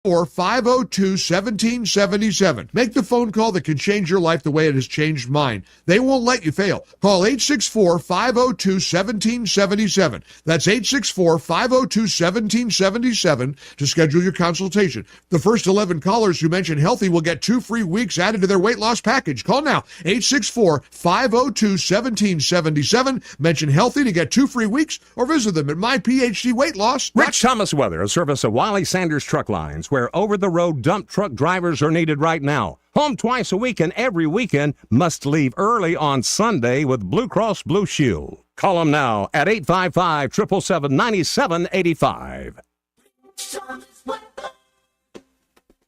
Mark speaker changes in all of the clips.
Speaker 1: 864-502-1777. Make the phone call that can change your life the way it has changed mine. They won't let you fail. Call 864-502-1777. That's 864-502-1777 to schedule your consultation. The first 11 callers who mention healthy will get 2 free weeks added to their weight loss package. Call now, 864-502-1777. Mention healthy to get 2 free weeks or visit them at myphdweightloss.
Speaker 2: Rich Thomas Weather, a service of Wiley Sanders Truck Lines, where over-the-road dump truck drivers are needed right now. Home twice a week and every weekend. Must leave early on Sunday with Blue Cross Blue Shield. Call them now at 855-777-9785.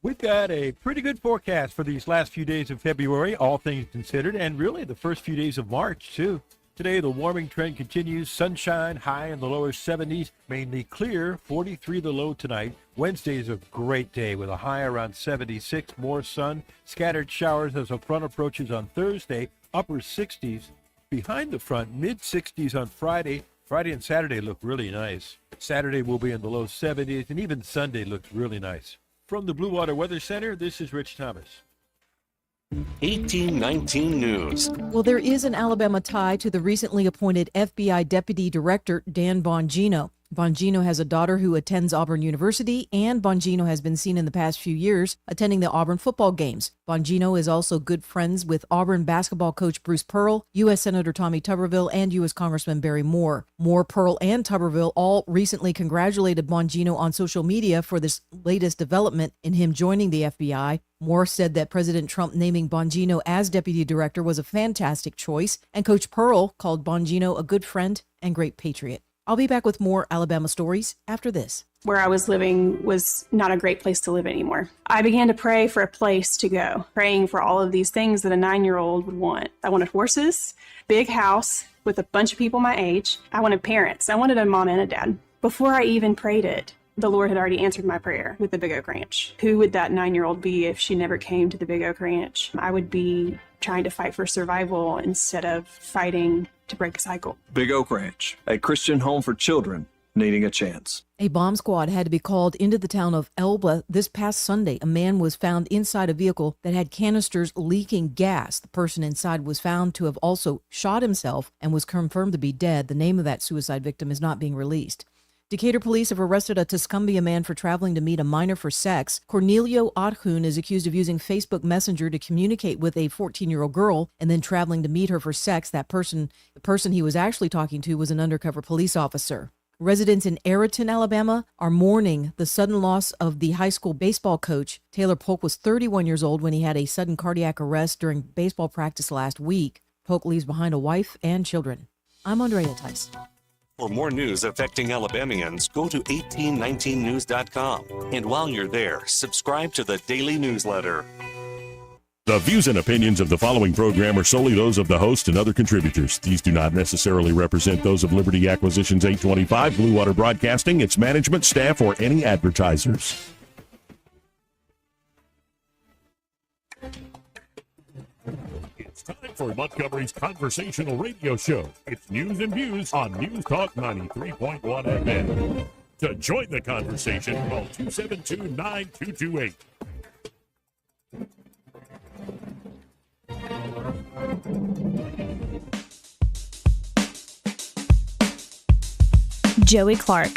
Speaker 3: We've got a pretty good forecast for these last few days of February, all things considered, and really the first few days of March, too. Today, the warming trend continues. Sunshine, high in the lower 70s, mainly clear, 43 the low tonight. Wednesday is a great day with a high around 76, more sun. Scattered showers as the front approaches on Thursday, upper 60s. Behind the front, mid-60s on Friday. Friday and Saturday look really nice. Saturday will be in the low 70s, and even Sunday looks really nice. From the Blue Water Weather Center, this is Rich Thomas.
Speaker 4: 1819 News.
Speaker 5: Well, there is an Alabama tie to the recently appointed FBI Deputy Director Dan Bongino. Bongino has a daughter who attends Auburn University, and Bongino has been seen in the past few years attending the Auburn football games. Bongino is also good friends with Auburn basketball coach Bruce Pearl, U.S. Senator Tommy Tuberville, and U.S. Congressman Barry Moore. Moore, Pearl, and Tuberville all recently congratulated Bongino on social media for this latest development in him joining the FBI. Moore said that President Trump naming Bongino as deputy director was a fantastic choice, and Coach Pearl called Bongino a good friend and great patriot. I'll be back with more Alabama stories after this.
Speaker 6: Where I was living was not a great place to live anymore. I began to pray for a place to go, praying for all of these things that a 9-year-old would want. I wanted horses, big house with a bunch of people my age. I wanted parents. I wanted a mom and a dad. Before I even prayed it, the Lord had already answered my prayer with the Big Oak Ranch. Who would that 9-year-old be if she never came to the Big Oak Ranch? I would be trying to fight for survival instead of fighting to break a cycle.
Speaker 7: Big Oak Ranch, a Christian home for children needing a chance.
Speaker 5: A bomb squad had to be called into the town of Elba this past Sunday. A man was found inside a vehicle that had canisters leaking gas. The person inside was found to have also shot himself and was confirmed to be dead. The name of that suicide victim is not being released. Decatur police have arrested a Tuscumbia man for traveling to meet a minor for sex. Cornelio Adjun is accused of using Facebook Messenger to communicate with a 14-year-old girl and then traveling to meet her for sex. The person he was actually talking to was an undercover police officer. Residents in Ayrton, Alabama, are mourning the sudden loss of the high school baseball coach. Taylor Polk was 31 years old when he had a sudden cardiac arrest during baseball practice last week. Polk leaves behind a wife and children. I'm Andrea Tice.
Speaker 4: For more news affecting Alabamians, go to 1819news.com. And while you're there, subscribe to the daily newsletter.
Speaker 8: The views and opinions of the following program are solely those of the host and other contributors. These do not necessarily represent those of Liberty Acquisitions 825, Blue Water Broadcasting, its management, staff, or any advertisers. It's time for Montgomery's conversational radio show. It's news and views on News Talk 93.1 FM. To join the conversation, call 272-9228.
Speaker 9: Joey Clark.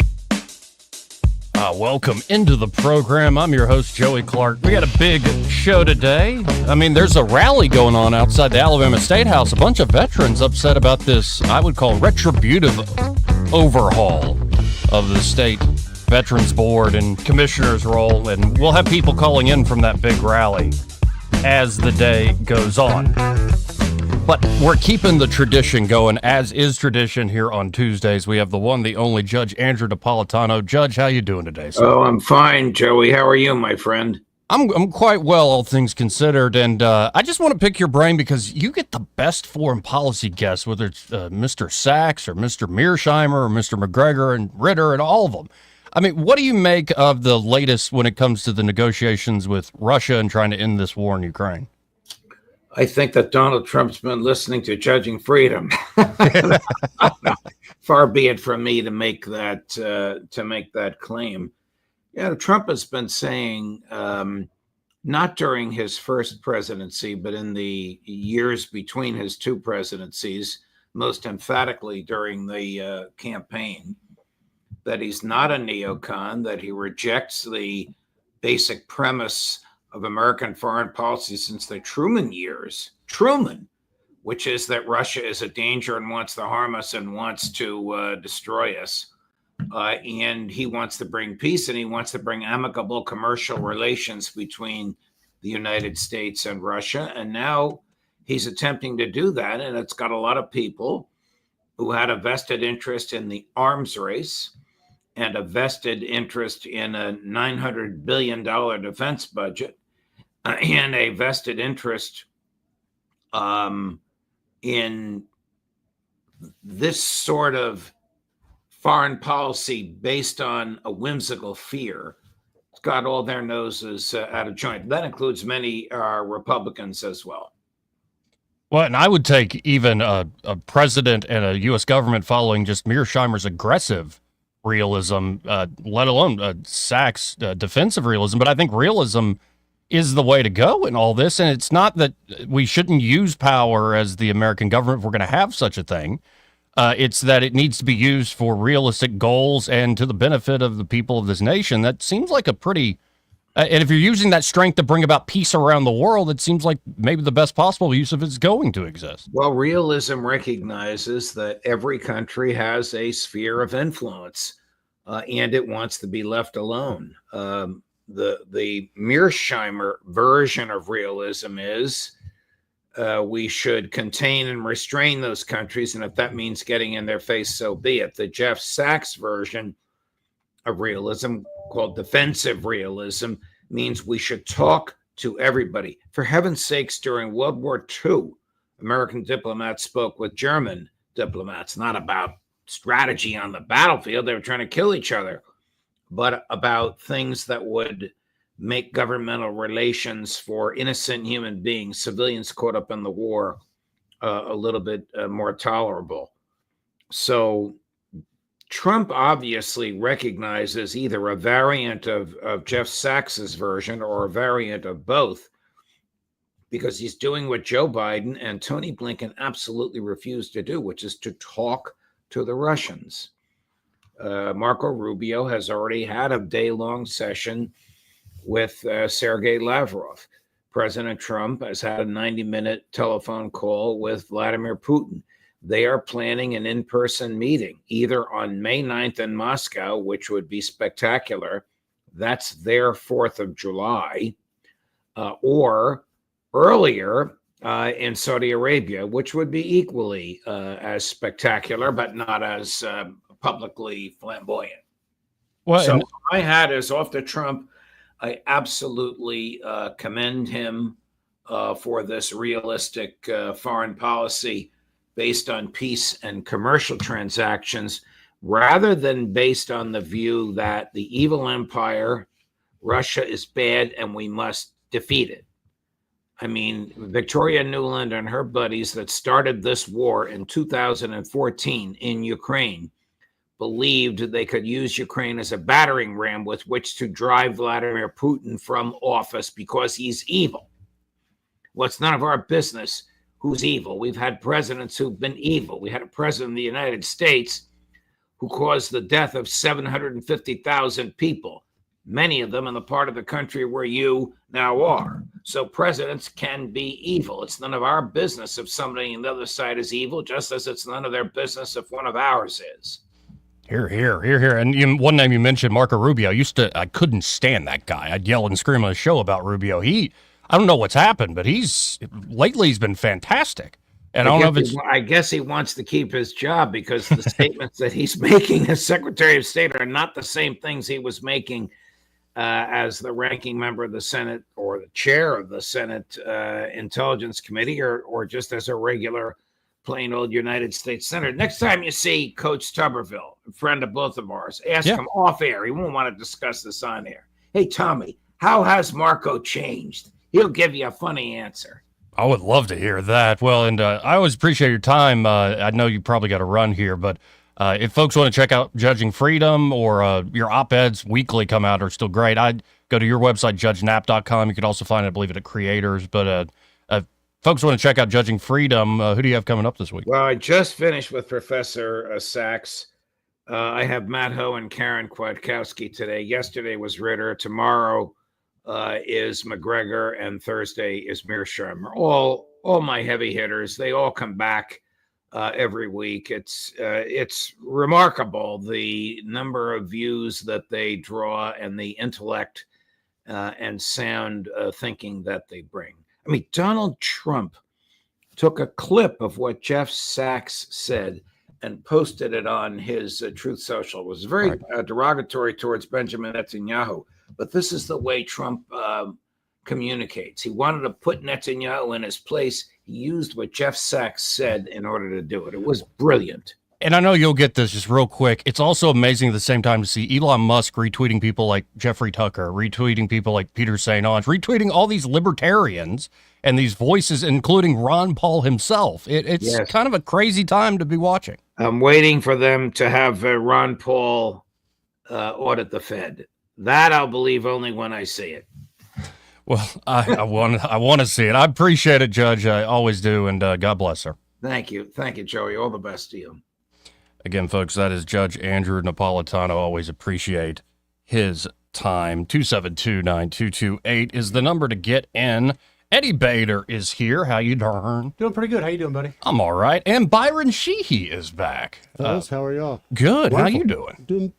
Speaker 10: Welcome into the program. I'm your host, Joey Clark. We got a big show today. I mean, there's a rally going on outside the Alabama State House. A bunch of veterans upset about this, I would call, retributive overhaul of the state Veterans Board and Commissioner's role. And we'll have people calling in from that big rally as the day goes on. But we're keeping the tradition going, as is tradition here on Tuesdays. We have the one, the only Judge Andrew Napolitano. Judge, how you doing today, sir?
Speaker 11: Oh, I'm fine, Joey. How are you, my friend?
Speaker 10: I'm quite well, all things considered, and I just want to pick your brain because you get the best foreign policy guests, whether it's Mr. Sachs or Mr. Mearsheimer or Mr. McGregor and Ritter and all of them. I mean, what do you make of the latest when it comes to the negotiations with Russia and trying to end this war in Ukraine?
Speaker 11: I think that Donald Trump's been listening to Judging Freedom. Far be it from me to make that claim. Yeah, Trump has been saying, not during his first presidency, but in the years between his two presidencies, most emphatically during the campaign, that he's not a neocon, that he rejects the basic premise of American foreign policy since the Truman years. Truman, which is that Russia is a danger and wants to harm us and wants to destroy us. And he wants to bring peace, and he wants to bring amicable commercial relations between the United States and Russia. And now he's attempting to do that. And it's got a lot of people who had a vested interest in the arms race and a vested interest in a $900 billion defense budget and a vested interest in this sort of foreign policy based on a whimsical fear. It's got all their noses out of joint. That includes many Republicans as well.
Speaker 10: Well, and I would take even a president and a U.S. government following just Mearsheimer's aggressive realism, let alone Sachs' defensive realism. But I think realism is the way to go in all this. And it's not that we shouldn't use power as the American government if we're going to have such a thing. It's that it needs to be used for realistic goals and to the benefit of the people of this nation. That seems like a pretty... and if you're using that strength to bring about peace around the world, it seems like maybe the best possible use of it's going to exist.
Speaker 11: Well, realism recognizes that every country has a sphere of influence, and it wants to be left alone. The Mearsheimer version of realism is we should contain and restrain those countries, and if that means getting in their face, so be it. The Jeff Sachs version of realism, called defensive realism, means we should talk to everybody. For heaven's sakes, during World War II, American diplomats spoke with German diplomats, not about strategy on the battlefield. They were trying to kill each other, but about things that would make governmental relations for innocent human beings, civilians caught up in the war, a little bit more tolerable. So Trump obviously recognizes either a variant of Jeff Sachs's version or a variant of both, because he's doing what Joe Biden and Tony Blinken absolutely refused to do, which is to talk to the Russians. Marco Rubio has already had a day-long session with Sergei Lavrov. President Trump has had a 90-minute telephone call with Vladimir Putin. They are planning an in-person meeting, either on May 9th in Moscow, which would be spectacular. That's their 4th of July, or earlier in Saudi Arabia, which would be equally as spectacular, but not as publicly flamboyant.
Speaker 10: Well,
Speaker 11: so my hat is off to Trump. I absolutely commend him for this realistic foreign policy based on peace and commercial transactions, rather than based on the view that the evil empire, Russia, is bad and we must defeat it. I mean, Victoria Nuland and her buddies that started this war in 2014 in Ukraine believed they could use Ukraine as a battering ram with which to drive Vladimir Putin from office because he's evil. Well, it's none of our business who's evil. We've had presidents who've been evil. We had a president of the United States who caused the death of 750,000 people, many of them in the part of the country where you now are. So presidents can be evil. It's none of our business if somebody on the other side is evil, just as it's none of their business if one of ours is.
Speaker 10: Here, here, here, here. And one name you mentioned, Marco Rubio. I couldn't stand that guy. I'd yell and scream on the show about Rubio. I don't know what's happened, but lately he's been fantastic. And
Speaker 11: I guess he wants to keep his job because the statements that he's making as Secretary of State are not the same things he was making as the ranking member of the Senate or the chair of the Senate Intelligence Committee or just as a regular plain old United States Senator. Next time you see Coach Tuberville, a friend of both of ours, ask him off air. He won't want to discuss this on air. Hey, Tommy, how has Marco changed? He'll give you a funny answer.
Speaker 10: I would love to hear that. Well, and I always appreciate your time. I know you probably got to run here, but If folks want to check out Judging Freedom or your op-eds weekly come out are still great. I'd go to your website, judgenap.com. You could also find it, I believe, at Creators. But folks want to check out Judging Freedom, who do you have coming up this week?
Speaker 11: Well, I just finished with Professor Sachs. I have Matt Ho and Karen Kwiatkowski today. Yesterday was Ritter. Tomorrow is McGregor, and Thursday is Mearsheimer. All my heavy hitters. They all come back every week. It's remarkable the number of views that they draw and the intellect and sound thinking that they bring. I mean, Donald Trump took a clip of what Jeff Sachs said and posted it on his Truth Social. It was very derogatory towards Benjamin Netanyahu, but this is the way Trump communicates. He wanted to put Netanyahu in his place. He used what Jeff Sachs said in order to do it. It was brilliant.
Speaker 10: And I know you'll get this just real quick. It's also amazing at the same time to see Elon Musk retweeting people like Jeffrey Tucker, retweeting people like Peter St. Onge, retweeting all these libertarians and these voices, including Ron Paul himself. It's kind of a crazy time to be watching.
Speaker 11: I'm waiting for them to have Ron Paul audit the Fed. That I'll believe only when I see it.
Speaker 10: Well, I want to see it. I appreciate it, Judge. I always do, and God bless her.
Speaker 11: Thank you, Joey. All the best to you.
Speaker 10: Again, folks, that is Judge Andrew Napolitano. Always appreciate his time. 272-9228 is the number to get in. Eddie Bader is here. How you doing?
Speaker 9: Doing pretty good. How you doing, buddy?
Speaker 10: I'm all right. And Byron Sheehy is back.
Speaker 9: Fellas, how are y'all?
Speaker 10: Good.
Speaker 9: Wonderful.
Speaker 10: How you doing?
Speaker 9: Doing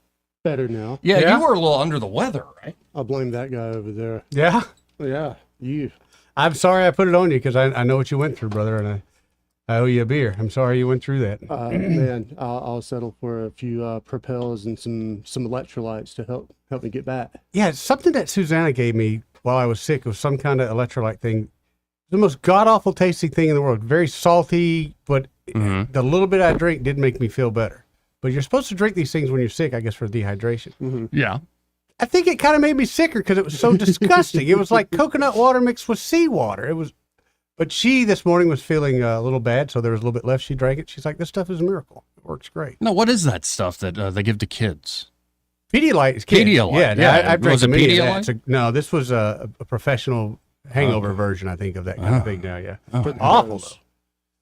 Speaker 9: better now.
Speaker 10: Yeah, you were a little under the weather, right?
Speaker 9: I'll blame that guy over there.
Speaker 12: Yeah?
Speaker 9: Yeah, you.
Speaker 12: I'm sorry I put it on you because I know what you went through, brother, and I owe you a beer. I'm sorry you went through that.
Speaker 9: Man, I'll settle for a few Propels and some electrolytes to help me get back.
Speaker 12: Yeah, it's something that Susanna gave me while I was sick. It was some kind of electrolyte thing. The most god-awful tasting thing in the world. Very salty, but the little bit I drink did make me feel better. But you're supposed to drink these things when you're sick, I guess, for dehydration.
Speaker 9: Mm-hmm.
Speaker 10: Yeah.
Speaker 12: I think it kind of made me sicker because it was so disgusting. It was like coconut water mixed with seawater. It was, but she this morning was feeling a little bad, so there was a little bit left. She drank it. She's like, "This stuff is a miracle. It works great."
Speaker 10: No, what is that stuff that they give to kids?
Speaker 12: Pedialyte is kids.
Speaker 10: Pedialyte,
Speaker 12: Yeah. I drank
Speaker 10: was it
Speaker 12: many of that.
Speaker 10: Pedialyte?
Speaker 12: No, this was a professional hangover version, I think, of that kind of thing now. Yeah,
Speaker 10: Oh.
Speaker 12: awful though.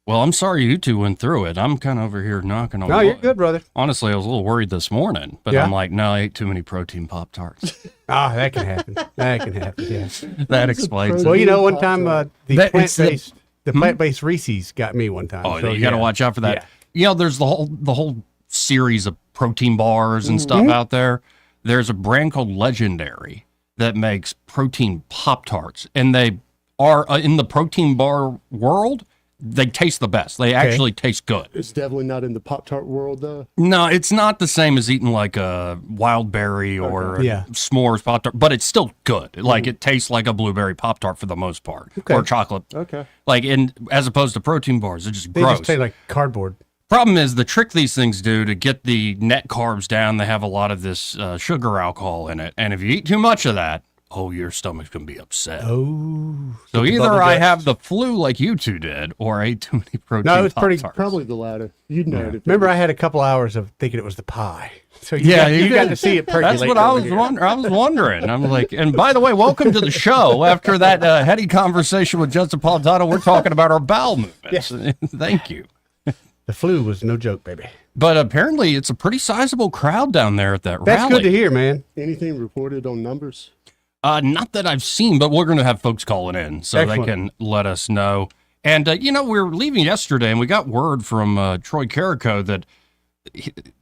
Speaker 10: Well, I'm sorry you two went through it. I'm kind of over here knocking on
Speaker 12: No,
Speaker 10: wood.
Speaker 12: you're good, brother.
Speaker 10: Honestly, I was a little worried this morning, but
Speaker 12: Yeah?
Speaker 10: I'm like, no, I ate too many protein Pop-Tarts.
Speaker 12: That can happen. That can happen. Yeah.
Speaker 10: That explains it.
Speaker 12: Well, you know, one time the
Speaker 10: it's
Speaker 12: plant-based Reese's got me one time.
Speaker 10: Oh,
Speaker 12: so,
Speaker 10: you got to watch out for that.
Speaker 12: Yeah.
Speaker 10: You know, there's the whole series of protein bars and stuff out there. There's a brand called Legendary that makes protein Pop-Tarts, and they are in the protein bar world. They taste the best. They actually taste good.
Speaker 9: It's definitely not in the Pop-Tart world, though.
Speaker 10: No, it's not the same as eating like a wild berry or s'mores Pop-Tart, but it's still good. Like it tastes like a blueberry Pop-Tart for the most part, or chocolate.
Speaker 9: Okay.
Speaker 10: Like as opposed to protein bars, they're just
Speaker 12: They
Speaker 10: gross.
Speaker 12: just taste like cardboard.
Speaker 10: Problem is, the trick these things do to get the net carbs down, they have a lot of this sugar alcohol in it. And if you eat too much of that, your stomach's going to be upset.
Speaker 12: Oh.
Speaker 10: So either I have the flu like you two did, or I ate too many protein
Speaker 12: No, it's pretty-
Speaker 10: Pop-Tarts.
Speaker 9: Probably the latter. You'd know it.
Speaker 12: Remember, I had a couple hours of thinking it was the pie. So
Speaker 10: You
Speaker 12: got
Speaker 10: did.
Speaker 12: to see it percolate.
Speaker 10: That's what I was wondering. I'm like, and by the way, welcome to the show. After that heady conversation with Justin Napolitano, we're talking about our bowel movements. Thank you.
Speaker 12: The flu was no joke, baby.
Speaker 10: But apparently, it's a pretty sizable crowd down there at that rally.
Speaker 12: That's good to hear, man.
Speaker 9: Anything reported on numbers?
Speaker 10: Not that I've seen, but we're going to have folks calling in so
Speaker 12: Excellent.
Speaker 10: they can let us know. And, we were leaving yesterday, and we got word from Troy Carrico that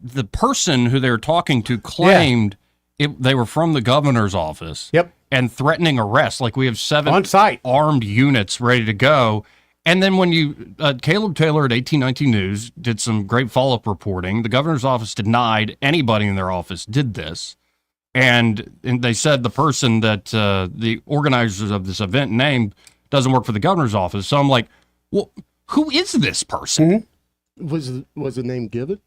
Speaker 10: the person who they were talking to claimed they were from the governor's office.
Speaker 12: Yep.
Speaker 10: And threatening arrest. Like, we have 7
Speaker 12: On site.
Speaker 10: armed units ready to go. And then when Caleb Taylor at 1819 News did some great follow-up reporting, the governor's office denied anybody in their office did this. And they said the person that the organizers of this event named doesn't work for the governor's office. So I'm like, well, who is this person?
Speaker 9: Was the name given?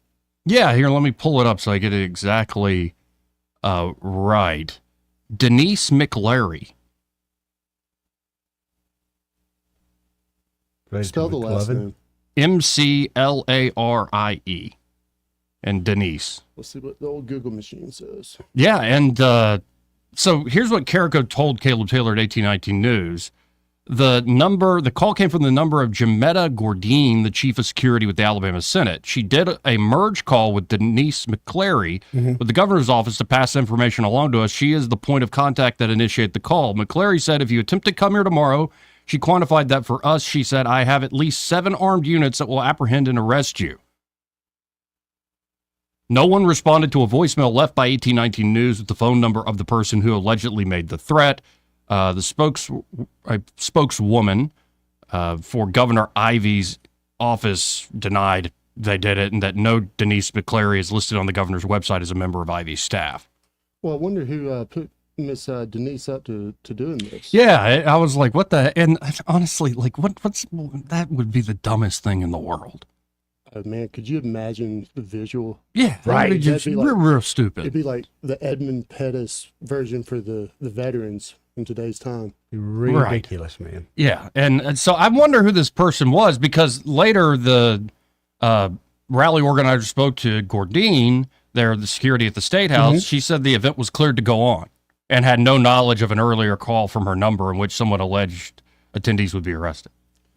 Speaker 10: Yeah, here, let me pull it up so I get it exactly right. Denise McLary.
Speaker 9: Spell the last name.
Speaker 10: McLarie. and Denise.
Speaker 9: Let's see what the old Google machine says.
Speaker 10: Yeah, and so here's what Carrico told Caleb Taylor at 1819 News. The call came from the number of Jametta Gordine, the chief of security with the Alabama Senate. She did a merge call with Denise McClary with the governor's office to pass information along to us. She is the point of contact that initiated the call. McClary said, if you attempt to come here tomorrow, she quantified that for us. She said, I have at least 7 armed units that will apprehend and arrest you. No one responded to a voicemail left by 1819 News with the phone number of the person who allegedly made the threat. The spokeswoman for Governor Ivey's office denied they did it, and that no Denise McClary is listed on the governor's website as a member of Ivey's staff.
Speaker 9: Well, I wonder who put Miss Denise up to doing this.
Speaker 10: Yeah, I was like, what the? And honestly, like, what's that would be the dumbest thing in the world.
Speaker 9: Oh, man, could you imagine the visual?
Speaker 10: Yeah,
Speaker 9: right.
Speaker 10: That'd be just real stupid.
Speaker 9: It'd be like the Edmund Pettus version for the veterans in today's time.
Speaker 12: Ridiculous, right. Man.
Speaker 10: Yeah, and so I wonder who this person was, because later the rally organizer spoke to Gordine, the security at the State House. She said the event was cleared to go on and had no knowledge of an earlier call from her number in which someone alleged attendees would be arrested.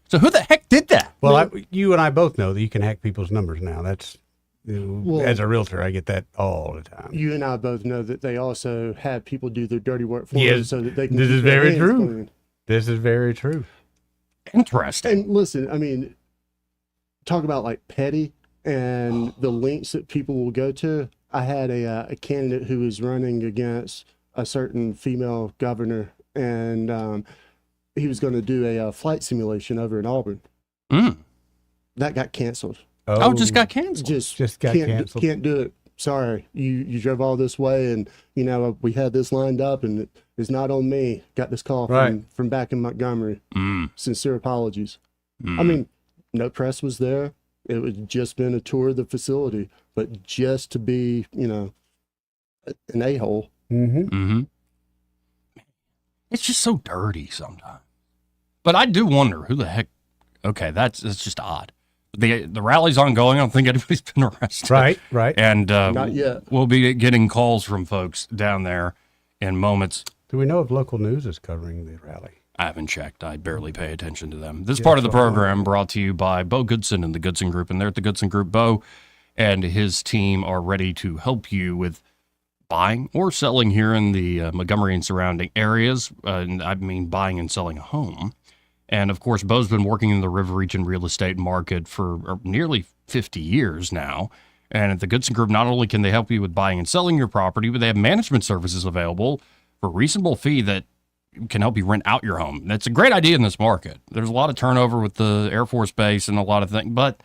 Speaker 10: So who the heck did that?
Speaker 12: Well, you and I both know that you can hack people's numbers now. That's as a realtor, I get that all the time.
Speaker 9: You and I both know that they also have people do their dirty work for them so that they can.
Speaker 12: This is very true. This is very true.
Speaker 10: Interesting.
Speaker 9: And listen, I mean, talk about like petty and the links that people will go to. I had a candidate who was running against a certain female governor, and he was going to do a flight simulation over in Auburn. That got canceled.
Speaker 10: Oh, just got canceled.
Speaker 9: Just
Speaker 12: got canceled.
Speaker 9: Can't do it. Sorry, you drove all this way, and we had this lined up, and it's not on me. Got this call from back in Montgomery. Sincere apologies. I mean, no press was there. It had just been a tour of the facility, but just to be, an a-hole.
Speaker 10: It's just so dirty sometimes. But I do wonder who the heck. Okay, that's just odd. The rally's ongoing. I don't think anybody's been arrested.
Speaker 12: Right.
Speaker 10: And
Speaker 9: not yet.
Speaker 10: We'll be getting calls from folks down there in moments.
Speaker 12: Do we know if local news is covering the rally?
Speaker 10: I haven't checked. I barely pay attention to them. This part of the program brought to you by Bo Goodson and the Goodson Group. And they're at the Goodson Group. Bo and his team are ready to help you with buying or selling here in the Montgomery and surrounding areas. And I mean buying and selling a home. And, of course, Bo's been working in the River Region real estate market for nearly 50 years now. And at the Goodson Group, not only can they help you with buying and selling your property, but they have management services available for a reasonable fee that can help you rent out your home. That's a great idea in this market. There's a lot of turnover with the Air Force Base and a lot of things. But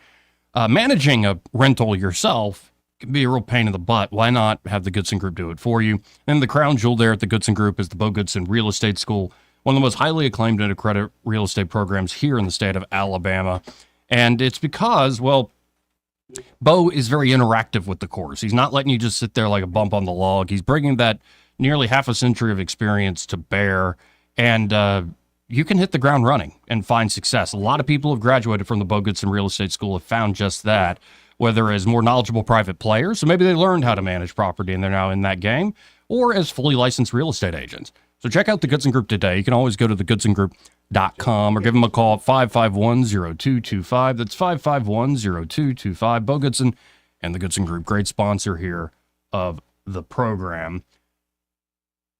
Speaker 10: managing a rental yourself can be a real pain in the butt. Why not have the Goodson Group do it for you? And the crown jewel there at the Goodson Group is the Bo Goodson Real Estate School, one of the most highly acclaimed and accredited real estate programs here in the state of Alabama. And it's because, well, Bo is very interactive with the course. He's not letting you just sit there like a bump on the log. He's bringing that nearly half a century of experience to bear, and you can hit the ground running and find success. A lot of people who have graduated from the Bo Goodson Real Estate School have found just that, whether as more knowledgeable private players, so maybe they learned how to manage property and they're now in that game, or as fully licensed real estate agents. So check out the Goodson Group today. You can always go to thegoodsongroup.com or give them a call at 551-0225. That's 551-0225. Bo Goodson and the Goodson Group, great sponsor here of the program.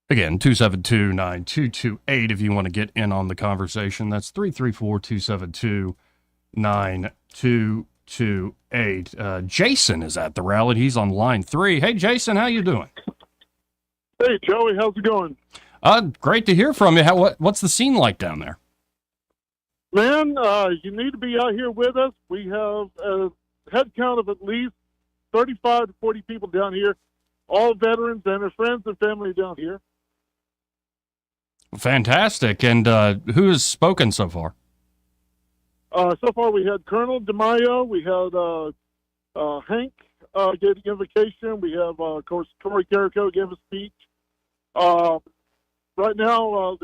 Speaker 10: Again, 272-9228 if you want to get in on the conversation. That's 334-272-9228. Jason is at the rally. He's on line 3. Hey, Jason, how you doing?
Speaker 13: Hey, Joey, how's it going?
Speaker 10: Great to hear from you. What's the scene like down there?
Speaker 13: Man, you need to be out here with us. We have a head count of at least 35 to 40 people down here, all veterans and their friends and family down here.
Speaker 10: Fantastic. And who has spoken so far?
Speaker 13: So far, we had Colonel DeMaio. We had Hank gave the invocation. We have, of course, Corey Carrico gave a speech. Right now,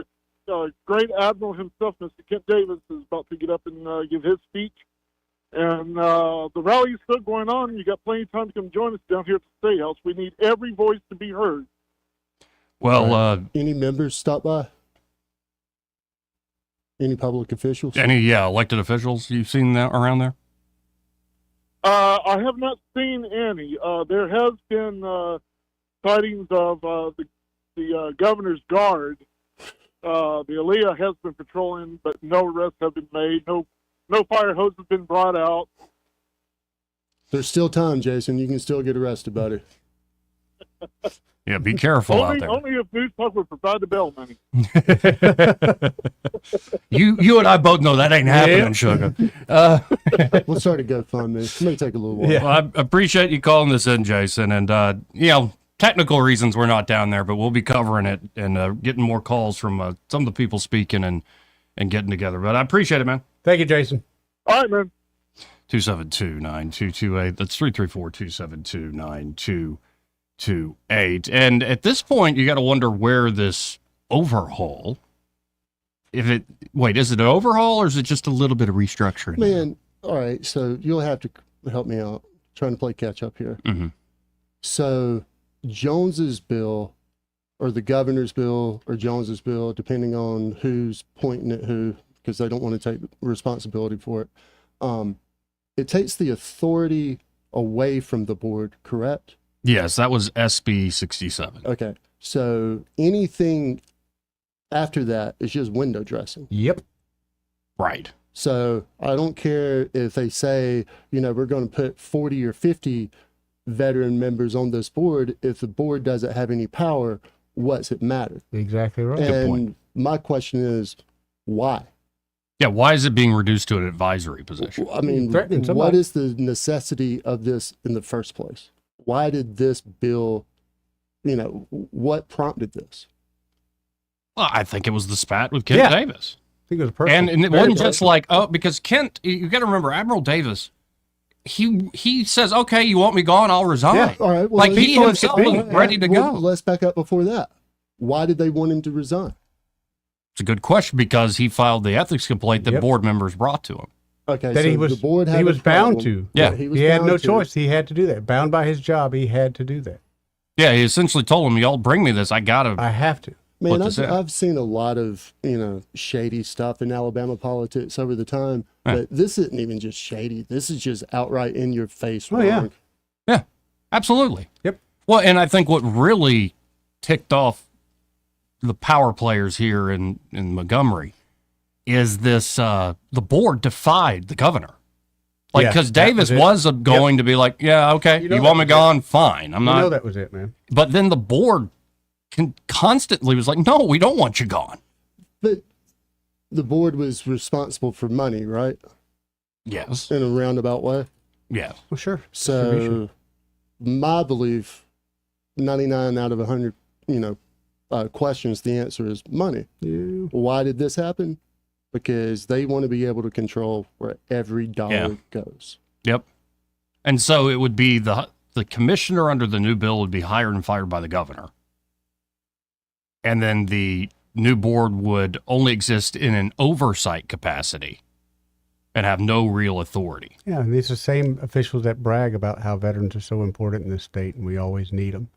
Speaker 13: the great admiral himself, Mr. Kent Davis, is about to get up and give his speech. And the rally is still going on. You got plenty of time to come join us down here at the State House. We need every voice to be heard.
Speaker 10: Well,
Speaker 9: any members stop by? Any public officials?
Speaker 10: any elected officials you've seen that around there?
Speaker 13: I have not seen any. There has been sightings of the governor's guard. The Aliyah has been patrolling, but no arrests have been made. No fire hose has been brought out.
Speaker 9: There's still time, Jason. You can still get arrested, buddy.
Speaker 10: Yeah, be careful out there.
Speaker 13: Only if News Talk would provide the bail money.
Speaker 10: You and I both know that ain't happening, sugar.
Speaker 9: We'll start a GoFundMe. It may take a little while.
Speaker 10: Well, I appreciate you calling this in, Jason. And, technical reasons we're not down there, but we'll be covering it and getting more calls from some of the people speaking and getting together. But I appreciate it, man.
Speaker 12: Thank you, Jason.
Speaker 13: All right, man.
Speaker 10: 272-9228. That's 334-272-9228. And at this point, you got to wonder where this overhaul, is it an overhaul or is it just a little bit of restructuring?
Speaker 9: Man, all right, so you'll have to help me out. Trying to play catch up here.
Speaker 10: Mm-hmm.
Speaker 9: So Jones's bill or the governor's bill or Jones's bill, depending on who's pointing at who, because they don't want to take responsibility for it. It takes the authority away from the board, correct?
Speaker 10: Yes, that was SB 67.
Speaker 9: Okay. So anything after that is just window dressing.
Speaker 12: Yep.
Speaker 10: Right.
Speaker 9: So I don't care if they say, we're going to put 40 or 50 veteran members on this board. If the board doesn't have any power, what's it matter?
Speaker 12: Exactly right.
Speaker 9: And
Speaker 10: Good point.
Speaker 9: My question is, why?
Speaker 10: Yeah, why is it being reduced to an advisory position?
Speaker 9: I mean, what is the necessity of this in the first place? Why did this bill, what prompted this?
Speaker 10: Well, I think it was the spat with Kent Davis.
Speaker 12: I think it was personal.
Speaker 10: And it wasn't just like, because Kent, you got to remember, Admiral Davis, he says, okay, you want me gone, I'll resign.
Speaker 9: Yeah, all right. Well,
Speaker 10: he himself was ready to go.
Speaker 9: Let's back up before that. Why did they want him to resign?
Speaker 10: It's a good question because he filed the ethics complaint that board members brought to him.
Speaker 9: Okay,
Speaker 12: that
Speaker 9: so
Speaker 12: he was,
Speaker 9: the board had
Speaker 12: he was bound to.
Speaker 10: Yeah.
Speaker 12: He had no choice. He had to do that. Bound by his job, he had to do that.
Speaker 10: Yeah, he essentially told him, y'all bring me this, I
Speaker 12: have to.
Speaker 9: Man, I've seen a lot of, shady stuff in Alabama politics over the time, but this isn't even just shady. This is just outright in your face wrong.
Speaker 10: Yeah. Yeah, absolutely.
Speaker 12: Yep.
Speaker 10: Well, and I think what really ticked off the power players here in Montgomery is this, the board defied the governor. Because Davis was going to be like, yeah, okay, you want me gone? Fine. I'm not.
Speaker 12: That was it, man.
Speaker 10: But then the board constantly was like, no, we don't want you gone.
Speaker 9: But the board was responsible for money, right?
Speaker 10: Yes.
Speaker 9: In a roundabout way?
Speaker 10: Yeah.
Speaker 12: Well, sure.
Speaker 9: So my belief, 99 out of 100, questions, the answer is money.
Speaker 12: Yeah.
Speaker 9: Why did this happen? Because they want to be able to control where every dollar goes.
Speaker 10: Yep. And so it would be the commissioner under the new bill would be hired and fired by the governor. And then the new board would only exist in an oversight capacity and have no real authority.
Speaker 12: Yeah, and these are the same officials that brag about how veterans are so important in this state and we always need them.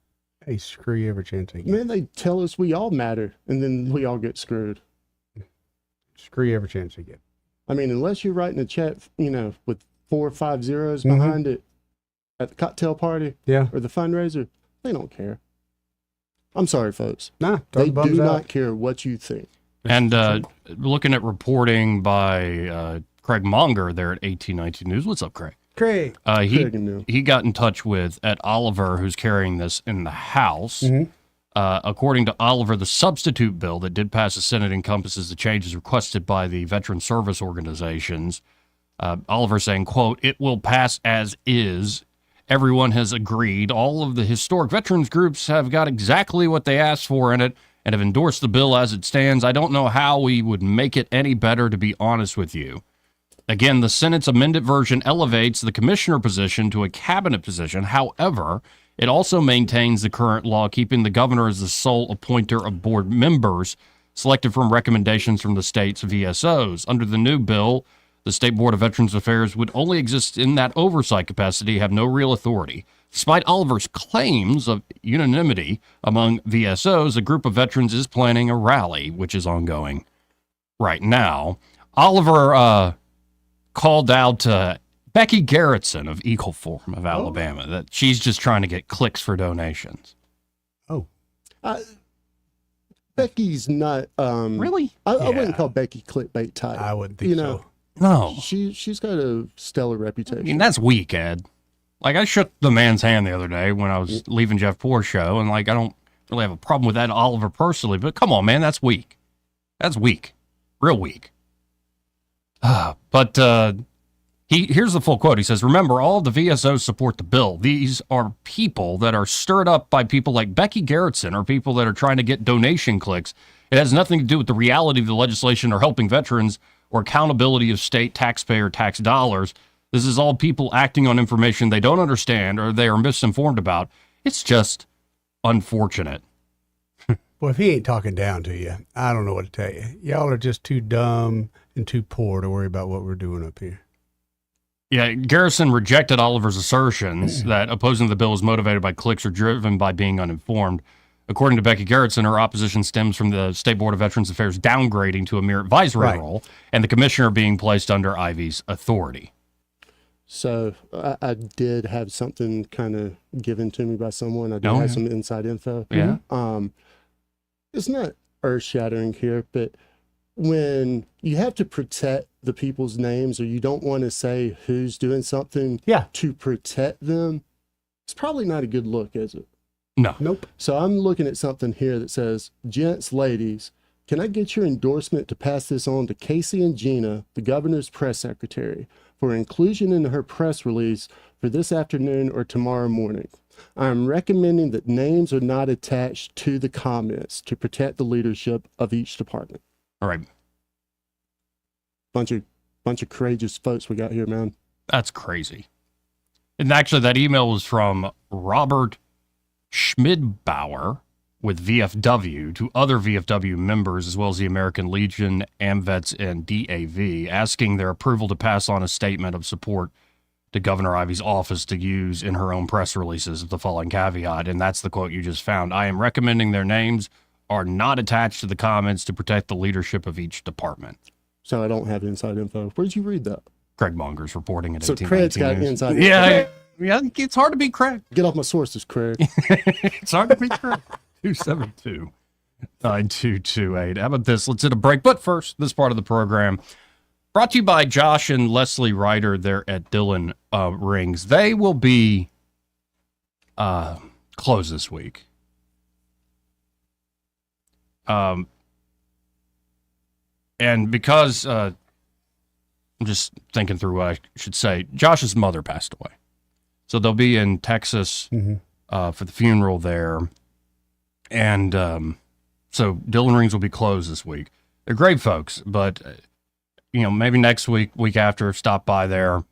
Speaker 12: Hey, screw you every chance they get.
Speaker 9: Man, they tell us we all matter, and then we all get screwed.
Speaker 12: Screw you every chance they get.
Speaker 9: I mean, unless you're writing a check, with 4 or 5 zeros behind it at the cocktail party or the fundraiser, they don't care. I'm sorry, folks.
Speaker 12: Nah,
Speaker 9: they do not care what you think.
Speaker 10: And looking at reporting by Craig Monger there at 1819 News. What's up, Craig?
Speaker 12: Craig.
Speaker 10: He got in touch with Ed Oliver, who's carrying this in the House.
Speaker 12: Mm-hmm.
Speaker 10: According to Oliver, the substitute bill that did pass the Senate encompasses the changes requested by the veteran service organizations. Oliver saying, quote, "It will pass as is. Everyone has agreed. All of the historic veterans groups have got exactly what they asked for in it and have endorsed the bill as it stands. I don't know how we would make it any better, to be honest with you." Again, the Senate's amended version elevates the commissioner position to a cabinet position. However, it also maintains the current law, keeping the governor as the sole appointer of board members selected from recommendations from the state's VSOs. Under the new bill, The State Board of Veterans Affairs would only exist in that oversight capacity, have no real authority. Despite Oliver's claims of unanimity among VSOs, a group of veterans is planning a rally, which is ongoing right now. Oliver called out Becky Garrettson of Eagle Forum of Alabama, that she's just trying to get clicks for donations.
Speaker 12: Oh.
Speaker 9: Becky's not
Speaker 10: really.
Speaker 9: I wouldn't call Becky clickbait type.
Speaker 12: I wouldn't think so.
Speaker 10: No,
Speaker 9: she's got a stellar reputation.
Speaker 10: I mean, that's weak, Ed. Like, I shook the man's hand the other day when I was leaving Jeff Poor's show, and like, I don't really have a problem with that Oliver personally, but come on, man, that's weak. That's weak, real weak. But here's the full quote. He says, "Remember, all the VSOs support the bill. These are people that are stirred up by people like Becky Garrettson, or people that are trying to get donation clicks. It has nothing to do with the reality of the legislation or helping veterans or accountability of state taxpayer tax dollars. This is all people acting on information they don't understand or they are misinformed about. It's just unfortunate."
Speaker 12: Well, if he ain't talking down to you, I don't know what to tell you. Y'all are just too dumb and too poor to worry about what we're doing up here.
Speaker 10: Yeah, Garrison rejected Oliver's assertions that opposing the bill is motivated by clicks or driven by being uninformed. According to Becky Garrettson, her opposition stems from the State Board of Veterans Affairs downgrading to a mere advisory role and the commissioner being placed under Ivy's authority.
Speaker 9: So I did have something kind of given to me by someone. I did have some inside info.
Speaker 10: Yeah.
Speaker 9: It's not earth-shattering here, but when you have to protect the people's names, or you don't want to say who's doing something to protect them, it's probably not a good look, is it?
Speaker 10: No.
Speaker 12: Nope.
Speaker 9: So I'm looking at something here that says, "Gents, ladies, can I get your endorsement to pass this on to Casey and Gina, the governor's press secretary, for inclusion in her press release for this afternoon or tomorrow morning? I'm recommending that names are not attached to the comments to protect the leadership of each department."
Speaker 10: All right.
Speaker 9: Bunch of courageous folks we got here, man.
Speaker 10: That's crazy. And actually, that email was from Robert Schmidbauer with VFW to other VFW members, as well as the American Legion, AMVETS, and DAV, asking their approval to pass on a statement of support to Governor Ivy's office to use in her own press releases with the following caveat. And that's the quote you just found. "I am recommending their names are not attached to the comments to protect the leadership of each department."
Speaker 9: So I don't have inside info. Where'd you read that?
Speaker 10: Craig Monger's reporting at
Speaker 9: So
Speaker 10: 1819
Speaker 9: Craig's got
Speaker 10: News.
Speaker 9: inside
Speaker 10: Yeah, yeah, it's hard to beat Craig.
Speaker 9: Get off my sources, Craig.
Speaker 10: It's hard to beat Craig. 272-9228. How about this? Let's hit a break. But first, this part of the program brought to you by Josh and Leslie Ryder there at Dillon Rings. They will be closed this week. And because I'm just thinking through what I should say, Josh's mother passed away. So they'll be in Texas for the funeral there. And so Dillon Rings will be closed this week. They're great folks, but, maybe next week after, stop by there.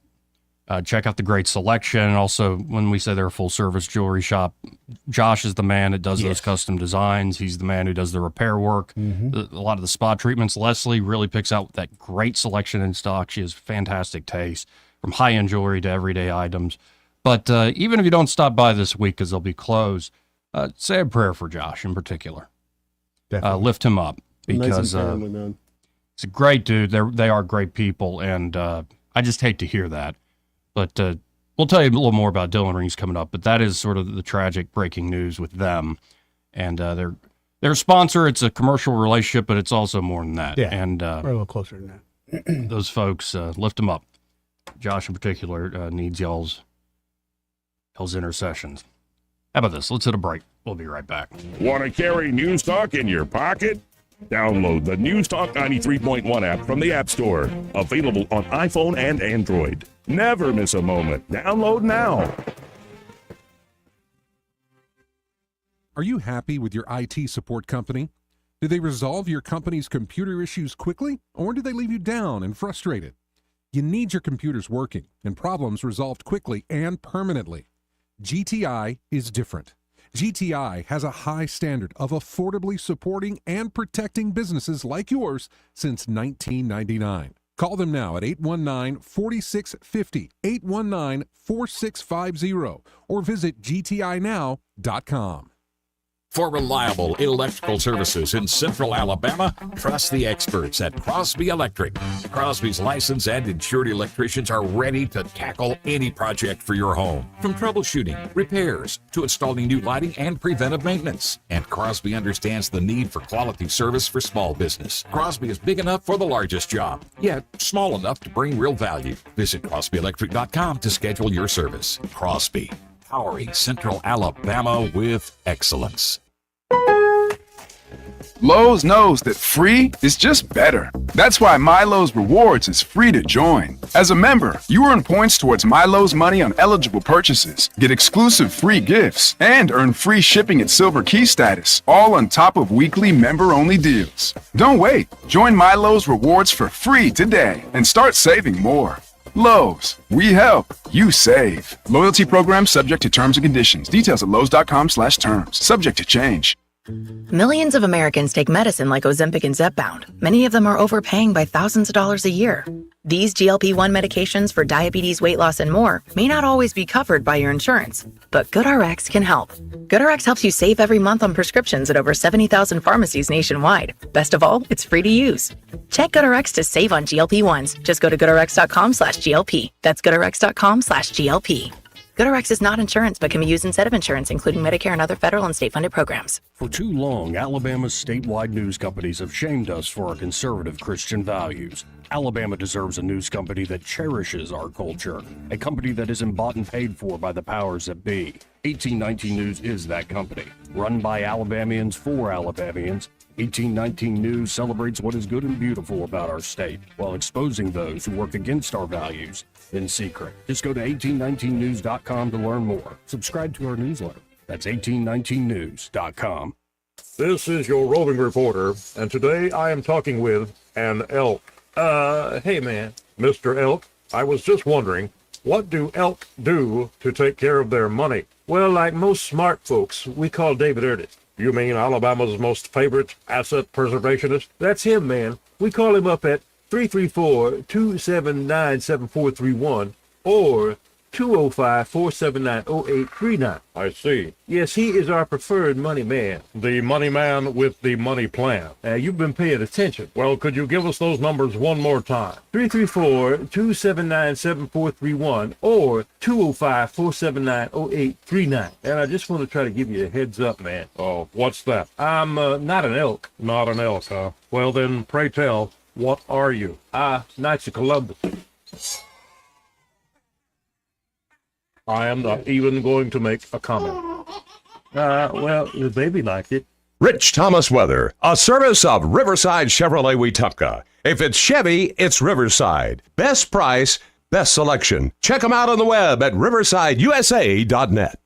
Speaker 10: Check out the great selection. And also, when we say they're a full-service jewelry shop, Josh is the man that does those custom designs. He's the man who does the repair work, a lot of the spa treatments. Leslie really picks out that great selection in stock. She has fantastic taste, from high-end jewelry to everyday items. But even if you don't stop by this week, because they'll be closed, say a prayer for Josh in particular. Lift him up, because
Speaker 9: family,
Speaker 10: he's a great dude. They are great people, and I just hate to hear that. But we'll tell you a little more about Dillon Rings coming up, but that is sort of the tragic breaking news with them. And they're a sponsor. It's a commercial relationship, but it's also more than that.
Speaker 12: Yeah,
Speaker 10: and
Speaker 12: we're a little closer than that.
Speaker 10: Those folks, lift them up. Josh in particular needs y'all's intercessions. How about this? Let's hit a break. We'll be right back.
Speaker 8: Want to carry News Talk in your pocket? Download the News Talk 93.1 app from the App Store. Available on iPhone and Android. Never miss a moment. Download now.
Speaker 14: Are you happy with your IT support company? Do they resolve your company's computer issues quickly, or do they leave you down and frustrated? You need your computers working and problems resolved quickly and permanently. GTI is different. GTI has a high standard of affordably supporting and protecting businesses like yours since 1999. Call them now at 819-4650, 819-4650, or visit gtinow.com.
Speaker 15: For reliable electrical services in Central Alabama, trust the experts at Crosby Electric. Crosby's licensed and insured electricians are ready to tackle any project for your home, from troubleshooting, repairs, to installing new lighting and preventive maintenance. And Crosby understands the need for quality service for small business. Crosby is big enough for the largest job, yet small enough to bring real value. Visit CrosbyElectric.com to schedule your service. Crosby, powering Central Alabama with excellence.
Speaker 16: Lowe's knows that free is just better. That's why MyLowe's Rewards is free to join. As a member, you earn points towards MyLowe's money on eligible purchases, get exclusive free gifts, and earn free shipping at Silver Key status, all on top of weekly member-only deals. Don't wait. Join MyLowe's Rewards for free today and start saving more. Lowe's, we help, you save. Loyalty program subject to terms and conditions. Details at lowes.com/terms. Subject to change.
Speaker 17: Millions of Americans take medicine like Ozempic and Zepbound. Many of them are overpaying by thousands of dollars a year. These GLP-1 medications for diabetes, weight loss, and more may not always be covered by your insurance, but GoodRx can help. GoodRx helps you save every month on prescriptions at over 70,000 pharmacies nationwide. Best of all, it's free to use. Check GoodRx to save on GLP-1s. Just go to goodrx.com/GLP. That's goodrx.com/GLP. GoodRx is not insurance but can be used instead of insurance, including Medicare and other federal and state-funded programs.
Speaker 18: For too long, Alabama's statewide news companies have shamed us for our conservative Christian values. Alabama deserves a news company that cherishes our culture, a company that isn't bought and paid for by the powers that be. 1819 News is that company. Run by Alabamians for Alabamians, 1819 News celebrates what is good and beautiful about our state, while exposing those who work against our values in secret. Just go to 1819news.com to learn more. Subscribe to our newsletter. That's 1819news.com.
Speaker 19: This is your roving reporter, and today I am talking with an elk. Hey man, Mr. Elk, I was just wondering, what do elk do to take care of their money?
Speaker 20: Well, like most smart folks, we call David Ernest.
Speaker 19: You mean Alabama's most favorite asset preservationist?
Speaker 20: That's him, man. We call him up at 334-279-7431 or 205-479-0839.
Speaker 19: I see.
Speaker 20: Yes, he is our preferred money man.
Speaker 19: The money man with the money plan.
Speaker 20: You've been paying attention.
Speaker 19: Well, could you give us those numbers one more time?
Speaker 20: 334-279-7431 or 205-479-0839. And I just want to try to give you a heads up, man.
Speaker 19: Oh, what's that?
Speaker 20: I'm not an elk.
Speaker 19: Not an elk, huh? Well, then, pray tell, what are you?
Speaker 20: Knights of Columbus.
Speaker 19: I am not even going to make a comment.
Speaker 20: Well, the baby liked it.
Speaker 2: Rich Thomas Weather, a service of Riverside Chevrolet Wetumpka. If it's Chevy, it's Riverside. Best price, best selection. Check them out on the web at riversideusa.net.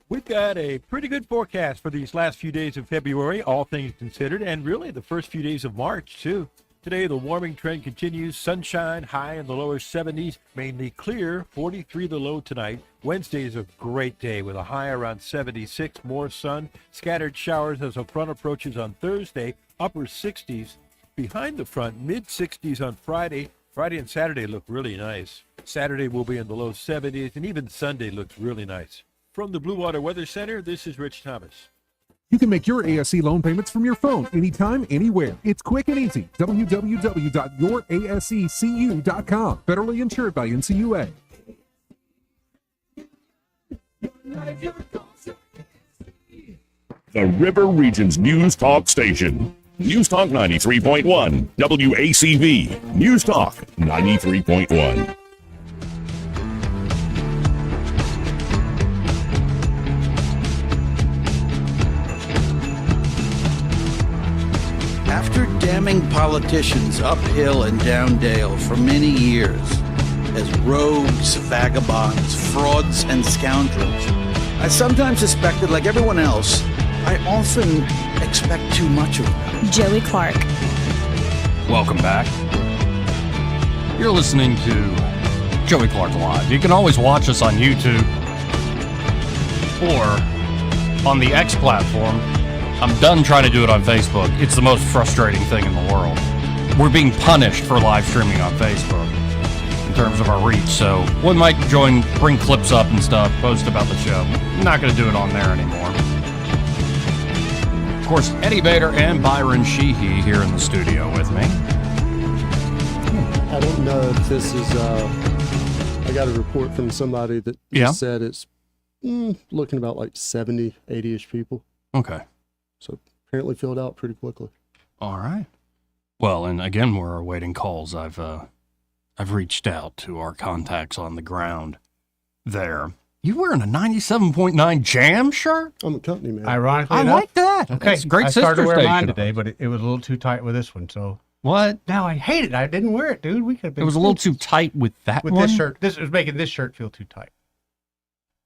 Speaker 3: We've got a pretty good forecast for these last few days of February, all things considered, and really the first few days of March, too. Today, the warming trend continues. Sunshine, high in the lower 70s, mainly clear, 43 the low tonight. Wednesday is a great day with a high around 76, more sun. Scattered showers as the front approaches on Thursday, upper 60s. Behind the front, mid-60s on Friday. Friday and Saturday look really nice. Saturday will be in the low 70s, and even Sunday looks really nice. From the Blue Water Weather Center, this is Rich Thomas.
Speaker 14: You can make your ASC loan payments from your phone anytime, anywhere. It's quick and easy. www.yourasccu.com. Federally insured by NCUA.
Speaker 8: The River Region's News Talk Station. News Talk 93.1. WACV. News Talk 93.1.
Speaker 21: After damning politicians uphill and down dale for many years as rogues, vagabonds, frauds, and scoundrels, I sometimes suspected, like everyone else, I often expect too much of them.
Speaker 22: Joey Clark.
Speaker 10: Welcome back. You're listening to Joey Clark Live. You can always watch us on YouTube or on the X platform. I'm done trying to do it on Facebook. It's the most frustrating thing in the world. we're being punished for live streaming on Facebook in terms of our reach. So we might bring clips up and stuff, post about the show. I'm not going to do it on there anymore. Of course, Eddie Bader and Byron Sheehy here in the studio with me.
Speaker 9: I don't know if this is, I got a report from somebody that just said it's looking about like 70, 80-ish people.
Speaker 10: Okay.
Speaker 9: So apparently filled out pretty quickly.
Speaker 10: All right. Well, and again, we're awaiting calls. I've reached out to our contacts on the ground there. You wearing a 97.9 Jam shirt?
Speaker 9: I'm a company man.
Speaker 12: Ironically
Speaker 10: I
Speaker 12: enough,
Speaker 10: like that.
Speaker 12: Okay,
Speaker 10: It's a great
Speaker 12: I started
Speaker 10: sister
Speaker 12: to wear mine
Speaker 10: station.
Speaker 12: today, but it was a little too tight with this one. So
Speaker 10: what?
Speaker 12: Now I hate it. I didn't wear it, dude. We could have been.
Speaker 10: It was a little too tight with that
Speaker 12: with
Speaker 10: one?
Speaker 12: this shirt. This was making this shirt feel too tight.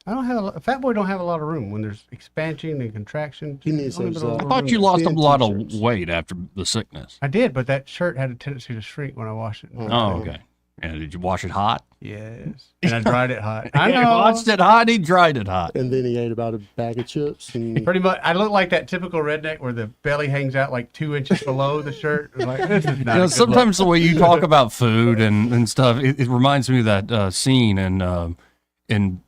Speaker 12: I don't have a fat boy. Don't have a lot of room when there's expansion and contraction.
Speaker 9: He needs those,
Speaker 10: I thought you lost a lot of weight after the sickness.
Speaker 12: I did, but that shirt had a tendency to shrink when I washed it.
Speaker 10: Oh, okay. And did you wash it hot?
Speaker 12: Yes. And I dried it hot.
Speaker 10: I know. He washed it hot. He dried it hot.
Speaker 9: And then he ate about a bag of chips. And
Speaker 12: Pretty much, I look like that typical redneck where the belly hangs out like 2 inches below the shirt. It's like, this is not a good
Speaker 10: sometimes
Speaker 12: look.
Speaker 10: the way you talk about food and stuff, it reminds me of that scene in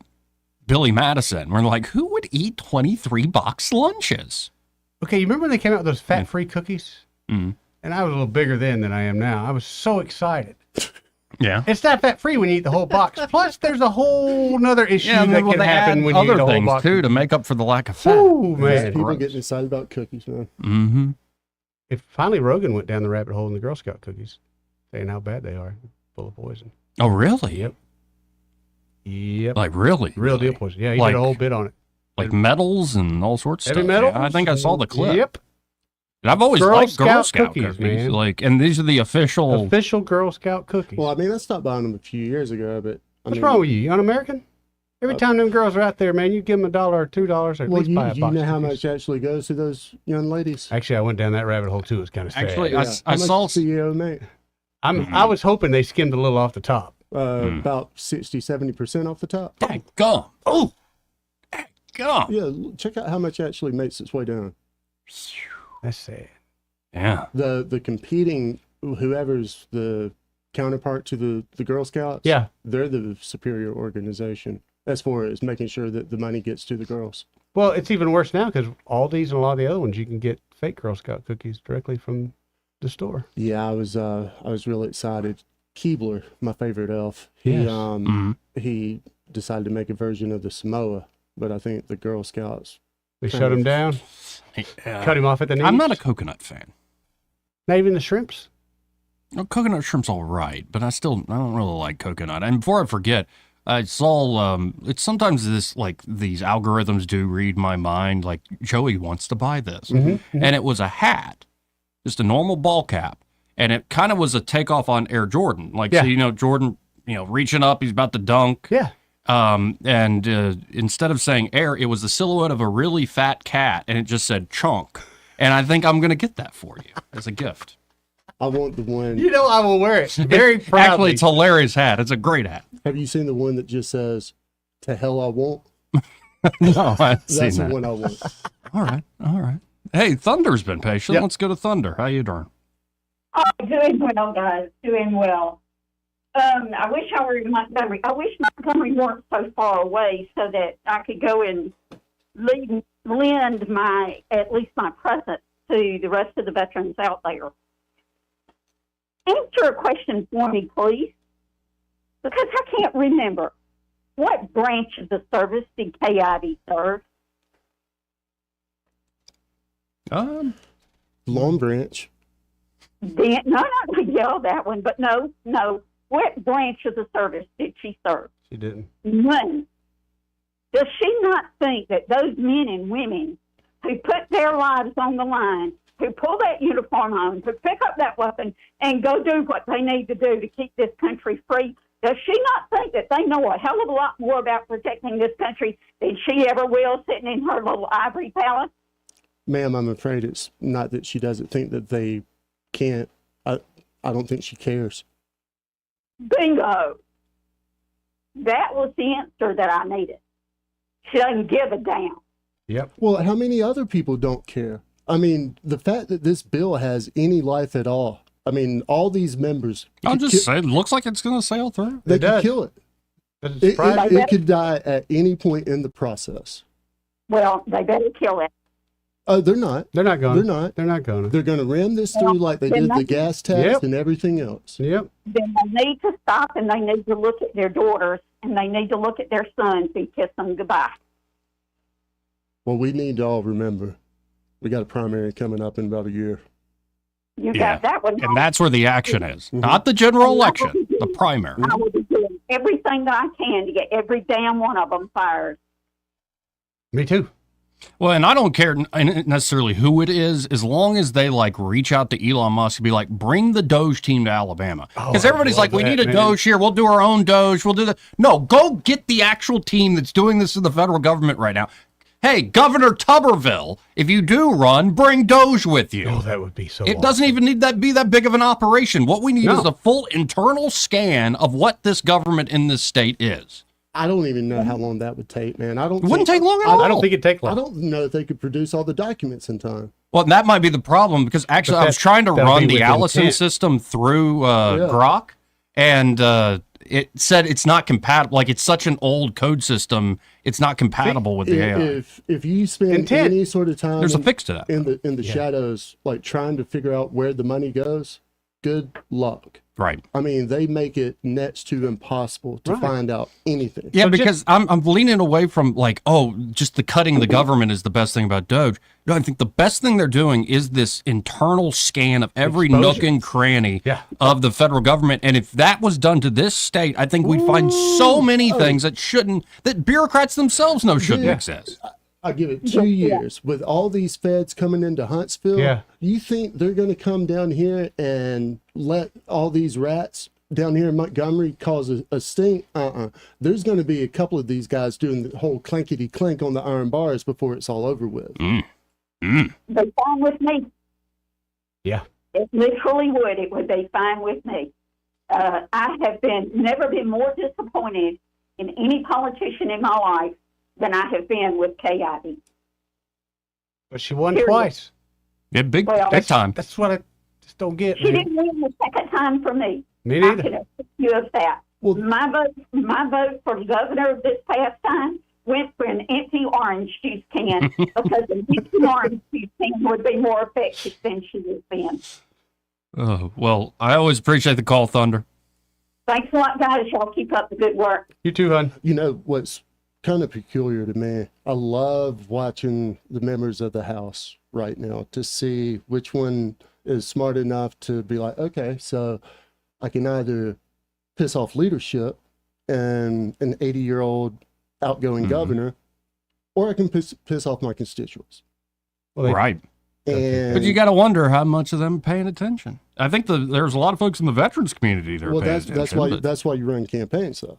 Speaker 10: Billy Madison, where like, who would eat 23 box lunches?
Speaker 12: Okay, you remember when they came out with those fat-free cookies?
Speaker 10: Mm.
Speaker 12: And I was a little bigger then than I am now. I was so excited.
Speaker 10: Yeah.
Speaker 12: It's not fat-free when you eat the whole box. Plus, there's a whole nother issue that
Speaker 10: well,
Speaker 12: can
Speaker 10: they
Speaker 12: happen
Speaker 10: add
Speaker 12: when you eat
Speaker 10: other
Speaker 12: a whole
Speaker 10: things
Speaker 12: box.
Speaker 10: too to make up for the lack of fat.
Speaker 12: Ooh, man.
Speaker 9: people getting excited about cookies, man.
Speaker 10: Mm-hmm.
Speaker 12: If finally Rogan went down the rabbit hole in the Girl Scout cookies, saying how bad they are, full of poison.
Speaker 10: Oh, really?
Speaker 12: Yep. Yep.
Speaker 10: Like really?
Speaker 12: Real deal poison. Yeah, he
Speaker 10: Like-
Speaker 12: did a whole bit on it.
Speaker 10: Like metals and all sorts of
Speaker 12: Heavy
Speaker 10: stuff.
Speaker 12: metals?
Speaker 10: Yeah, I think I saw the clip.
Speaker 12: Yep.
Speaker 10: And I've always
Speaker 12: Girl
Speaker 10: liked Girl
Speaker 12: Scout
Speaker 10: Scout
Speaker 12: cookies,
Speaker 10: cookies.
Speaker 12: man.
Speaker 10: Like, and these are the official.
Speaker 12: Girl Scout cookies.
Speaker 9: Well, I mean, I stopped buying them a few years ago, but
Speaker 12: What's wrong with you? You un-American? Every time them girls are out there, man, you give them $1 or $2 or at
Speaker 9: well,
Speaker 12: least buy a
Speaker 9: you
Speaker 12: box.
Speaker 9: know
Speaker 12: of
Speaker 9: how
Speaker 12: cookies.
Speaker 9: much actually goes to those young ladies?
Speaker 12: Actually, I went down that rabbit hole too. It's kind of sad.
Speaker 10: Actually,
Speaker 9: Yeah.
Speaker 10: I
Speaker 9: How much
Speaker 10: saw.
Speaker 9: CEO mate?
Speaker 12: I was hoping they skimmed a little off the top.
Speaker 9: About 60-70% off the top.
Speaker 10: Dang gum. Oh, dang gum.
Speaker 9: Yeah, check out how much actually makes its way down.
Speaker 12: That's sad.
Speaker 10: Yeah.
Speaker 9: The competing, whoever's the counterpart to the Girl Scouts,
Speaker 12: Yeah.
Speaker 9: they're the superior organization as far as making sure that the money gets to the girls.
Speaker 12: Well, it's even worse now because Aldi's and a lot of the other ones, you can get fake Girl Scout cookies directly from the store.
Speaker 9: Yeah, I was really excited. Keebler, my favorite elf,
Speaker 12: Yes.
Speaker 9: he decided to make a version of the Samoa, but I think the Girl Scouts
Speaker 12: They shut him down, cut him off at the knees.
Speaker 10: I'm not a coconut fan.
Speaker 12: Not even the shrimps.
Speaker 10: No, coconut shrimp's all right, but I don't really like coconut. And before I forget, I saw it's sometimes these algorithms do read my mind. Like Joey wants to buy this, and it was a hat, just a normal ball cap, and it kind of was a takeoff on Air Jordan. Like,
Speaker 12: Yeah.
Speaker 10: so, Jordan, reaching up, he's about to dunk.
Speaker 12: Yeah.
Speaker 10: And instead of saying Air, it was the silhouette of a really fat cat, and it just said Chunk. And I think I'm going to get that for you as a gift.
Speaker 9: I want the one.
Speaker 12: You know I will wear it very proudly.
Speaker 10: Actually, it's a hilarious hat. It's a great hat.
Speaker 9: Have you seen the one that just says, "To hell I won't"?
Speaker 10: No, I haven't seen
Speaker 9: That's the
Speaker 10: that.
Speaker 9: one I want.
Speaker 10: All right. Hey, Thunder's been patient.
Speaker 12: Yep.
Speaker 10: Let's go to Thunder. How you doing?
Speaker 1: Oh, doing well, guys. Doing well. I wish I were in Montgomery. I wish Montgomery weren't so far away so that I could go and lend at least my presence to the rest of the veterans out there. Answer a question for me, please, because I can't remember. What branch of the service did KIV serve?
Speaker 9: Long Branch.
Speaker 1: Yeah, that one, but no. What branch of the service did she serve?
Speaker 12: She didn't.
Speaker 1: None. Does she not think that those men and women who put their lives on the line, who pull that uniform on, who pick up that weapon and go do what they need to do to keep this country free, does she not think that they know a hell of a lot more about protecting this country than she ever will sitting in her little ivory palace?
Speaker 9: Ma'am, I'm afraid it's not that she doesn't think that they can't. I don't think she cares.
Speaker 1: Bingo. That was the answer that I needed. She doesn't give a damn.
Speaker 12: Yep.
Speaker 9: Well, how many other people don't care? I mean, the fact that this bill has any life at all. I mean, all these members.
Speaker 10: I'll just say, it looks like it's going to sail through.
Speaker 9: They could kill it. It could die at any point in the process.
Speaker 1: Well, they better kill it.
Speaker 9: Oh, they're not.
Speaker 12: They're not going.
Speaker 9: They're not.
Speaker 12: They're not going to.
Speaker 9: They're going to ram this through like they did the gas tax and everything else.
Speaker 12: Yep.
Speaker 1: Then they need to stop, and they need to look at their daughters, and they need to look at their sons and kiss them goodbye.
Speaker 9: Well, we need to all remember, we got a primary coming up in about a year.
Speaker 1: You got that one.
Speaker 10: And that's where the action is. Not the general election, the primary.
Speaker 1: I will be doing everything that I can to get every damn one of them fired.
Speaker 12: Me too.
Speaker 10: Well, and I don't care necessarily who it is, as long as they like reach out to Elon Musk and be like, bring the Doge team to Alabama. Because everybody's like, we need a Doge here. We'll do our own Doge. We'll do that. No, go get the actual team that's doing this in the federal government right now. Hey, Governor Tuberville, if you do run, bring Doge with you.
Speaker 12: Oh, that would be so
Speaker 10: It doesn't even need that be that big of an operation. What we need is a full internal scan of what this government in this state is.
Speaker 9: I don't even know how long that would take, man.
Speaker 10: It wouldn't take long at all.
Speaker 12: I don't think it'd take long.
Speaker 9: I don't know if they could produce all the documents in time.
Speaker 10: Well, that might be the problem, because actually I was trying to run the Allison system through Grok, and it said it's not compatible. Like, it's such an old code system, it's not compatible with the AI.
Speaker 9: If you spend any sort of time,
Speaker 10: there's a fix to that.
Speaker 9: In the shadows, like trying to figure out where the money goes, good luck.
Speaker 10: Right.
Speaker 9: I mean, they make it next to impossible to find out anything.
Speaker 10: Yeah, because I'm leaning away from like, oh, just the cutting the government is the best thing about Doge. No, I think the best thing they're doing is this internal scan of every nook and cranny of the federal government. And if that was done to this state, I think we'd find so many things that bureaucrats themselves know shouldn't exist.
Speaker 9: I'll give it 2 years. With all these feds coming into Huntsville, you think they're going to come down here and let all these rats down here in Montgomery cause a stink? There's going to be a couple of these guys doing the whole clankety clink on the iron bars before it's all over with.
Speaker 1: They fine with me.
Speaker 12: Yeah.
Speaker 1: It literally would. It would be fine with me. I have never been more disappointed in any politician in my life than I have been with KID.
Speaker 12: But she won twice.
Speaker 10: Yeah, big time.
Speaker 12: That's what I just don't get.
Speaker 1: She didn't win the second time for me.
Speaker 12: Me neither.
Speaker 1: I can assure you of that. Well, my vote for governor this past time went for an empty orange juice can because an empty orange juice can would be more effective than she has been.
Speaker 10: Oh, well, I always appreciate the call, Thunder.
Speaker 1: Thanks a lot, guys. Y'all keep up the good work.
Speaker 12: You too, hon.
Speaker 9: You know what's kind of peculiar to me? I love watching the members of the House right now to see which one is smart enough to be like, okay, so I can either piss off leadership and an 80-year-old outgoing governor, or I can piss off my constituents.
Speaker 10: Right.
Speaker 9: And
Speaker 10: but you got to wonder how much of them are paying attention. I think there's a lot of folks in the veterans community that are paying attention.
Speaker 9: That's why you run campaigns, though.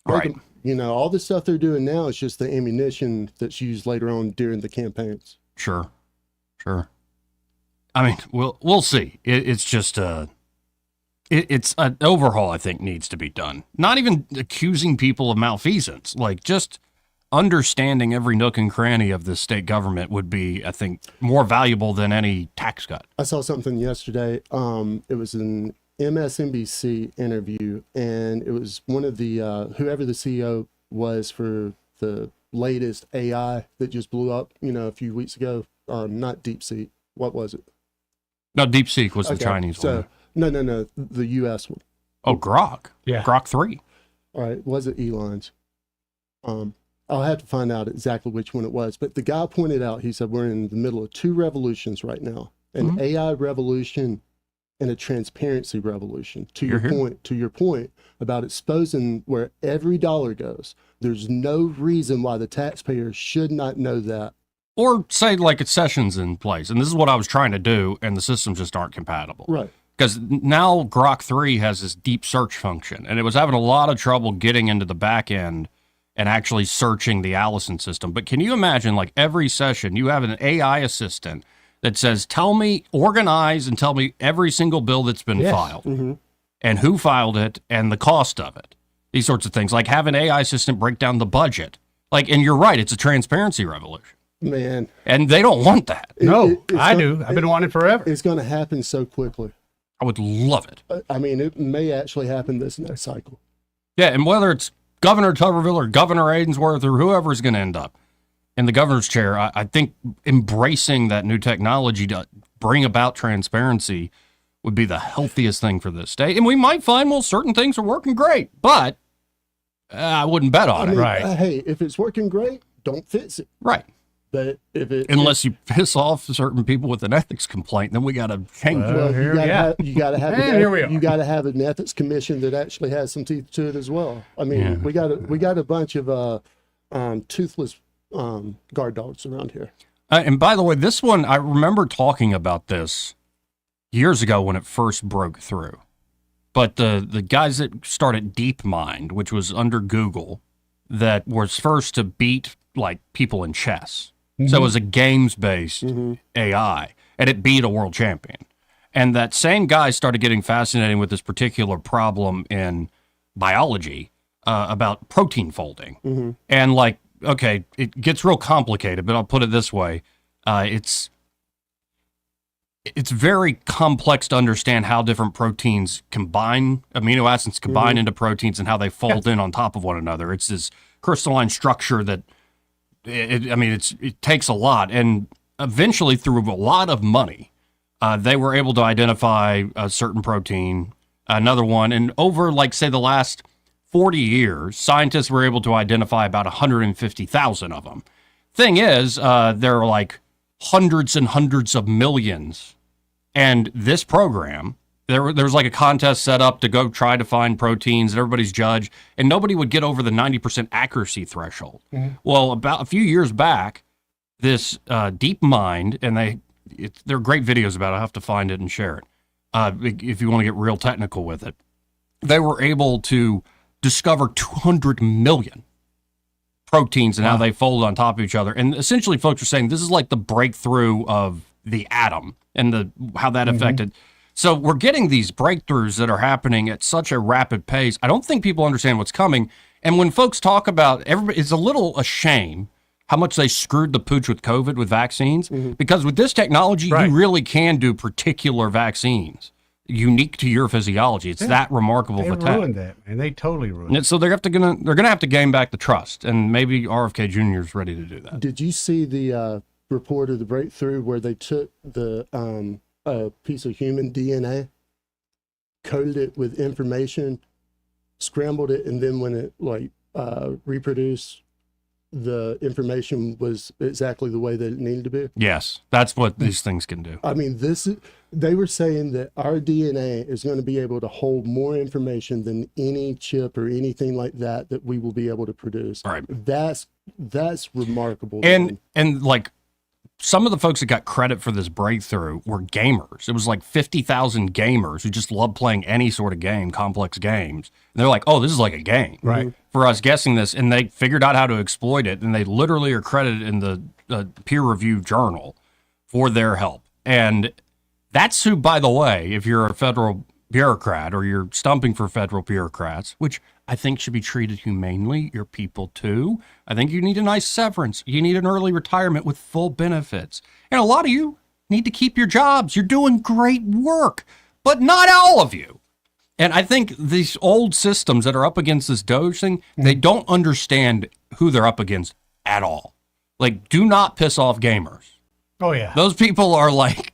Speaker 10: Right.
Speaker 9: You know, all the stuff they're doing now is just the ammunition that's used later on during the campaigns.
Speaker 10: Sure. I mean, we'll see. It's just it's an overhaul. I think needs to be done. Not even accusing people of malfeasance, like just understanding every nook and cranny of the state government would be, I think, more valuable than any tax cut.
Speaker 9: I saw something yesterday. It was an MSNBC interview, and it was one of the whoever the CEO was for the latest AI that just blew up, a few weeks ago. Not DeepSeek. What was it?
Speaker 10: No, DeepSeek was the Chinese one.
Speaker 9: No, the U.S. one.
Speaker 10: Oh, Grok.
Speaker 12: Yeah.
Speaker 10: Grok 3.
Speaker 9: All right, was it Elon's? I'll have to find out exactly which one it was. But the guy pointed out, he said, we're in the middle of two revolutions right now, an AI revolution and a transparency revolution. To your point about exposing where every dollar goes, there's no reason why the taxpayer should not know that.
Speaker 10: Or say like it's sessions in place, and this is what I was trying to do, and the systems just aren't compatible.
Speaker 9: Right.
Speaker 10: Because now Grok 3 has this deep search function, and it was having a lot of trouble getting into the back end and actually searching the Allison system. But can you imagine, like every session, you have an AI assistant that says, organize and tell me every single bill that's been filed and who filed it and the cost of it. These sorts of things, like have an AI assistant break down the budget. Like, and you're right, it's a transparency revolution.
Speaker 9: Man.
Speaker 10: And they don't want that.
Speaker 12: I do. I've been wanting it forever.
Speaker 9: It's going to happen so quickly.
Speaker 10: I would love it.
Speaker 9: I mean, it may actually happen this next cycle.
Speaker 10: Yeah, and whether it's Governor Tuberville or Governor Aidensworth or whoever's going to end up in the governor's chair, I think embracing that new technology to bring about transparency would be the healthiest thing for this state. And we might find, well, certain things are working great, but I wouldn't bet on it. Right.
Speaker 9: Hey, if it's working great, don't fix it.
Speaker 10: Right.
Speaker 9: But
Speaker 10: unless you piss off certain people with an ethics complaint, then we got to change it.
Speaker 9: Well, you got to have you got to have an ethics commission that actually has some teeth to it as well. I mean, we got a bunch of toothless guard dogs around here.
Speaker 10: And by the way, this one, I remember talking about this years ago when it first broke through. But the guys that started DeepMind, which was under Google, that was first to beat like people in chess. Mm-hmm. So it was a games-based AI, and it beat a world champion. And that same guy started getting fascinated with this particular problem in biology about protein folding. Mm-hmm. And like, okay, it gets real complicated, but I'll put it this way. It's very complex to understand how different proteins combine, amino acids combine into proteins and how they fold in on top of one another. It's this crystalline structure that, it takes a lot. And eventually, through a lot of money, they were able to identify a certain protein, another one. And over, like, say, the last 40 years, scientists were able to identify about 150,000 of them. Thing is, there are like hundreds and hundreds of millions. And this program, there was like a contest set up to go try to find proteins that everybody's judged, and nobody would get over the 90% accuracy threshold. Mm-hmm. Well, about a few years back, this DeepMind, and they're great videos about it. I'll have to find it and share it if you want to get real technical with it. They were able to discover 200 million proteins and how they fold on top of each other. And essentially, folks are saying this is like the breakthrough of the atom and how that affected. So we're getting these breakthroughs that are happening at such a rapid pace. I don't think people understand what's coming. And when folks talk about it's a little a shame how much they screwed the pooch with COVID with vaccines, because with this technology, you really can do particular vaccines unique to your physiology. It's that remarkable.
Speaker 12: They ruined that, man. They totally ruined it.
Speaker 10: So they're gonna have to gain back the trust, and maybe RFK Jr. is ready to do that.
Speaker 9: Did you see the report of the breakthrough where they took the a piece of human DNA, coded it with information, scrambled it, and then when it reproduced, the information was exactly the way that it needed to be?
Speaker 10: Yes, that's what these things can do.
Speaker 9: I mean, they were saying that our DNA is going to be able to hold more information than any chip or anything like that we will be able to produce.
Speaker 10: All right.
Speaker 9: That's remarkable.
Speaker 10: And like, some of the folks that got credit for this breakthrough were gamers. It was like 50,000 gamers who just love playing any sort of game, complex games. And they're like, oh, this is like a game.
Speaker 12: Right.
Speaker 10: For us guessing this. And they figured out how to exploit it. And they literally are credited in the peer-reviewed journal for their help. And that's who, by the way, if you're a federal bureaucrat or you're stumping for federal bureaucrats, which I think should be treated humanely, your people too. I think you need a nice severance. You need an early retirement with full benefits. And a lot of you need to keep your jobs. You're doing great work, but not all of you. And I think these old systems that are up against this Doge thing, they don't understand who they're up against at all. Like, do not piss off gamers.
Speaker 12: Oh, yeah.
Speaker 10: Those people are like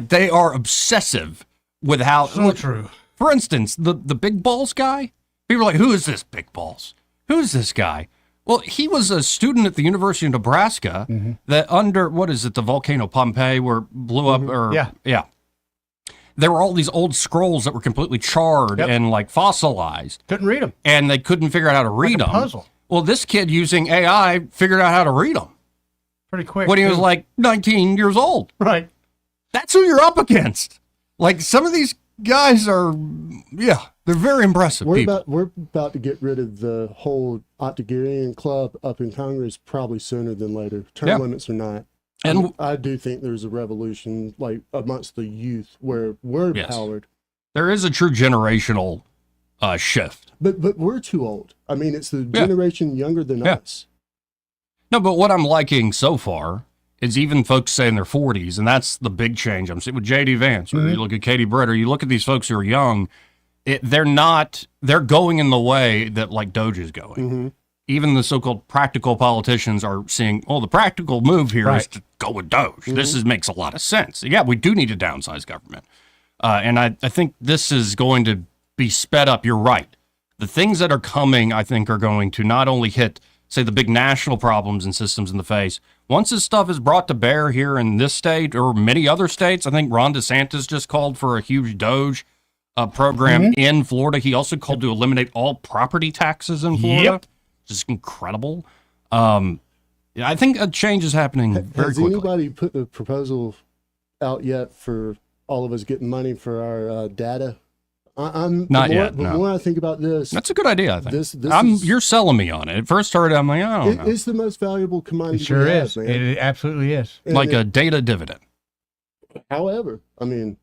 Speaker 10: they are obsessive with how.
Speaker 12: So true.
Speaker 10: For instance, the Big Balls guy. People are like, who is this Big Balls? Who's this guy? Well, he was a student at the University of Nebraska that under, the volcano Pompeii blew up? Yeah. There were all these old scrolls that were completely charred and like fossilized.
Speaker 12: Couldn't read them.
Speaker 10: And they couldn't figure out how to read them.
Speaker 12: Puzzle.
Speaker 10: Well, this kid using AI figured out how to read them.
Speaker 12: Pretty quick.
Speaker 10: When he was like 19 years old.
Speaker 12: Right.
Speaker 10: That's who you're up against. Like, some of these guys are, they're very impressive people.
Speaker 9: We're about to get rid of the whole octogenarian club up in Congress probably sooner than later. Term limits or not. And I do think there's a revolution like amongst the youth where we're empowered.
Speaker 10: There is a true generational shift.
Speaker 9: But we're too old. I mean, it's the generation younger than us.
Speaker 10: No, but what I'm liking so far It's even folks say in their 40s, and that's the big change. I'm seeing with J.D. Vance, or you look at Katie Britt, or you look at these folks who are young, they're going in the way that like Doge is going. Even the so-called practical politicians are seeing, the practical move here is to go with Doge. This makes a lot of sense. Yeah, we do need to downsize government. And I think this is going to be sped up. You're right. The things that are coming, I think, are going to not only hit, say, the big national problems and systems in the face. Once this stuff is brought to bear here in this state or many other states, I think Ron DeSantis just called for a huge Doge program in Florida. He also called to eliminate all property taxes in Florida. Just incredible. I think a change is happening very quickly.
Speaker 9: Has anybody put the proposal out yet for all of us getting money for our data?
Speaker 10: Not yet.
Speaker 9: The more I think about this,
Speaker 10: that's a good idea. I think you're selling me on it. At first heard it, I'm like, I don't know.
Speaker 9: It's the most valuable commodity.
Speaker 12: It sure
Speaker 9: we
Speaker 12: is.
Speaker 9: have, man.
Speaker 12: It absolutely is.
Speaker 10: Like a data dividend.
Speaker 9: However, I mean,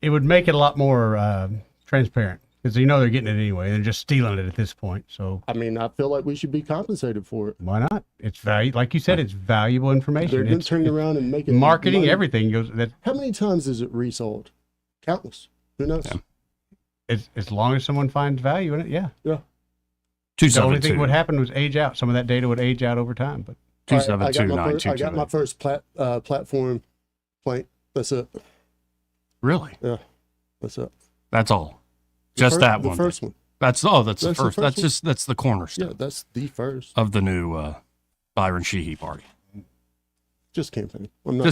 Speaker 12: it would make it a lot more transparent because they're getting it anyway. They're just stealing it at this point. So
Speaker 9: I mean, I feel like we should be compensated for it.
Speaker 12: Why not? It's like you said, it's valuable information.
Speaker 9: They're going to turn around and make it
Speaker 12: marketing.
Speaker 9: money.
Speaker 12: Everything goes.
Speaker 9: How many times is it resold? Countless. Who knows?
Speaker 12: Yeah. As long as someone finds value in it, yeah.
Speaker 9: Yeah.
Speaker 12: The only thing that would happen was age out. Some of that data would age out over time. But
Speaker 10: 2729228.
Speaker 9: I got my first platform plank. That's it.
Speaker 10: Really?
Speaker 9: Yeah. That's it.
Speaker 10: That's all. Just that one.
Speaker 9: The first one.
Speaker 10: That's the first. That's the cornerstone.
Speaker 9: Yeah, that's the first
Speaker 10: of the new Byron Sheehy party.
Speaker 9: Just campaign.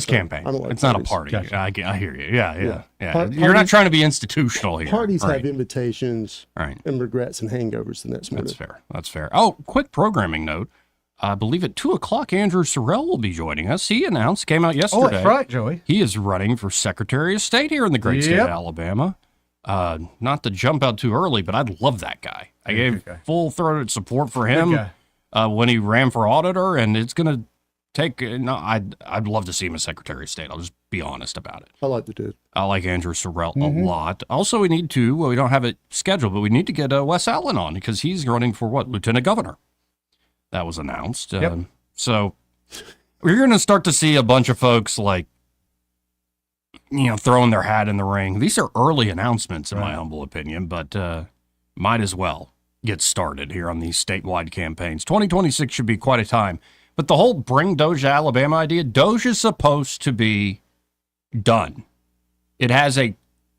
Speaker 10: Campaign.
Speaker 9: I don't like
Speaker 10: it's
Speaker 9: parties.
Speaker 10: Not a party.
Speaker 9: Gotcha.
Speaker 10: I hear you. Yeah.
Speaker 9: You're
Speaker 10: not trying to be institutional here.
Speaker 9: Parties have invitations and regrets and hangovers the next morning.
Speaker 10: That's fair. Oh, quick programming note. I believe at 2:00, Andrew Sorrell will be joining us. He came out yesterday.
Speaker 12: Oh, that's right, Joey.
Speaker 10: He is running for Secretary of State here in the great state of Alabama. Not to jump out too early, but I love that guy. I gave full-throated support for him when he ran for auditor, and it's going to I'd love to see him as Secretary of State. I'll just be honest about it.
Speaker 9: I like the dude.
Speaker 10: I like Andrew Sorrell a lot. Also, we don't have it scheduled, but we need to get Wes Allen on because he's running for Lieutenant Governor. That was announced. So we're going to start to see a bunch of folks throwing their hat in the ring. These are early announcements in my humble opinion, but might as well get started here on these statewide campaigns. 2026 should be quite a time. But the whole bring Doge to Alabama idea, Doge is supposed to be done. It has a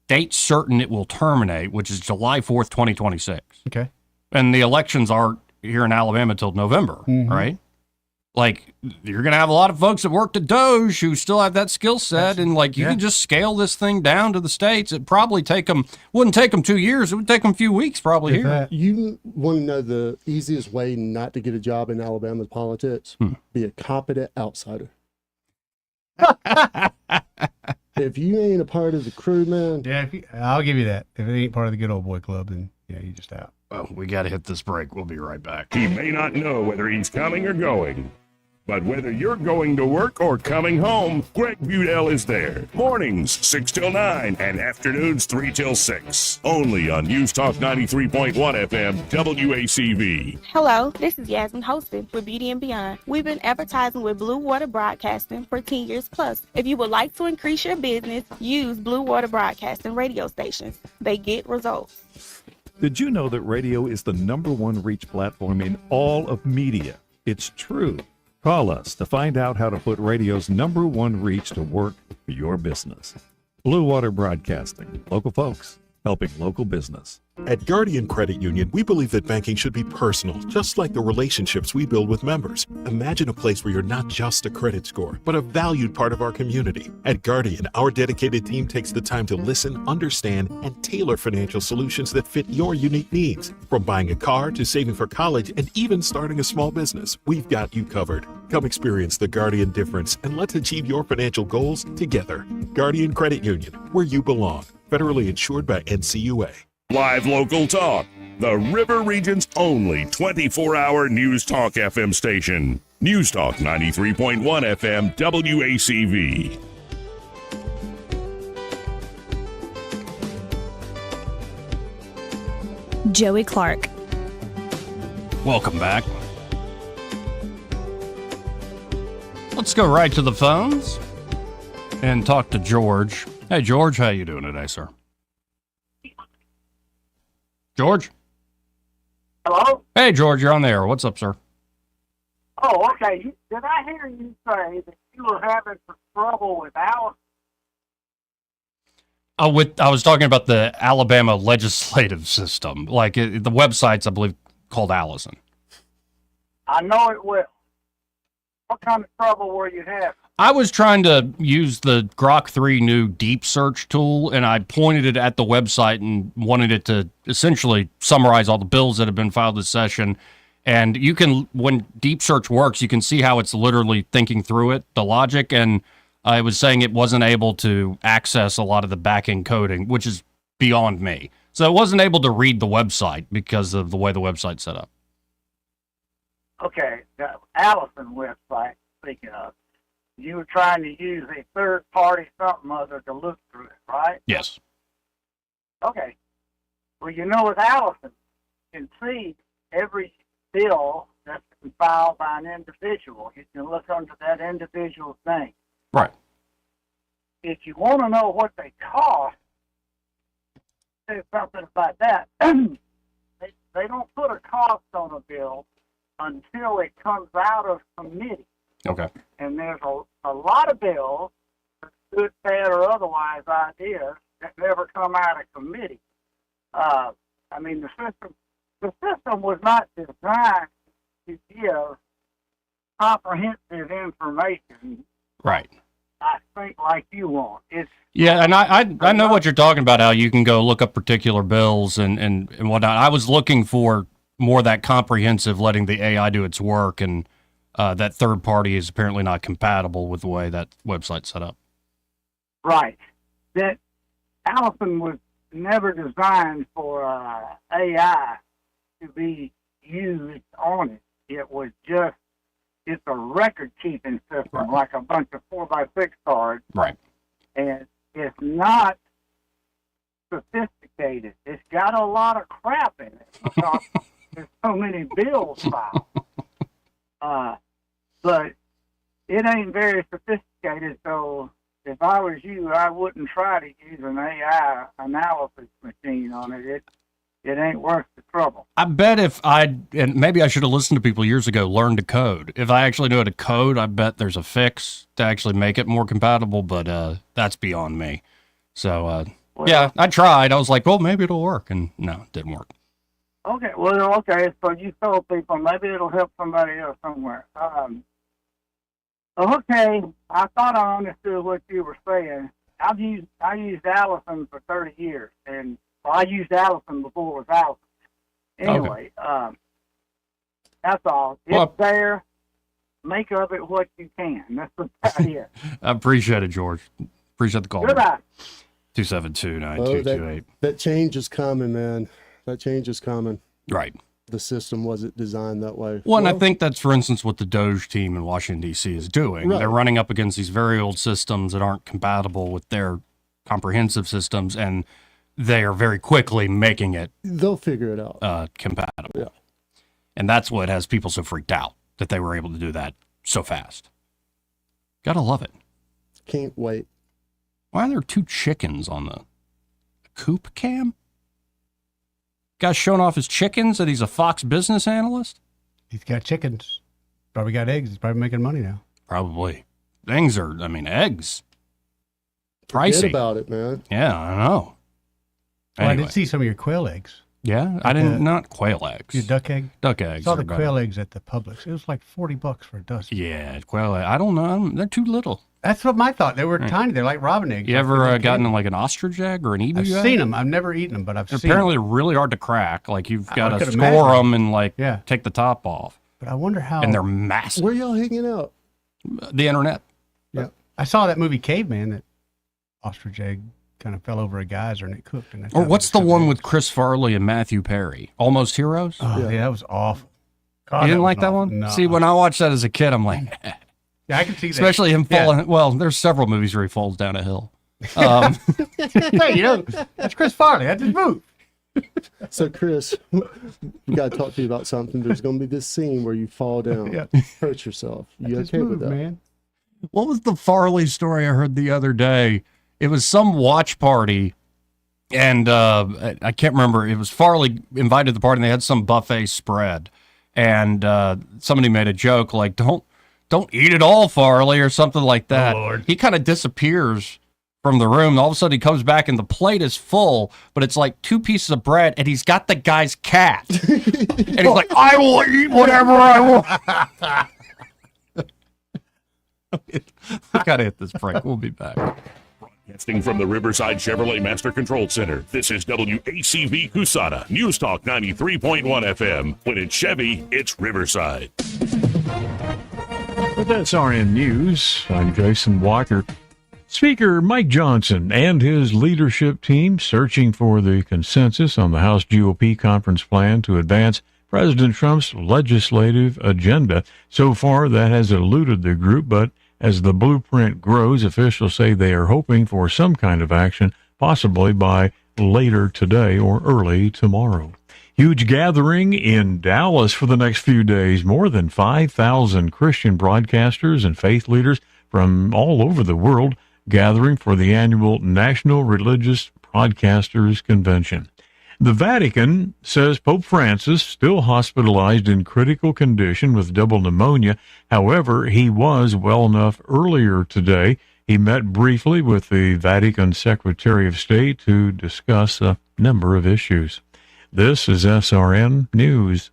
Speaker 10: date certain it will terminate, which is July 4th, 2026.
Speaker 12: Okay.
Speaker 10: And the elections aren't here in Alabama till November, right? Like, you're going to have a lot of folks that worked at Doge who still have that skill set, and you can just scale this thing down to the states. It'd probably wouldn't take them 2 years. It would take them a few weeks probably here.
Speaker 9: You want to know the easiest way not to get a job in Alabama's politics? Be a competent outsider. If you ain't a part of the crew, man.
Speaker 12: Yeah, I'll give you that. If it ain't part of the good old boy club, then you're just out.
Speaker 10: Well, we got to hit this break. We'll be right back.
Speaker 8: He may not know whether he's coming or going, but whether you're going to work or coming home, Greg Budell is there. Mornings 6 till 9 and afternoons 3 till 6. Only on News Talk 93.1 FM WACV.
Speaker 6: Hello, this is Yasmin Hostin with Beauty and Beyond. We've been advertising with Blue Water Broadcasting for 10 years plus. If you would like to increase your business, use Blue Water Broadcasting radio stations. They get results.
Speaker 22: Did you know that radio is the #1 reach platform in all of media? It's true. Call us to find out how to put radio's #1 reach to work for your business. Blue Water Broadcasting. Local folks helping local business.
Speaker 23: At Guardian Credit Union, we believe that banking should be personal, just like the relationships we build with members. Imagine a place where you're not just a credit score, but a valued part of our community. At Guardian, our dedicated team takes the time to listen, understand, and tailor financial solutions that fit your unique needs. From buying a car to saving for college and even starting a small business, we've got you covered. Come experience the Guardian difference and let's achieve your financial goals together. Guardian Credit Union, where you belong. Federally insured by NCUA.
Speaker 8: Live local talk. The River Region's only 24-hour News Talk FM station. News Talk 93.1 FM WACV.
Speaker 24: Joey Clark.
Speaker 10: Let's go right to the phones and talk to George. Hey, George, how you doing today, sir? George?
Speaker 4: Hello?
Speaker 10: Hey, George, you're on the air. What's up, sir?
Speaker 4: Oh, okay. Did I hear you say that you were having some trouble with Alice?
Speaker 10: I was talking about the Alabama legislative system. Like, the website's, I believe, called Allison.
Speaker 4: I know it will. What kind of trouble were you having?
Speaker 10: I was trying to use the Grok 3 new deep search tool, and I pointed it at the website and wanted it to essentially summarize all the bills that have been filed this session. And you can, when deep search works, you can see how it's literally thinking through it, the logic, and it was saying it wasn't able to access a lot of the back-end coding, which is beyond me. So it wasn't able to read the website because of the way the website's set up.
Speaker 4: Okay, the Allison website, speaking of, you were trying to use a third-party something other to look through it, right?
Speaker 10: Yes.
Speaker 4: Okay. Well, you know, with Allison, you can see every bill that's been filed by an individual. You can look under that individual's name.
Speaker 10: Right.
Speaker 4: If you want to know what they cost, say something about that. They don't put a cost on a bill until it comes out of committee.
Speaker 10: Okay.
Speaker 4: And there's a lot of bills, good, bad, or otherwise ideas, that never come out of committee. I mean, the system was not designed to give comprehensive information.
Speaker 10: Right.
Speaker 4: I think like you want.
Speaker 10: Yeah, and I know what you're talking about, how you can go look up particular bills and whatnot. I was looking for more that comprehensive, letting the AI do its work, and that third party is apparently not compatible with the way that website's set up.
Speaker 4: Right. That Allison was never designed for AI to be used on it. It was just, it's a record-keeping system, like a bunch of 4x6 cards.
Speaker 10: Right.
Speaker 4: And it's not sophisticated. It's got a lot of crap in it because there's so many bills filed. But it ain't very sophisticated, so if I was you, I wouldn't try to use an AI analysis machine on it. It ain't worth the trouble.
Speaker 10: I bet if and maybe I should have listened to people years ago, learn to code. If I actually knew how to code, I bet there's a fix to actually make it more compatible, but that's beyond me. So, yeah, I tried. I was like, well, maybe it'll work, and no, it didn't work.
Speaker 4: Okay, well, okay, so you told people maybe it'll help somebody else somewhere. Okay, I thought I understood what you were saying. I used Allison for 30 years, and I used Allison before it was Allison. Anyway, that's all. It's there. Make of it what you can. That's about it.
Speaker 10: I appreciate it, George. Appreciate the call.
Speaker 4: Goodbye.
Speaker 10: 272-9228.
Speaker 9: That change is coming, man. That change is coming.
Speaker 10: Right.
Speaker 9: The system wasn't designed that way.
Speaker 10: Well, and I think that's, for instance, what the Doge team in Washington, D.C. is doing.
Speaker 9: Right.
Speaker 10: They're running up against these very old systems that aren't compatible with their comprehensive systems, and they are very quickly making it.
Speaker 9: They'll figure it out.
Speaker 10: Compatible.
Speaker 9: Yeah.
Speaker 10: And that's what has people so freaked out, that they were able to do that so fast. Gotta love it.
Speaker 9: Can't wait.
Speaker 10: Why are there two chickens on the coop cam? Guy's showing off his chickens that he's a Fox business analyst?
Speaker 12: He's got chickens. Probably got eggs. He's probably making money now.
Speaker 10: Probably. Eggs. Pricey.
Speaker 9: Forget about it, man.
Speaker 10: Yeah, I know.
Speaker 12: Well,
Speaker 10: Anyway.
Speaker 12: I did see some of your quail eggs.
Speaker 10: Yeah, I didn't, not quail eggs.
Speaker 12: Your duck egg?
Speaker 10: Duck eggs.
Speaker 12: Saw the
Speaker 10: are better.
Speaker 12: quail eggs at the Publix. It was like $40 for a dozen.
Speaker 10: Yeah, quail egg. I don't know. They're too little.
Speaker 12: That's what my thought. They were
Speaker 10: Right.
Speaker 12: tiny. They're like robin eggs.
Speaker 10: You
Speaker 12: Like
Speaker 10: ever
Speaker 12: they're
Speaker 10: gotten
Speaker 12: candy.
Speaker 10: like an ostrich egg or an emu
Speaker 12: I've
Speaker 10: egg?
Speaker 12: seen them. I've never eaten them, but I've
Speaker 10: They're
Speaker 12: seen
Speaker 10: apparently
Speaker 12: them.
Speaker 10: really hard to crack. Like you've
Speaker 12: I
Speaker 10: got to
Speaker 12: could
Speaker 10: score
Speaker 12: imagine.
Speaker 10: them and like take the top off.
Speaker 12: But I wonder how.
Speaker 10: And they're massive.
Speaker 9: Where y'all hanging out?
Speaker 10: The internet.
Speaker 12: Yeah. I saw that movie Caveman, that ostrich egg kind of fell over a geyser and it cooked. And that's
Speaker 10: Or
Speaker 12: how
Speaker 10: what's
Speaker 12: they
Speaker 10: the one with Chris Farley and Matthew Perry? Almost Heroes?
Speaker 12: Oh, yeah, that was awful. God,
Speaker 10: You didn't
Speaker 12: was
Speaker 10: like that
Speaker 12: awful.
Speaker 10: one?
Speaker 12: No.
Speaker 10: See, when I watched that as a kid, I'm like,
Speaker 12: Yeah, I can see that.
Speaker 10: especially him
Speaker 12: Yeah.
Speaker 10: falling. Well, there's several movies where he falls down a hill.
Speaker 12: Hey, that's Chris Farley. That's his move.
Speaker 9: So, Chris, we got to talk to you about something. There's going to be this scene where you fall down,
Speaker 12: Yeah.
Speaker 9: hurt yourself. You
Speaker 12: That's his
Speaker 9: okay with
Speaker 12: move,
Speaker 9: that?
Speaker 12: man.
Speaker 10: What was the Farley story I heard the other day? It was some watch party, and I can't remember. It was Farley invited the party, and they had some buffet spread. And somebody made a joke like, don't eat it all, Farley, or something like that.
Speaker 20: Oh, Lord.
Speaker 10: He kind of disappears from the room. All of a sudden, he comes back, and the plate is full, but it's like 2 pieces of bread, and he's got the guy's cat. And he's like, I will eat whatever I want. We got to hit this break. We'll be back.
Speaker 8: Broadcasting from the Riverside Chevrolet Master Control Center, this is WACV Cusana, News Talk 93.1 FM. When it's Chevy, it's Riverside.
Speaker 22: With SRN News, I'm Jason Walker. Speaker Mike Johnson and his leadership team searching for the consensus on the House GOP conference plan to advance President Trump's legislative agenda. So far, that has eluded the group, but as the blueprint grows, officials say they are hoping for some kind of action, possibly by later today or early tomorrow. Huge gathering in Dallas for the next few days. More than 5,000 Christian broadcasters and faith leaders from all over the world gathering for the annual National Religious Broadcasters Convention. The Vatican says Pope Francis, still hospitalized in critical condition with double pneumonia. However, he was well enough earlier today. He met briefly with the Vatican Secretary of State to discuss a number of issues. This is SRN News.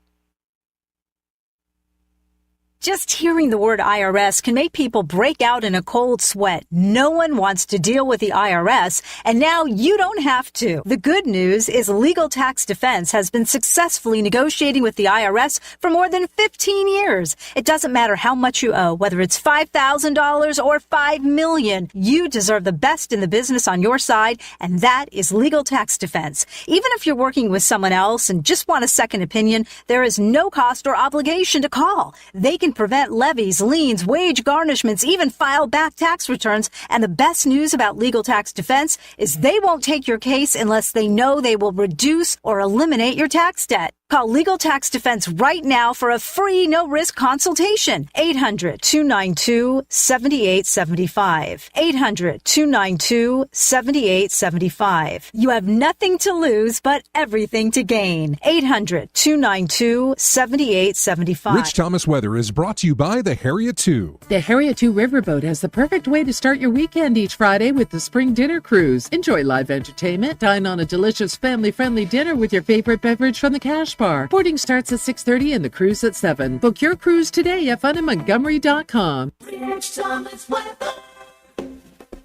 Speaker 5: Just hearing the word IRS can make people break out in a cold sweat. No one wants to deal with the IRS, and now you don't have to. The good news is Legal Tax Defense has been successfully negotiating with the IRS for more than 15 years. It doesn't matter how much you owe, whether it's $5,000 or $5 million. You deserve the best in the business on your side, and that is Legal Tax Defense. Even if you're working with someone else and just want a second opinion, there is no cost or obligation to call. They can prevent levies, liens, wage garnishments, even file back tax returns. And the best news about Legal Tax Defense is they won't take your case unless they know they will reduce or eliminate your tax debt. Call Legal Tax Defense right now for a free, no-risk consultation. 800-292-7875. 800-292-7875. You have nothing to lose, but everything to gain. 800-292-7875.
Speaker 14: Rich Thomas Weather is brought to you by the Harriet 2.
Speaker 7: The Harriet 2 Riverboat has the perfect way to start your weekend each Friday with the Spring Dinner Cruise. Enjoy live entertainment, dine on a delicious family-friendly dinner with your favorite beverage from the Cash Bar. Boarding starts at 6:30 and the cruise at 7. Book your cruise today at funinmontgomery.com.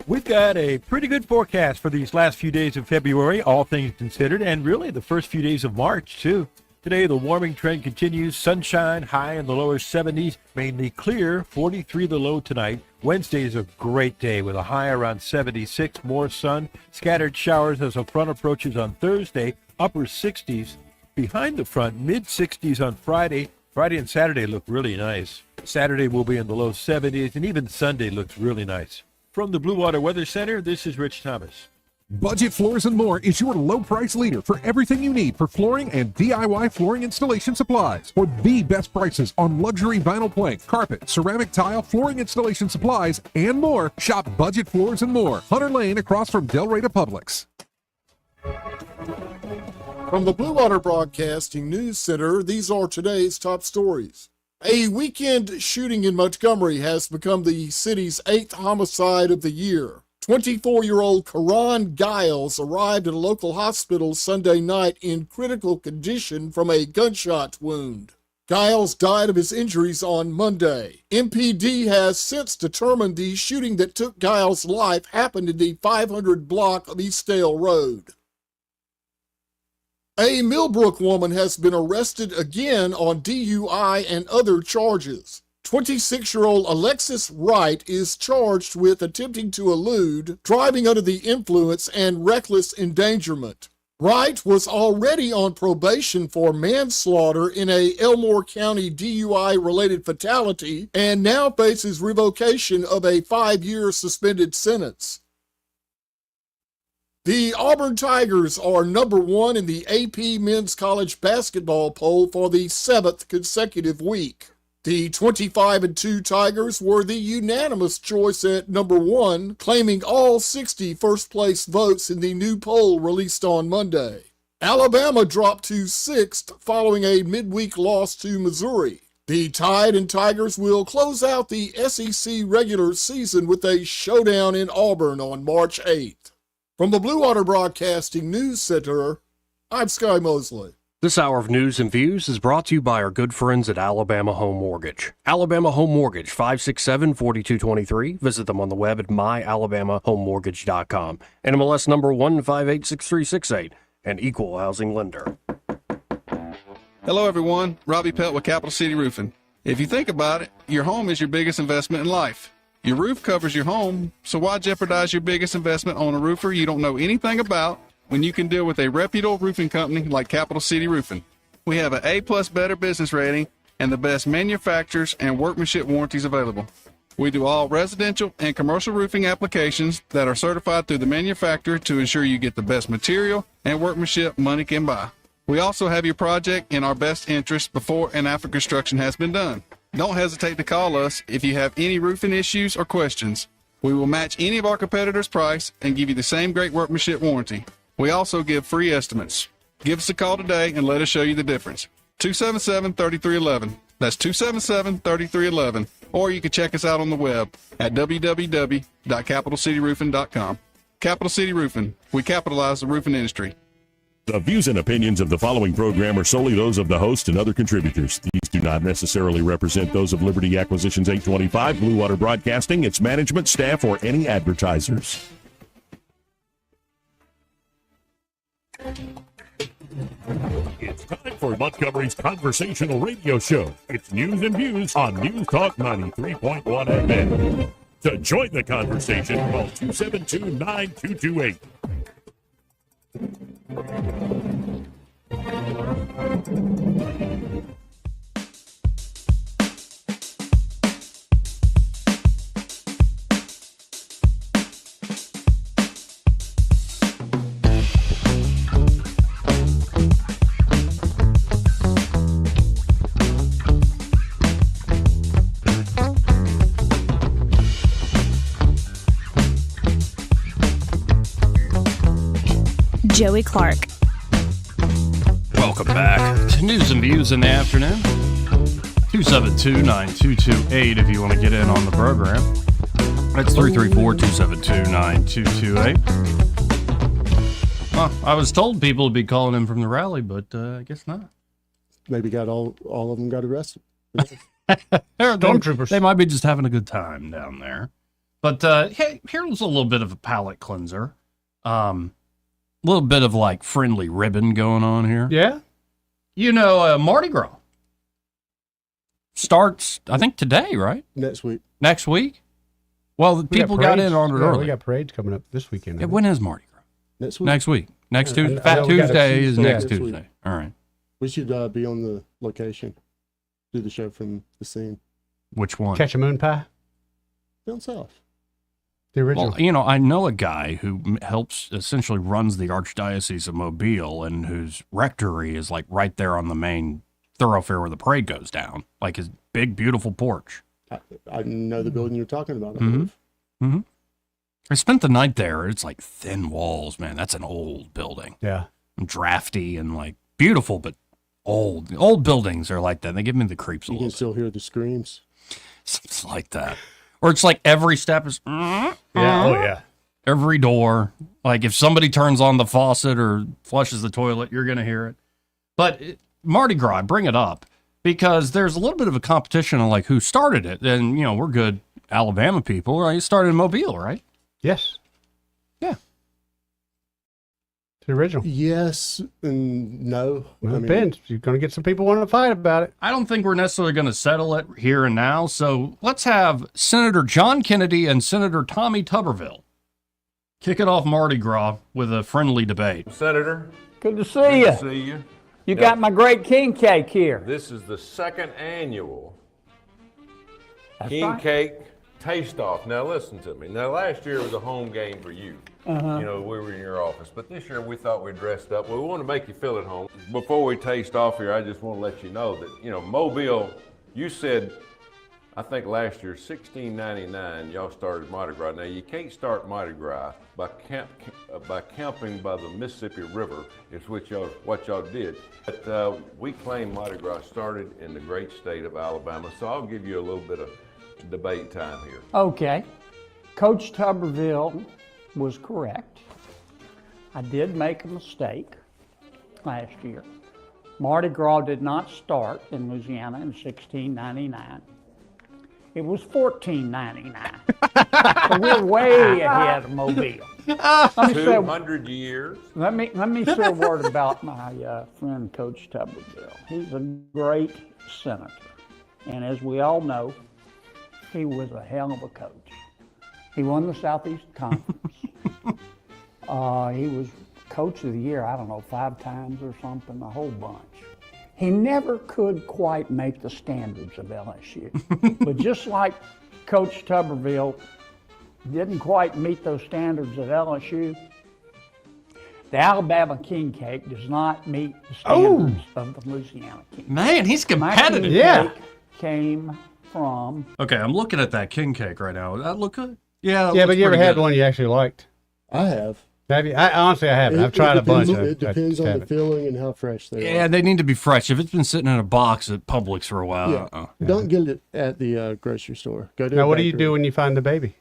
Speaker 3: We've got a pretty good forecast for these last few days of February, all things considered, and really the first few days of March, too. Today, the warming trend continues. Sunshine, high in the lower 70s, mainly clear, 43 the low tonight. Wednesday is a great day with a high around 76, more sun. Scattered showers as the front approaches on Thursday, upper 60s. Behind the front, mid-60s on Friday. Friday and Saturday look really nice. Saturday will be in the low 70s, and even Sunday looks really nice. From the Blue Water Weather Center, this is Rich Thomas.
Speaker 14: Budget Floors and More is your low-price leader for everything you need for flooring and DIY flooring installation supplies. For the best prices on luxury vinyl plank, carpet, ceramic tile, flooring installation supplies, and more, shop Budget Floors and More, Hunter Lane across from Del Rey to Publix.
Speaker 11: From the Blue Water Broadcasting News Center, these are today's top stories. A weekend shooting in Montgomery has become the city's 8th homicide of the year. 24-year-old Karan Giles arrived at a local hospital Sunday night in critical condition from a gunshot wound. Giles died of his injuries on Monday. MPD has since determined the shooting that took Giles' life happened in the 500 block of Eastdale Road. A Millbrook woman has been arrested again on DUI and other charges. 26-year-old Alexis Wright is charged with attempting to elude, driving under the influence, and reckless endangerment. Wright was already on probation for manslaughter in a Elmore County DUI-related fatality and now faces revocation of a 5-year suspended sentence. The Auburn Tigers are number 1 in the AP Men's College Basketball poll for the 7th consecutive week. The 25-2 Tigers were the unanimous choice at number 1, claiming all 60 first-place votes in the new poll released on Monday. Alabama dropped to 6th following a midweek loss to Missouri. The Tide and Tigers will close out the SEC regular season with a showdown in Auburn on March 8th. From the Blue Water Broadcasting News Center, I'm Sky Mosley.
Speaker 18: This hour of news and views is brought to you by our good friends at Alabama Home Mortgage. Alabama Home Mortgage, 567-4223. Visit them on the web at myalabamahomemortgage.com. NMLS number 1586368, an equal housing lender.
Speaker 13: Hello, everyone. Robbie Pelt with Capital City Roofing. If you think about it, your home is your biggest investment in life. Your roof covers your home, so why jeopardize your biggest investment on a roofer you don't know anything about when you can deal with a reputable roofing company like Capital City Roofing? We have an A+ Better Business rating and the best manufacturers and workmanship warranties available. We do all residential and commercial roofing applications that are certified through the manufacturer to ensure you get the best material and workmanship money can buy. We also have your project in our best interest before and after construction has been done. Don't hesitate to call us if you have any roofing issues or questions. We will match any of our competitors' price and give you the same great workmanship warranty. We also give free estimates. Give us a call today and let us show you the difference. 277-3311. That's 277-3311. Or you can check us out on the web at www.capitalcityroofing.com. Capital City Roofing. We capitalize the roofing industry.
Speaker 8: The views and opinions of the following program are solely those of the host and other contributors. These do not necessarily represent those of Liberty Acquisitions 825, Blue Water Broadcasting, its management, staff, or any advertisers. It's time for Montgomery's conversational radio show. It's news and views on News Talk 93.1 FM. To join the conversation, call 272-9228.
Speaker 6: Joey Clark.
Speaker 10: Welcome back to News and Views in the afternoon. 272-9228 if you want to get in on the program. That's 334-272-9228. Well, I was told people would be calling in from the rally, but I guess not.
Speaker 9: Maybe got all of them got arrested.
Speaker 10: Stormtroopers. They might be just having a good time down there. But hey, here's a little bit of a palate cleanser. A little bit of like friendly ribbon going on here.
Speaker 12: Yeah.
Speaker 10: You know, Mardi Gras starts, I think, today, right?
Speaker 9: Next week.
Speaker 10: Next week? Well, the people got in on it early.
Speaker 12: We got parades coming up this weekend.
Speaker 10: Yeah, when is Mardi Gras?
Speaker 9: Next week.
Speaker 10: Next week. Next Tuesday. Fat Tuesday is next Tuesday. All right.
Speaker 9: We should be on the location, do the show from the scene.
Speaker 10: Which one?
Speaker 12: Catch a Moon Pie?
Speaker 9: Down south.
Speaker 12: The original.
Speaker 10: Well, you know, I know a guy who essentially runs the Archdiocese of Mobile and whose rectory is like right there on the main thoroughfare where the parade goes down, like his big, beautiful porch.
Speaker 9: I know the building you're talking about.
Speaker 10: Mm-hmm. I spent the night there. It's like thin walls, man. That's an old building.
Speaker 12: Yeah.
Speaker 10: And drafty and like beautiful, but old. Old buildings are like that. They give me the creeps a little bit.
Speaker 9: You can still hear the screams.
Speaker 10: Something like that. Or it's like every step is...
Speaker 12: Yeah, oh yeah.
Speaker 10: Every door. Like if somebody turns on the faucet or flushes the toilet, you're going to hear it. But Mardi Gras, bring it up because there's a little bit of a competition on like who started it. And, you know, we're good Alabama people. Right? It started in Mobile, right?
Speaker 12: Yes.
Speaker 10: Yeah.
Speaker 12: The original.
Speaker 9: Yes and no.
Speaker 12: Well, depends. You're going to get some people wanting to fight about it.
Speaker 10: I don't think we're necessarily going to settle it here and now. So let's have Senator John Kennedy and Senator Tommy Tuberville kick it off Mardi Gras with a friendly debate.
Speaker 15: Senator.
Speaker 16: Good to see you.
Speaker 15: Good to see you.
Speaker 16: You got my great king cake here.
Speaker 15: This is the second annual
Speaker 16: That's
Speaker 15: king
Speaker 16: right.
Speaker 15: cake taste-off. Now listen to me. Now last year was a home game for you.
Speaker 16: Uh-huh.
Speaker 15: You know, we were in your office. But this year we thought we dressed up. We want to make you feel at home. Before we taste off here, I just want to let you know that, you know, Mobile You said, I think last year, $16.99, y'all started Mardi Gras. Now, you can't start Mardi Gras by camping by the Mississippi River, is what y'all did. But we claim Mardi Gras started in the great state of Alabama, so I'll give you a little bit of debate time here.
Speaker 16: Okay. Coach Tuberville was correct. I did make a mistake last year. Mardi Gras did not start in Louisiana in 1699. It was $14.99. So we're way ahead of Mobile.
Speaker 15: 200 years.
Speaker 16: Let me say a word about my friend Coach Tuberville. He's a great senator, and as we all know, he was a hell of a coach. He won the Southeast Conference. He was Coach of the Year, I don't know, 5 times or something, a whole bunch. He never could quite make the standards of LSU. But just like Coach Tuberville didn't quite meet those standards at LSU, the Alabama King Cake does not meet the standards of the Louisiana King Cake.
Speaker 10: Man, he's competitive.
Speaker 16: My king cake came from...
Speaker 10: Okay, I'm looking at that king cake right now. Does that look good? Yeah,
Speaker 12: Yeah, but you ever had one you actually liked?
Speaker 9: I have.
Speaker 12: Have you? Honestly, I haven't. I've tried a bunch.
Speaker 9: It depends on the filling and how fresh they are.
Speaker 10: Yeah, they need to be fresh. If it's been sitting in a box at Publix for a while,
Speaker 9: yeah. Don't get it at the grocery store. Go to
Speaker 12: now, what do you do when you find the baby?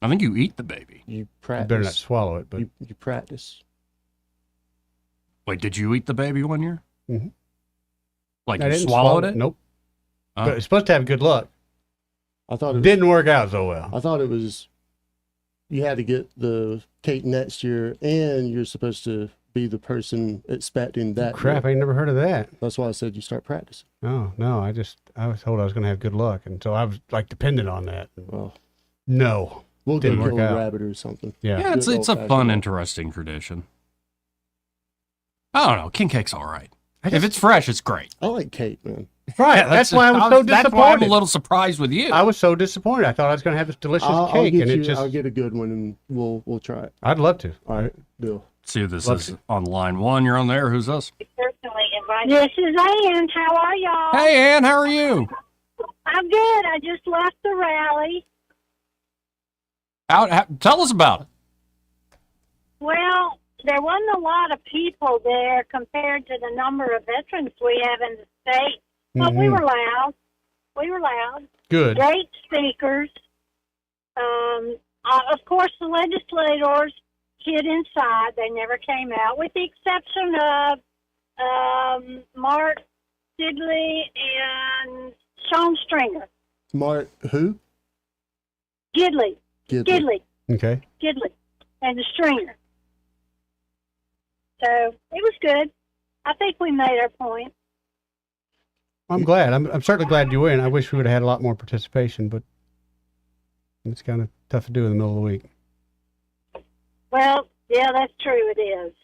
Speaker 10: I think you eat the baby.
Speaker 9: You practice.
Speaker 12: You better not swallow it, but
Speaker 9: you practice.
Speaker 10: Wait, did you eat the baby one year?
Speaker 12: Mm-hmm.
Speaker 10: Like you swallowed it?
Speaker 12: Nope. But it's supposed to have good luck.
Speaker 9: I thought it
Speaker 12: didn't work out so well.
Speaker 9: I thought it was. You had to get the cake next year, and you're supposed to be the person expecting that.
Speaker 12: Crap, I ain't never heard of that.
Speaker 9: That's why I said you start practicing.
Speaker 12: Oh, no, I was told I was going to have good luck, and so I was like dependent on that.
Speaker 9: Well,
Speaker 12: no.
Speaker 9: We'll
Speaker 12: didn't
Speaker 9: go
Speaker 12: work
Speaker 9: kill a
Speaker 12: out.
Speaker 9: rabbit or something.
Speaker 10: Yeah, it's a fun, interesting tradition. I don't know. King cake's all right. If it's fresh, it's great.
Speaker 9: I like cake, man.
Speaker 12: Right.
Speaker 10: Yeah,
Speaker 12: that's why I was so disappointed.
Speaker 10: That's why I'm a little surprised with you.
Speaker 12: I was so disappointed. I thought I was going to have this delicious cake, and it just.
Speaker 9: I'll get a good one, and we'll try it.
Speaker 12: I'd love to.
Speaker 9: All right, deal.
Speaker 10: See who this is on line 1. You're on there. Who's us?
Speaker 2: This is Ann. How are y'all?
Speaker 10: Hey, Ann. How are you?
Speaker 2: I'm good. I just left the rally.
Speaker 10: Tell us about it.
Speaker 2: Well, there wasn't a lot of people there compared to the number of veterans we have in the state, but we were loud. We were loud.
Speaker 12: Good.
Speaker 2: Great speakers. Of course, the legislators hid inside. They never came out, with the exception of Mark Sidley and Sean Stringer.
Speaker 9: Mark who?
Speaker 2: Gidley.
Speaker 12: Okay.
Speaker 2: Gidley and the Stringer. So it was good. I think we made our point.
Speaker 12: I'm glad. I'm certainly glad you win. I wish we would have had a lot more participation, but it's kind of tough to do in the middle of the week.
Speaker 2: Well, yeah, that's true. It is.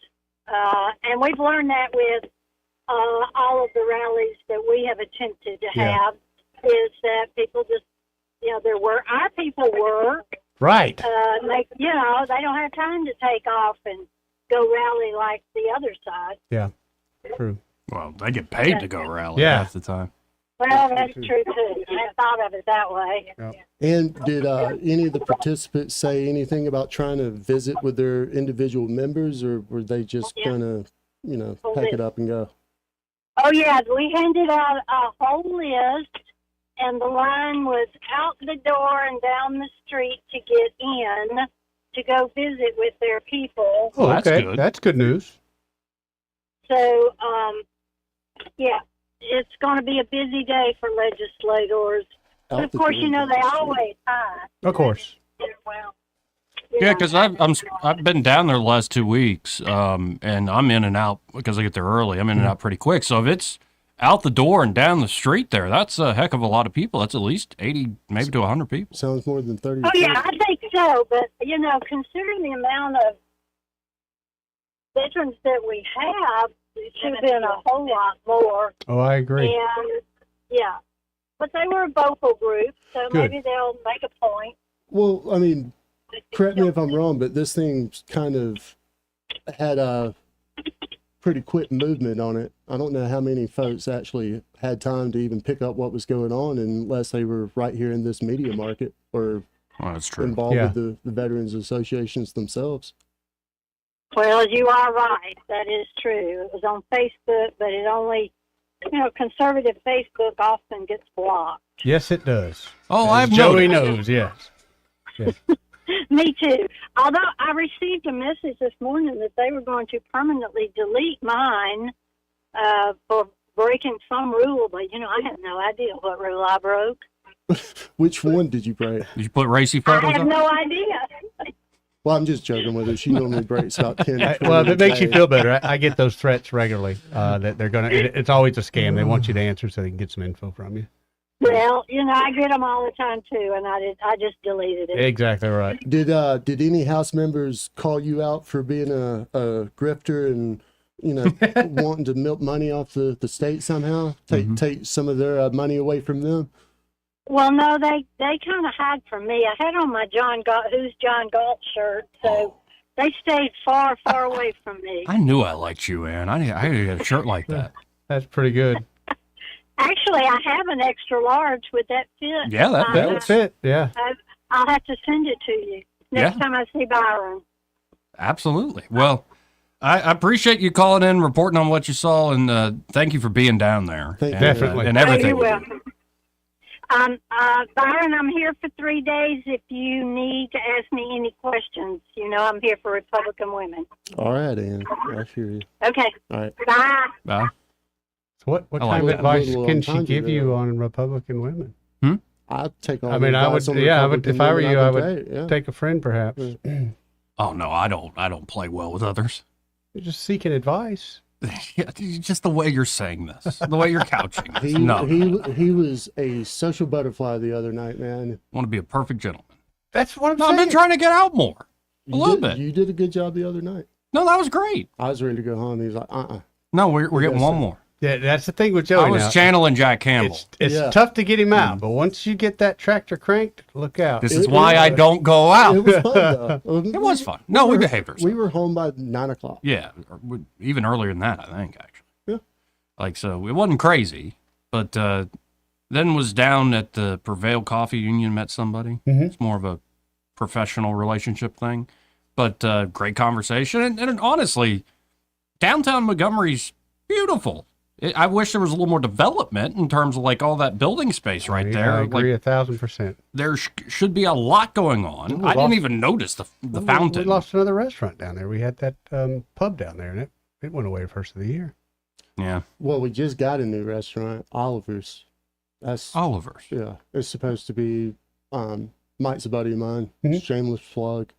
Speaker 2: And we've learned that with all of the rallies that we have attempted to have, is that people just, our people work.
Speaker 12: Right.
Speaker 2: They don't have time to take off and go rally like the other side.
Speaker 12: Yeah, true.
Speaker 10: Well, they get paid to go rally half the time.
Speaker 2: Well, that's true, too. I thought of it that way.
Speaker 9: Yeah. And did any of the participants say anything about trying to visit with their individual members, or were they just going to, pack it up and go?
Speaker 2: Oh, yeah. We handed out a whole list, and the line was out the door and down the street to get in to go visit with their people.
Speaker 12: Oh, that's good. That's good news.
Speaker 2: So, it's going to be a busy day for legislators. But of course, they always hide.
Speaker 12: Of course.
Speaker 10: Yeah, because I've been down there the last 2 weeks, and I'm in and out because I get there early. I'm in and out pretty quick. So if it's out the door and down the street there, that's a heck of a lot of people. That's at least 80, maybe to 100 people.
Speaker 9: Sounds more than 30.
Speaker 2: Oh, yeah, I think so. But, considering the amount of veterans that we have, it should have been a whole lot more.
Speaker 12: Oh, I agree.
Speaker 2: And, but they were a vocal group, so maybe they'll make a point.
Speaker 9: Well, I mean, correct me if I'm wrong, but this thing kind of had pretty quick movement on it. I don't know how many folks actually had time to even pick up what was going on unless they were right here in this media market or
Speaker 10: that's true.
Speaker 9: involved with the veterans associations themselves.
Speaker 2: Well, you are right. That is true. It was on Facebook, but it only, conservative Facebook often gets blocked.
Speaker 12: Yes, it does.
Speaker 10: Oh, I've
Speaker 12: Joey
Speaker 10: noticed.
Speaker 12: knows. Yes.
Speaker 2: Me too. Although I received a message this morning that they were going to permanently delete mine for breaking some rule, but I had no idea what rule I broke.
Speaker 9: Which one did you break?
Speaker 10: Did you put racy photos
Speaker 2: I have
Speaker 10: up?
Speaker 2: no idea.
Speaker 9: Well, I'm just joking with her. She normally breaks about 10.
Speaker 12: Well, if it makes you feel better, I get those threats regularly that they're going to, it's always a scam. They want you to answer so they can get some info from you.
Speaker 2: Well, I get them all the time too, and I just deleted it.
Speaker 12: Exactly right.
Speaker 9: Did any House members call you out for being a grifter and wanting to milk money off the state somehow? Take some of their money away from them?
Speaker 2: Well, no, they kind of hide from me. I had on my Who's John Galt shirt, so they stayed far, far away from me.
Speaker 10: I knew I liked you, Ann. I had a shirt like that.
Speaker 12: That's pretty good.
Speaker 2: Actually, I have an extra large. Would that fit?
Speaker 10: Yeah, that would fit.
Speaker 12: Yeah.
Speaker 2: I'll have to send it to you next time I see Byron.
Speaker 10: Absolutely. Well, I appreciate you calling in, reporting on what you saw, and thank you for being down there.
Speaker 12: Definitely.
Speaker 10: And everything.
Speaker 2: You're welcome. Byron, I'm here for 3 days. If you need to ask me any questions, I'm here for Republican women.
Speaker 9: All right, Ann. I hear you.
Speaker 2: Okay.
Speaker 9: All right.
Speaker 2: Bye.
Speaker 10: Bye.
Speaker 12: So what kind of advice can she give you on Republican women?
Speaker 9: I'd take all.
Speaker 12: I mean, I would. Yeah, I would. If I were you, I would take a friend, perhaps.
Speaker 10: Oh no, I don't play well with others.
Speaker 12: You're just seeking advice.
Speaker 10: Yeah, just the way you're saying this, the way you're couching this.
Speaker 9: He was a social butterfly the other night, man.
Speaker 10: I want to be a perfect gentleman.
Speaker 12: That's what I'm
Speaker 10: saying.
Speaker 12: saying.
Speaker 10: I've been trying to get out more. A little bit.
Speaker 9: You did a good job the other night.
Speaker 10: No, that was great.
Speaker 9: I was ready to go home. He was like,
Speaker 10: No, we're getting one more.
Speaker 12: Yeah, that's the thing with Joey.
Speaker 10: I was channeling Jack Campbell.
Speaker 12: It's tough to get him out, but once you get that tractor cranked, look out.
Speaker 10: This is why I don't go out.
Speaker 9: It was fun, though.
Speaker 10: It was fun. No, we behaved ourselves.
Speaker 9: We were home by 9 o'clock.
Speaker 10: Yeah, even earlier than that, I think, actually.
Speaker 9: Yeah.
Speaker 10: Like, so it wasn't crazy, but then was down at the Prevail Coffee Union, met somebody. It's more of a professional relationship thing, but great conversation. And honestly, downtown Montgomery's beautiful. I wish there was a little more development in terms of like all that building space right there.
Speaker 12: I agree 1,000%.
Speaker 10: There should be a lot going on. I didn't even notice the fountain.
Speaker 12: We lost another restaurant down there. We had that pub down there, and it went away first of the year.
Speaker 10: Yeah.
Speaker 9: Well, we just got a new restaurant, Oliver's. That's
Speaker 10: Oliver's.
Speaker 9: Yeah, it's supposed to be. Mike's a buddy of mine. Shameless plug.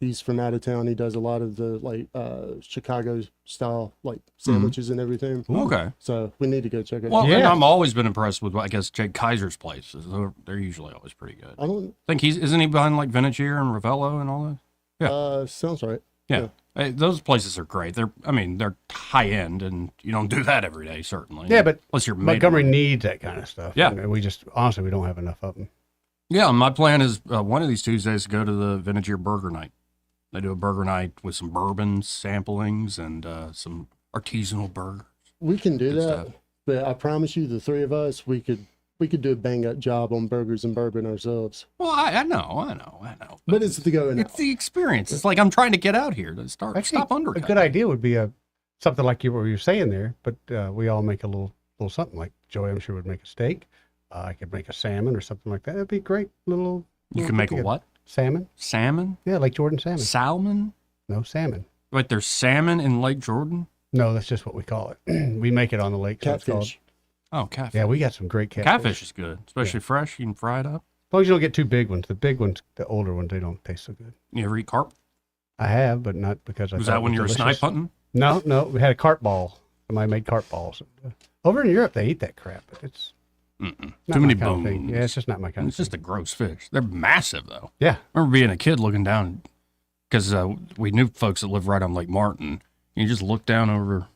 Speaker 9: He's from out of town. He does a lot of the Chicago style sandwiches and everything.
Speaker 10: Okay.
Speaker 9: So we need to go check it
Speaker 10: Well,
Speaker 9: out.
Speaker 10: and I've always been impressed with, I guess, Jake Kaiser's places. They're usually always pretty good.
Speaker 9: I don't
Speaker 10: think isn't he behind like Vintage Ear and Ravello and all that? Yeah.
Speaker 9: Sounds right.
Speaker 10: Yeah. Hey, those places are great. They're high end, and you don't do that every day, certainly.
Speaker 12: Yeah, but
Speaker 10: unless you're
Speaker 12: Montgomery needs that kind of stuff.
Speaker 10: Yeah.
Speaker 12: And we just honestly we don't have enough of them.
Speaker 10: Yeah, my plan is one of these Tuesdays to go to the Vintage Ear Burger Night. They do a burger night with some bourbon samplings and some artisanal burgers.
Speaker 9: We can do
Speaker 10: Good
Speaker 9: that,
Speaker 10: stuff.
Speaker 9: but I promise you, the three of us, we could do a bang up job on burgers and bourbon ourselves.
Speaker 10: Well, I know.
Speaker 9: But it's the going.
Speaker 10: It's the experience. It's like I'm trying to get out here to stop undercutting.
Speaker 12: A good idea would be something like you were saying there, but we all make a little something. Like Joey, I'm sure would make a steak. I could make a salmon or something like that. It'd be great. You
Speaker 10: can make a what?
Speaker 12: Salmon.
Speaker 10: Salmon?
Speaker 12: Yeah, Lake Jordan salmon.
Speaker 10: Salmon?
Speaker 12: No, salmon.
Speaker 10: Wait, there's salmon in Lake Jordan?
Speaker 12: No, that's just what we call it. We make it on the lake. So it's called.
Speaker 9: Catfish.
Speaker 10: Oh, catfish.
Speaker 12: Yeah, we got some great catfish.
Speaker 10: Catfish is good, especially fresh. You can fry it up.
Speaker 12: As long as you don't get too big ones. The big ones, the older ones, they don't taste so good.
Speaker 10: You ever eat carp?
Speaker 12: I have, but not because I
Speaker 10: Was
Speaker 12: thought
Speaker 10: that
Speaker 12: it
Speaker 10: when you were
Speaker 12: delicious.
Speaker 10: snipe hunting?
Speaker 12: No. We had a carp ball. Somebody made carp balls. Over in Europe, they eat that crap, but it's not
Speaker 10: Too many
Speaker 12: my kind of thing.
Speaker 10: bones.
Speaker 12: Yeah, it's just not my kind
Speaker 10: It's
Speaker 12: of
Speaker 10: just a gross fish. They're massive, though.
Speaker 12: Yeah.
Speaker 10: I remember being a kid looking down, because we knew folks that lived right on Lake Martin. You just look down over,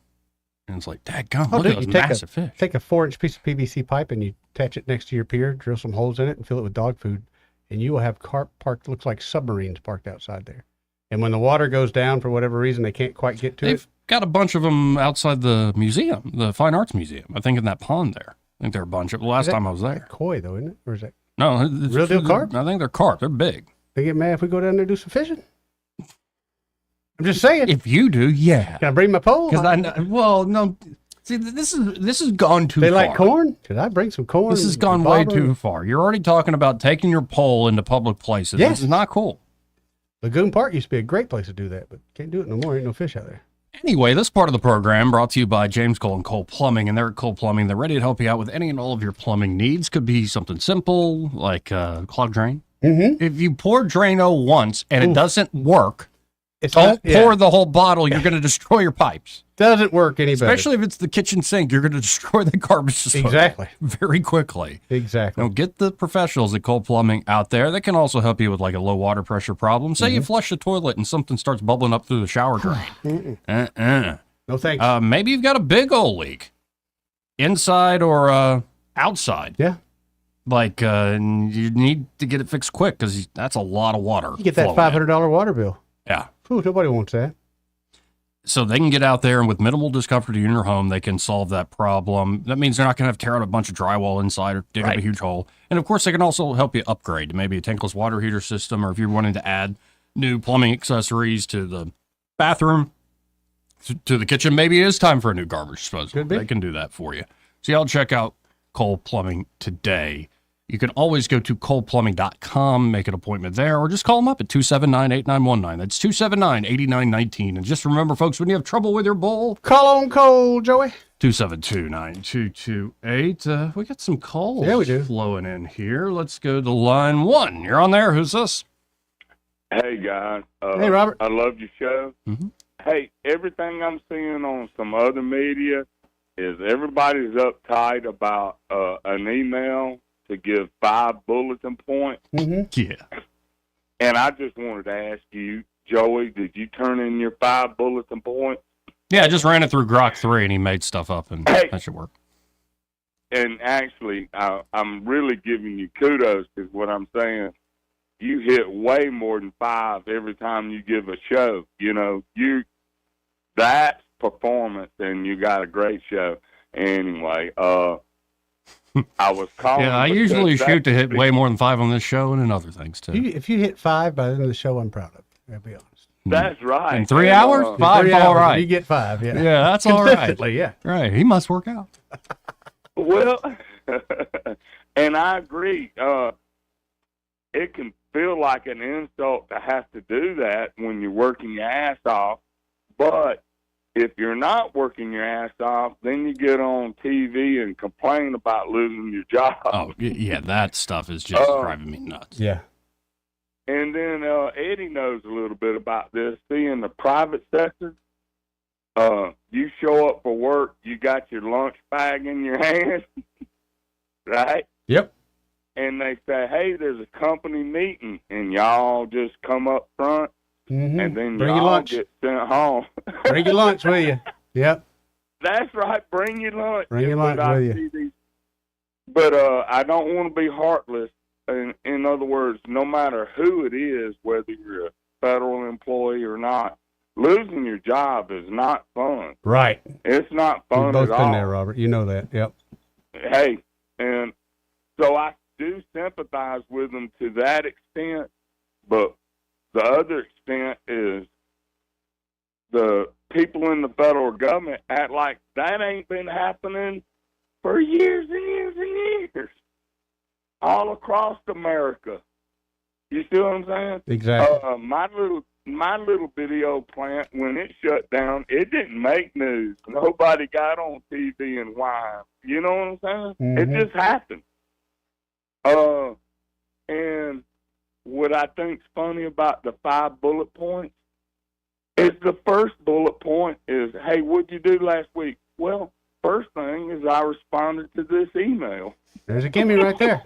Speaker 10: and it's like, dadgum, look at those massive fish.
Speaker 12: Take a 4-inch piece of PVC pipe and you attach it next to your pier, drill some holes in it, and fill it with dog food, and you will have carp parked. Looks like submarines parked outside there. And when the water goes down for whatever reason, they can't quite get to
Speaker 10: They've got a bunch of them outside the museum, the Fine Arts Museum. I think in that pond there. I think there are a bunch of the last time I was there.
Speaker 12: Koi, though, isn't it? Or is that
Speaker 10: No, it's
Speaker 12: real deal carp?
Speaker 10: I think they're carp. They're big.
Speaker 12: They get mad if we go down there and do some fishing? I'm just saying.
Speaker 10: If you do, yeah.
Speaker 12: Can I bring my pole?
Speaker 10: Because no. See, this has gone too far.
Speaker 12: They like corn? Should I bring some corn?
Speaker 10: This has gone way too far. You're already talking about taking your pole into public places.
Speaker 12: Yes.
Speaker 10: This is not cool.
Speaker 12: Lagoon Park used to be a great place to do that, but can't do it no more. Ain't no fish out there.
Speaker 10: Anyway, this part of the program brought to you by James Cole and Cole Plumbing, and they're at Cole Plumbing. They're ready to help you out with any and all of your plumbing needs. Could be something simple like clogged drain.
Speaker 12: Mm-hmm.
Speaker 10: If you pour Drano once and it doesn't work, don't pour the whole bottle. You're going to destroy your pipes.
Speaker 12: Doesn't work any better.
Speaker 10: Especially if it's the kitchen sink. You're going to destroy the garbage disposal.
Speaker 12: Exactly.
Speaker 10: Very quickly.
Speaker 12: Exactly.
Speaker 10: Get the professionals at Cole Plumbing out there. They can also help you with like a low water pressure problem. Say you flush the toilet and something starts bubbling up through the shower drain.
Speaker 12: No thanks.
Speaker 10: Maybe you've got a big old leak. Inside or outside.
Speaker 12: Yeah.
Speaker 10: Like, you need to get it fixed quick because that's a lot of water.
Speaker 12: You get that $500 water bill.
Speaker 10: Yeah.
Speaker 12: Ooh, nobody wants that.
Speaker 10: So they can get out there and with minimal discomfort in your home, they can solve that problem. That means they're not going to have to tear out a bunch of drywall inside or dig up a huge hole. And of course, they can also help you upgrade to maybe a tankless water heater system, or if you're wanting to add new plumbing accessories to the bathroom, to the kitchen, maybe it is time for a new garbage disposal. They can do that for you. So y'all check out Cole Plumbing today. You can always go to coleplumbing.com, make an appointment there, or just call them up at 279-8919. That's 279-8919. And just remember, folks, when you have trouble with your bowl,
Speaker 12: call on Cole, Joey.
Speaker 10: 272-9228. We got some calls
Speaker 12: Yeah, we do.
Speaker 10: flowing in here. Let's go to line one. You're on there. Who's this?
Speaker 17: Hey, guys.
Speaker 12: Hey, Robert.
Speaker 17: I love your show.
Speaker 10: Mm-hmm.
Speaker 17: Hey, everything I'm seeing on some other media is everybody's uptight about an email to give 5 bulletin points.
Speaker 12: Mm-hmm.
Speaker 10: Yeah.
Speaker 17: And I just wanted to ask you, Joey, did you turn in your 5 bulletin points?
Speaker 10: Yeah, I just ran it through Grok 3 and he made stuff up, and that should work.
Speaker 17: And actually, I'm really giving you kudos because what I'm saying, you hit way more than 5 every time you give a show. That's performance, and you got a great show. Anyway, I was calling.
Speaker 10: Yeah, I usually shoot to hit way more than 5 on this show and in other things, too.
Speaker 12: If you hit 5 by the end of the show, I'm proud of you. I'll be honest.
Speaker 17: That's right.
Speaker 10: In 3 hours? 5,
Speaker 12: 3
Speaker 10: all
Speaker 12: hours,
Speaker 10: right.
Speaker 12: You get 5, yeah.
Speaker 10: Yeah, that's all right.
Speaker 12: Consistently, yeah.
Speaker 10: Right, he must work out.
Speaker 17: Well, and I agree. It can feel like an insult to have to do that when you're working your ass off, but if you're not working your ass off, then you get on TV and complain about losing your job.
Speaker 10: Oh, yeah, that stuff is just driving me nuts.
Speaker 12: Yeah.
Speaker 17: And then Eddie knows a little bit about this. See, in the private sector, you show up for work, you got your lunch bag in your hand, right?
Speaker 12: Yep.
Speaker 17: And they say, hey, there's a company meeting, and y'all just come up front.
Speaker 12: Mm-hmm.
Speaker 17: And then
Speaker 12: bring your
Speaker 17: y'all
Speaker 12: lunch.
Speaker 17: get sent home.
Speaker 12: Bring your lunch with you. Yep.
Speaker 17: That's right. Bring your lunch.
Speaker 12: Bring your lunch with you.
Speaker 17: But I don't want to be heartless. In other words, no matter who it is, whether you're a federal employee or not, losing your job is not fun.
Speaker 12: Right.
Speaker 17: It's not fun
Speaker 12: We've both
Speaker 17: at
Speaker 12: been
Speaker 17: all.
Speaker 12: there, Robert. You know that. Yep.
Speaker 17: Hey, and so I do sympathize with them to that extent, but the other extent is the people in the federal government act like that ain't been happening for years and years and years all across America. You see what I'm saying?
Speaker 12: Exactly.
Speaker 17: My little video plant, when it shut down, it didn't make news. Nobody got on TV and whined. You know what I'm saying?
Speaker 12: Mm-hmm.
Speaker 17: It just happened. And what I think's funny about the 5 bullet points is the first bullet point is, hey, what'd you do last week? Well, first thing is I responded to this email.
Speaker 12: There's a gimme right there.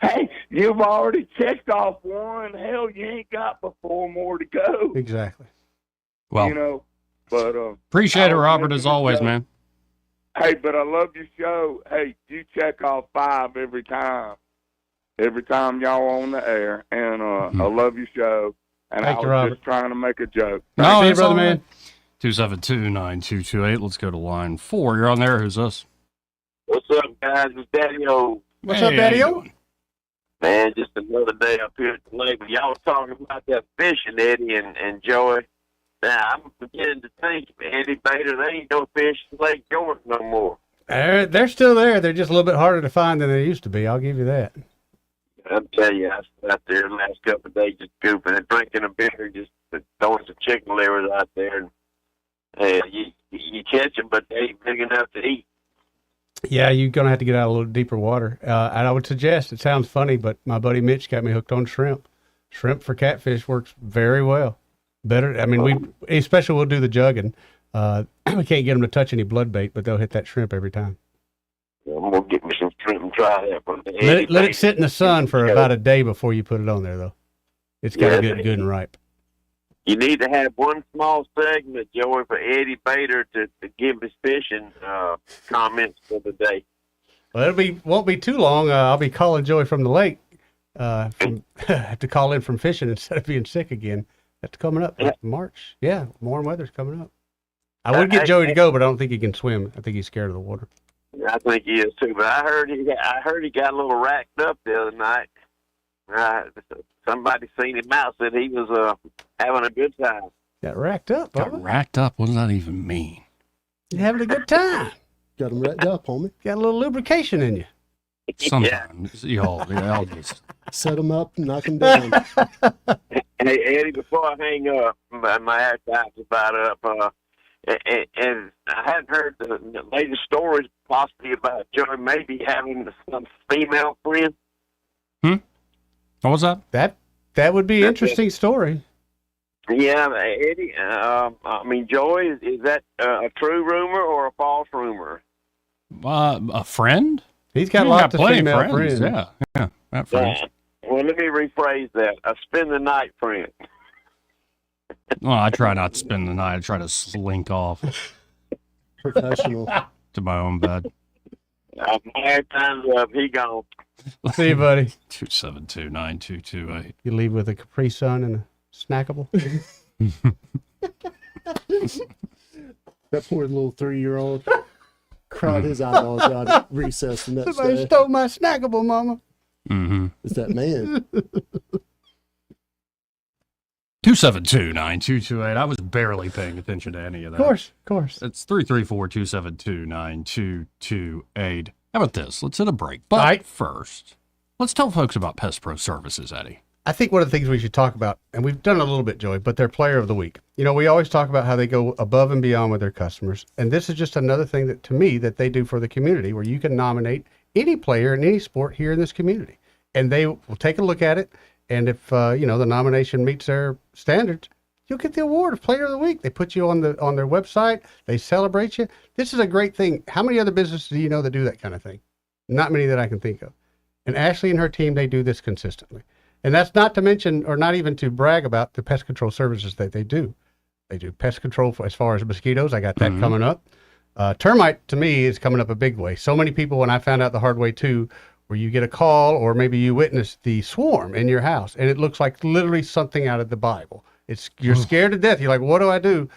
Speaker 17: Hey, you've already checked off one. Hell, you ain't got but 4 more to go.
Speaker 12: Exactly.
Speaker 10: Well,
Speaker 17: but
Speaker 10: appreciate it, Robert, as always, man.
Speaker 17: Hey, but I love your show. Hey, you check off 5 every time. Every time y'all on the air, and I love your show. And
Speaker 12: Thank
Speaker 17: I
Speaker 12: you,
Speaker 17: was
Speaker 12: Robert.
Speaker 17: just trying to make a joke.
Speaker 12: No,
Speaker 10: that's
Speaker 12: brother,
Speaker 10: all
Speaker 12: man.
Speaker 10: 272-9228. Let's go to line 4. You're on there. Who's this?
Speaker 1: What's up, guys? It's Daddy-O.
Speaker 12: What's up, Daddy-O?
Speaker 1: Man, just another day up here at the lake. But y'all was talking about that fishing, Eddie and Joey. Now, I'm beginning to think, Eddie Bader, there ain't no fish in Lake George no more.
Speaker 12: They're still there. They're just a little bit harder to find than they used to be. I'll give you that.
Speaker 1: I'll tell you, I was out there the last couple of days just goofing and drinking a beer, just throwing some chicken livers out there. And you catch them, but they ain't big enough to eat.
Speaker 12: Yeah, you're going to have to get out a little deeper water. And I would suggest, it sounds funny, but my buddy Mitch got me hooked on shrimp. Shrimp for catfish works very well. Better, I mean, especially we'll do the jugging. We can't get them to touch any blood bait, but they'll hit that shrimp every time.
Speaker 1: I'm going to get me some shrimp and try that. But
Speaker 12: Let it sit in the sun for about a day before you put it on there, though. It's got to get good and ripe.
Speaker 1: You need to have one small segment, Joey, for Eddie Bader to give his fishing comments for the day.
Speaker 12: Well, won't be too long. I'll be calling Joey from the lake. Have to call in from fishing instead of being sick again. That's coming up. March. Yeah, warm weather's coming up. I would get Joey to go, but I don't think he can swim. I think he's scared of the water.
Speaker 1: I think he is too. But I heard he got a little racked up the other night. Somebody seen him out, said he was having a good time.
Speaker 12: Got racked up,
Speaker 10: Got racked up? What does that even mean?
Speaker 12: You're having a good time.
Speaker 9: Got him racked up, homie.
Speaker 12: Got a little lubrication in you.
Speaker 10: Sometimes y'all just
Speaker 9: set him up, knock him down.
Speaker 1: Hey, Eddie, before I hang up, my archive's about up. And I hadn't heard the latest stories possibly about Joey maybe having some female friend.
Speaker 10: What was that?
Speaker 12: That would be an interesting story.
Speaker 1: Yeah, Eddie. I mean, Joey, is that a true rumor or a false rumor?
Speaker 10: A friend?
Speaker 12: He's got lots of
Speaker 10: plenty
Speaker 12: female
Speaker 10: of friends.
Speaker 12: friends.
Speaker 10: Yeah, got friends.
Speaker 1: Well, let me rephrase that. A spend the night friend.
Speaker 10: Well, I try not to spend the night. I try to slink off.
Speaker 9: Professional.
Speaker 10: To my own bed.
Speaker 1: My time's up. He gone.
Speaker 12: See you, buddy.
Speaker 10: 272-9228.
Speaker 12: You leave with a Capri Sun and a snackable.
Speaker 9: That poor little 3-year-old cried his eyeballs out at recess the next
Speaker 12: Somebody
Speaker 9: day.
Speaker 12: stole my snackable, Mama.
Speaker 10: Mm-hmm.
Speaker 9: It's that man.
Speaker 10: 272-9228. I was barely paying attention to any of that.
Speaker 12: Of course.
Speaker 10: It's 334-272-9228. How about this? Let's hit a break. But first, let's tell folks about Pest Pro Services, Eddie.
Speaker 12: I think one of the things we should talk about, and we've done it a little bit, Joey, but they're player of the week. You know, we always talk about how they go above and beyond with their customers. And this is just another thing that, to me, that they do for the community, where you can nominate any player in any sport here in this community. And they will take a look at it. And if, the nomination meets their standards, you'll get the award of player of the week. They put you on their website. They celebrate you. This is a great thing. How many other businesses do you know that do that kind of thing? Not many that I can think of. And Ashley and her team, they do this consistently. And that's not to mention, or not even to brag about, the pest control services that they do. They do pest control as far as mosquitoes. I got that coming up. Termite, to me, is coming up a big way. So many people, when I found out the hard way too, where you get a call or maybe you witness the swarm in your house, and it looks like literally something out of the Bible. You're scared to death. You're like, what do I do?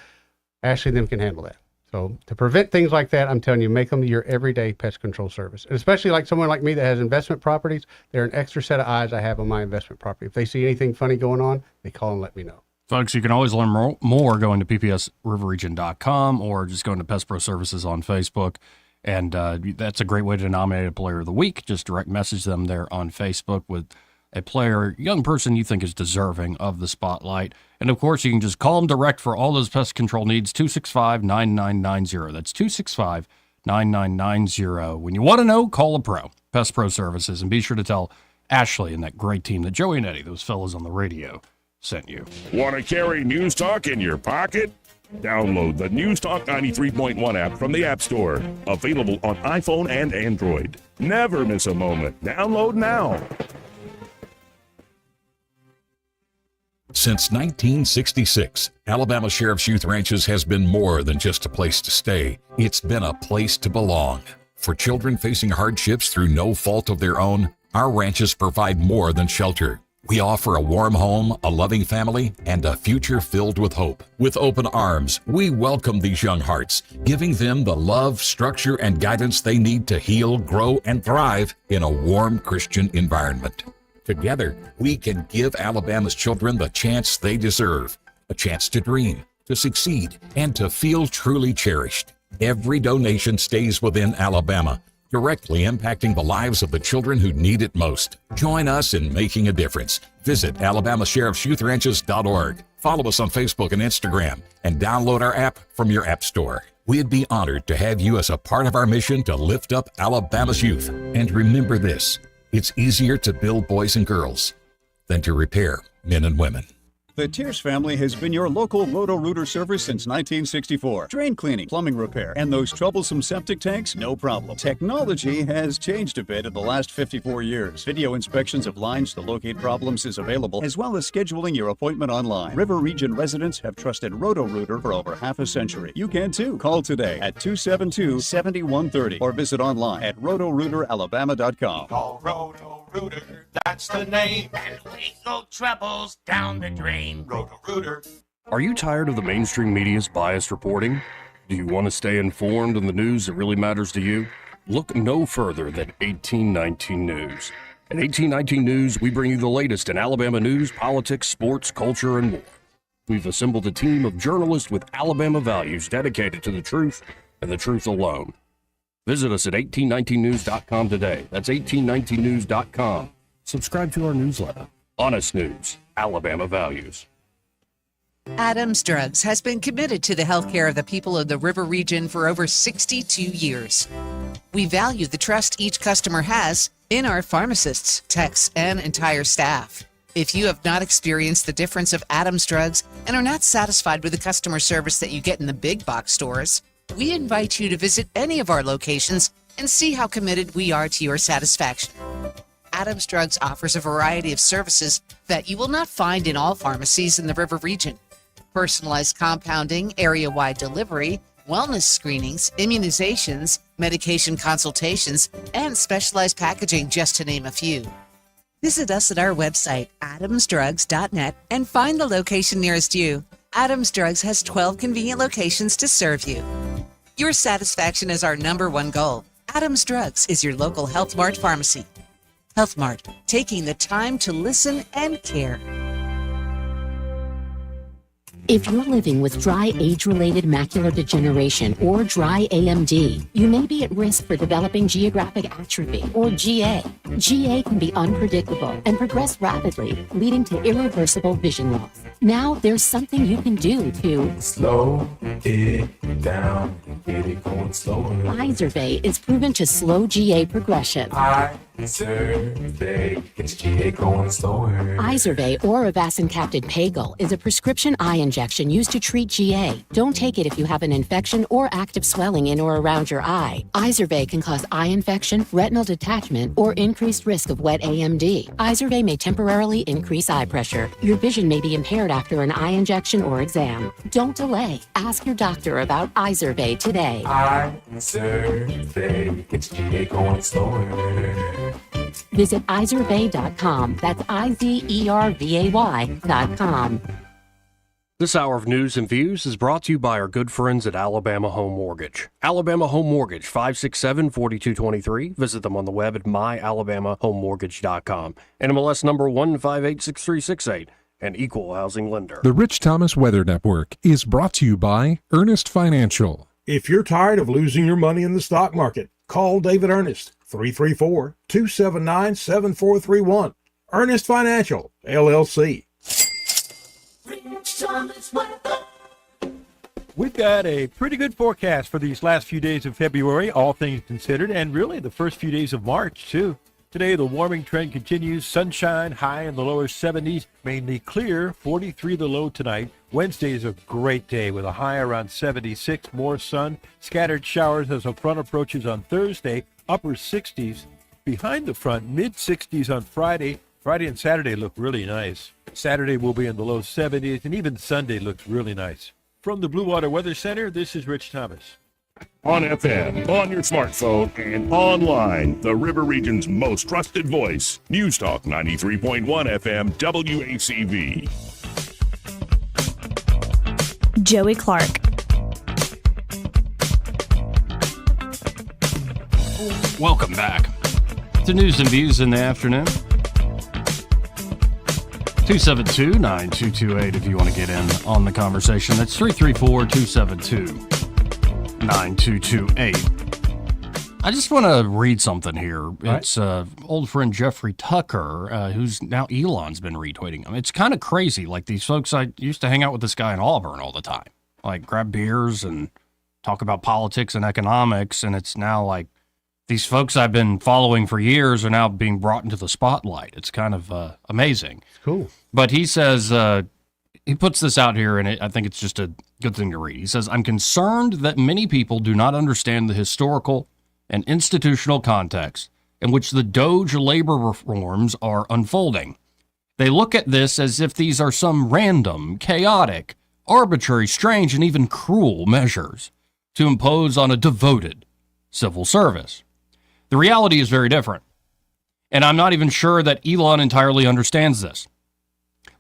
Speaker 12: Ashley and them can handle that. So to prevent things like that, I'm telling you, make them your everyday pest control service. And especially like someone like me that has investment properties, they're an extra set of eyes I have on my investment property. If they see anything funny going on, they call and let me know.
Speaker 10: Folks, you can always learn more going to ppsriverregion.com or just going to Pest Pro Services on Facebook. And that's a great way to nominate a player of the week. Just direct message them there on Facebook with a player, young person you think is deserving of the spotlight. And, of course, you can just call them direct for all those pest control needs, 265-9990. That's 265-9990. When you want to know, call a pro, Pest Pro Services. And be sure to tell Ashley and that great team that Joey and Eddie, those fellas on the radio, sent you.
Speaker 8: Want to carry News Talk in your pocket? Download the News Talk 93.1 app from the App Store. Available on iPhone and Android. Never miss a moment. Download now.
Speaker 19: Since 1966, Alabama Sheriff's Youth Ranches has been more than just a place to stay. It's been a place to belong. For children facing hardships through no fault of their own, our ranches provide more than shelter. We offer a warm home, a loving family, and a future filled with hope. With open arms, we welcome these young hearts, giving them the love, structure, and guidance they need to heal, grow, and thrive in a warm Christian environment. Together, we can give Alabama's children the chance they deserve, a chance to dream, to succeed, and to feel truly cherished. Every donation stays within Alabama, directly impacting the lives of the children who need it most. Join us in making a difference. Visit AlabamaSheriffsYouthRanches.org. Follow us on Facebook and Instagram, and download our app from your app store. We'd be honored to have you as a part of our mission to lift up Alabama's youth. And remember this, it's easier to build boys and girls than to repair men and women.
Speaker 4: The Tears family has been your local Roto-Rooter service since 1964. Drain cleaning, plumbing repair, and those troublesome septic tanks, no problem. Technology has changed a bit in the last 54 years. Video inspections of lines to locate problems is available, as well as scheduling your appointment online. River Region residents have trusted Roto-Rooter for over half a century. You can too. Call today at 272-7130 or visit online at rotorooteralabama.com.
Speaker 21: Call Roto-Rooter, that's the name, and we go troubles down the drain. Roto-Rooter.
Speaker 18: Are you tired of the mainstream media's biased reporting? Do you want to stay informed on the news that really matters to you? Look no further than 1819 News. At 1819 News, we bring you the latest in Alabama news, politics, sports, culture, and more. We've assembled a team of journalists with Alabama values dedicated to the truth and the truth alone. Visit us at 1819news.com today. That's 1819news.com. Subscribe to our newsletter. Honest News, Alabama Values.
Speaker 23: Adams Drugs has been committed to the health care of the people of the River Region for over 62 years. We value the trust each customer has in our pharmacists, techs, and entire staff. If you have not experienced the difference of Adams Drugs and are not satisfied with the customer service that you get in the big box stores, we invite you to visit any of our locations and see how committed we are to your satisfaction. Adams Drugs offers a variety of services that you will not find in all pharmacies in the River Region. Personalized compounding, area-wide delivery, wellness screenings, immunizations, medication consultations, and specialized packaging, just to name a few. Visit us at our website, adamsdrugs.net, and find the location nearest you. Adams Drugs has 12 convenient locations to serve you. Your satisfaction is our #1 goal. Adams Drugs is your local Health Mart pharmacy. Health Mart, taking the time to listen and care.
Speaker 24: If you're living with dry age-related macular degeneration or dry AMD, you may be at risk for developing geographic atrophy or GA. GA can be unpredictable and progress rapidly, leading to irreversible vision loss. Now there's something you can do to
Speaker 25: slow it down, get it going slower.
Speaker 24: Izervay is proven to slow GA progression.
Speaker 25: Izervay gets GA going slower.
Speaker 24: Izervay or avacincaptad pagel is a prescription eye injection used to treat GA. Don't take it if you have an infection or active swelling in or around your eye. Izervay can cause eye infection, retinal detachment, or increased risk of wet AMD. Izervay may temporarily increase eye pressure. Your vision may be impaired after an eye injection or exam. Don't delay. Ask your doctor about Izervay today.
Speaker 25: Izervay gets GA going slower.
Speaker 24: Visit Izervay.com. That's IZERVAY.com.
Speaker 18: This hour of news and views is brought to you by our good friends at Alabama Home Mortgage. Alabama Home Mortgage, 567-4223. Visit them on the web at myalabamahomemortgage.com. NMLS number 1586368. An equal housing lender.
Speaker 14: The Rich Thomas Weather Network is brought to you by Ernest Financial.
Speaker 26: If you're tired of losing your money in the stock market, call David Ernest, 334-279-7431. Ernest Financial, LLC.
Speaker 3: We've got a pretty good forecast for these last few days of February, all things considered, and really the first few days of March, too. Today, the warming trend continues. Sunshine, high in the lower 70s, mainly clear, 43 the low tonight. Wednesday is a great day with a high around 76, more sun. Scattered showers as the front approaches on Thursday, upper 60s. Behind the front, mid-60s on Friday. Friday and Saturday look really nice. Saturday will be in the low 70s, and even Sunday looks really nice. From the Blue Water Weather Center, this is Rich Thomas.
Speaker 8: On FM, on your smartphone, and online. The River Region's most trusted voice. News Talk 93.1 FM WACV.
Speaker 5: Joey Clark.
Speaker 10: Welcome back to News and Views in the afternoon. 272-9228 if you want to get in on the conversation. That's 334-272-9228. I just want to read something here. It's old friend Jeffrey Tucker, who's now Elon's been retweeting him. It's kind of crazy. Like these folks, I used to hang out with this guy in Auburn all the time. Like grab beers and talk about politics and economics. And it's now like these folks I've been following for years are now being brought into the spotlight. It's kind of amazing.
Speaker 12: Cool.
Speaker 10: But he says, he puts this out here, and I think it's just a good thing to read. He says, I'm concerned that many people do not understand the historical and institutional context in which the Doge labor reforms are unfolding. They look at this as if these are some random, chaotic, arbitrary, strange, and even cruel measures to impose on a devoted civil service. The reality is very different, and I'm not even sure that Elon entirely understands this.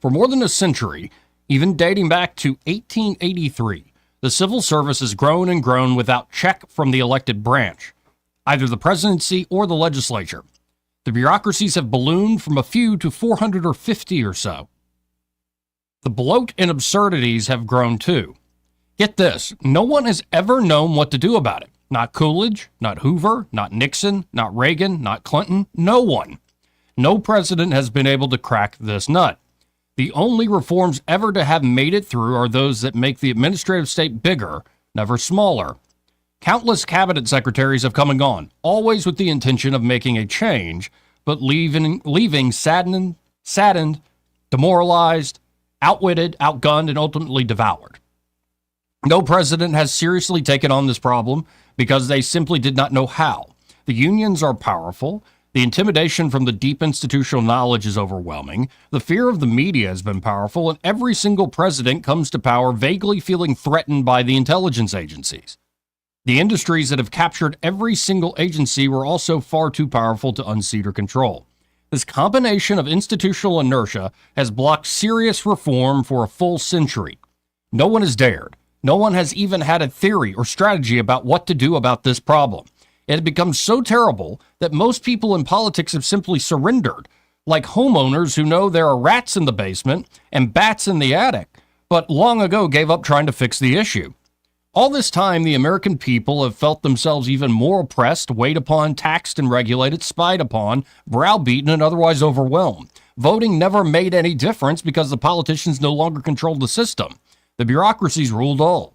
Speaker 10: For more than a century, even dating back to 1883, the civil service has grown and grown without check from the elected branch, either the presidency or the legislature. The bureaucracies have ballooned from a few to 450 or so. The bloat and absurdities have grown too. Get this, no one has ever known what to do about it. Not Coolidge, not Hoover, not Nixon, not Reagan, not Clinton, no one. No president has been able to crack this nut. The only reforms ever to have made it through are those that make the administrative state bigger, never smaller. Countless cabinet secretaries have come and gone, always with the intention of making a change, but leaving saddened, demoralized, outwitted, outgunned, and ultimately devoured. No president has seriously taken on this problem because they simply did not know how. The unions are powerful. The intimidation from the deep institutional knowledge is overwhelming. The fear of the media has been powerful, and every single president comes to power vaguely feeling threatened by the intelligence agencies. The industries that have captured every single agency were also far too powerful to unseat or control. This combination of institutional inertia has blocked serious reform for a full century. No one has dared. No one has even had a theory or strategy about what to do about this problem. It had become so terrible that most people in politics have simply surrendered, like homeowners who know there are rats in the basement and bats in the attic, but long ago gave up trying to fix the issue. All this time, the American people have felt themselves even more oppressed, weighed upon, taxed and regulated, spied upon, browbeaten, and otherwise overwhelmed. Voting never made any difference because the politicians no longer controlled the system. The bureaucracies ruled all.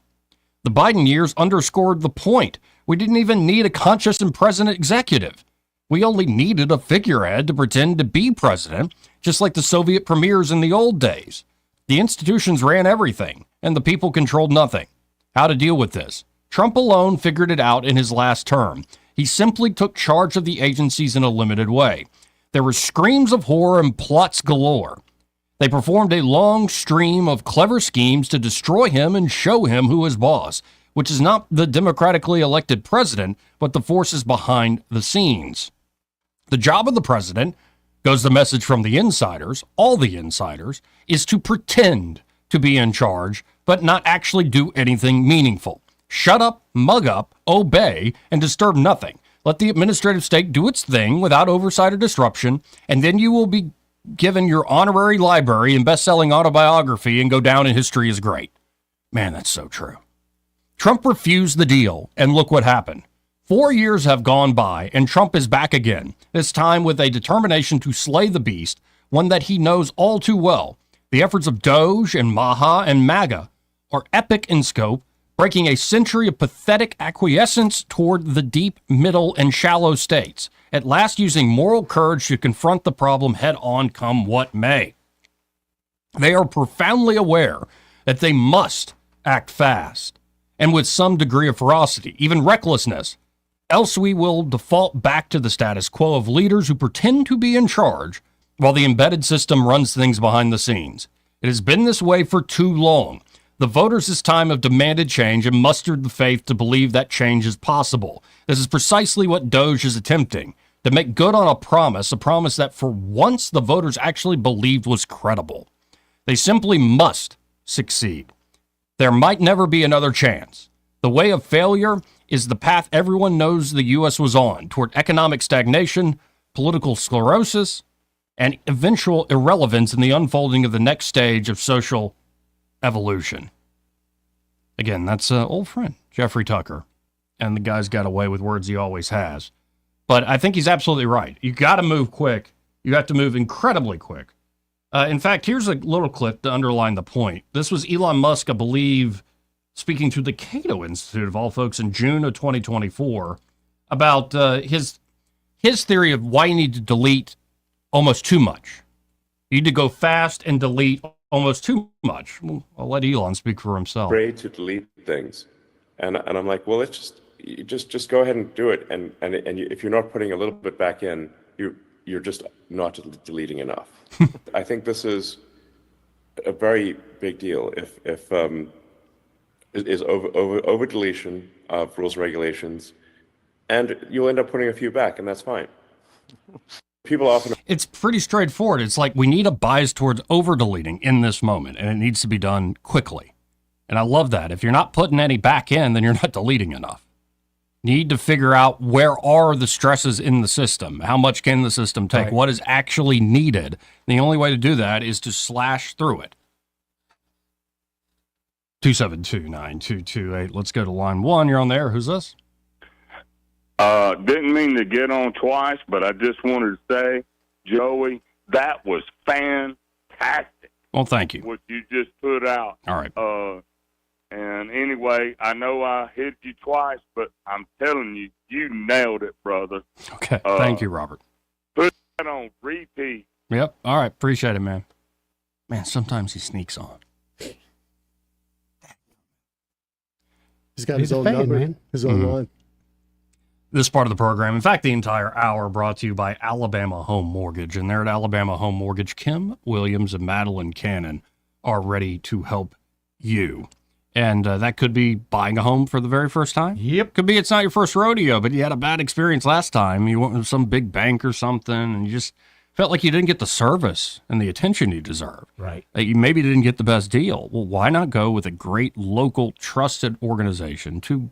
Speaker 10: The Biden years underscored the point. We didn't even need a conscious and present executive. We only needed a figurehead to pretend to be president, just like the Soviet premiers in the old days. The institutions ran everything, and the people controlled nothing. How to deal with this? Trump alone figured it out in his last term. He simply took charge of the agencies in a limited way. There were screams of horror and plots galore. They performed a long stream of clever schemes to destroy him and show him who is boss, which is not the democratically elected president, but the forces behind the scenes. The job of the president, goes the message from the insiders, all the insiders, is to pretend to be in charge, but not actually do anything meaningful. Shut up, mug up, obey, and disturb nothing. Let the administrative state do its thing without oversight or disruption, and then you will be given your honorary library and best-selling autobiography and go down in history as great. Man, that's so true. Trump refused the deal, and look what happened. 4 years have gone by, and Trump is back again, this time with a determination to slay the beast, one that he knows all too well. The efforts of Doge and Maha and MAGA are epic in scope, breaking a century of pathetic acquiescence toward the deep, middle, and shallow states, at last using moral courage to confront the problem head on, come what may. They are profoundly aware that they must act fast, and with some degree of ferocity, even recklessness, else we will default back to the status quo of leaders who pretend to be in charge while the embedded system runs things behind the scenes. It has been this way for too long. The voters this time have demanded change and mustered the faith to believe that change is possible. This is precisely what Doge is attempting, to make good on a promise that for once the voters actually believed was credible. They simply must succeed. There might never be another chance. The way of failure is the path everyone knows the U.S. was on, toward economic stagnation, political sclerosis, and eventual irrelevance in the unfolding of the next stage of social evolution. Again, that's an old friend, Jeffrey Tucker. And the guy's got away with words he always has. But I think he's absolutely right. You got to move quick. You have to move incredibly quick. In fact, here's a little clip to underline the point. This was Elon Musk, I believe, speaking to the Cato Institute, of all folks, in June of 2024, about his theory of why you need to delete almost too much. You need to go fast and delete almost too much. Well, I'll let Elon speak for himself.
Speaker 6: Afraid to delete things, and I'm like, well, let's just go ahead and do it. And if you're not putting a little bit back in, you're just not deleting enough. I think this is a very big deal. If is over deletion of rules and regulations, and you'll end up putting a few back, and that's fine. People often...
Speaker 10: It's pretty straightforward. It's like we need a bias towards over-deleting in this moment, and it needs to be done quickly. And I love that. If you're not putting any back in, then you're not deleting enough. You need to figure out where are the stresses in the system. How much can the system take? Right. What is actually needed? And the only way to do that is to slash through it. 272-9228. Let's go to line one. You're on there. Who's this?
Speaker 17: Didn't mean to get on twice, but I just wanted to say, Joey, that was fantastic.
Speaker 10: Well, thank you.
Speaker 17: What you just put out.
Speaker 10: All right.
Speaker 17: And anyway, I know I hit you twice, but I'm telling you, you nailed it, brother.
Speaker 10: Okay. Thank you, Robert.
Speaker 17: Put that on repeat.
Speaker 10: Yep. All right. Appreciate it, man. Man, sometimes he sneaks on.
Speaker 9: He's got his own number, man. His own line.
Speaker 10: This part of the program, in fact, the entire hour, brought to you by Alabama Home Mortgage. And there at Alabama Home Mortgage, Kim Williams and Madeline Cannon are ready to help you. And that could be buying a home for the very first time.
Speaker 12: Yep.
Speaker 10: Could be it's not your first rodeo, but you had a bad experience last time. You went with some big bank or something, and you just felt like you didn't get the service and the attention you deserved.
Speaker 12: Right.
Speaker 10: That you maybe didn't get the best deal. Well, why not go with a great local trusted organization? Two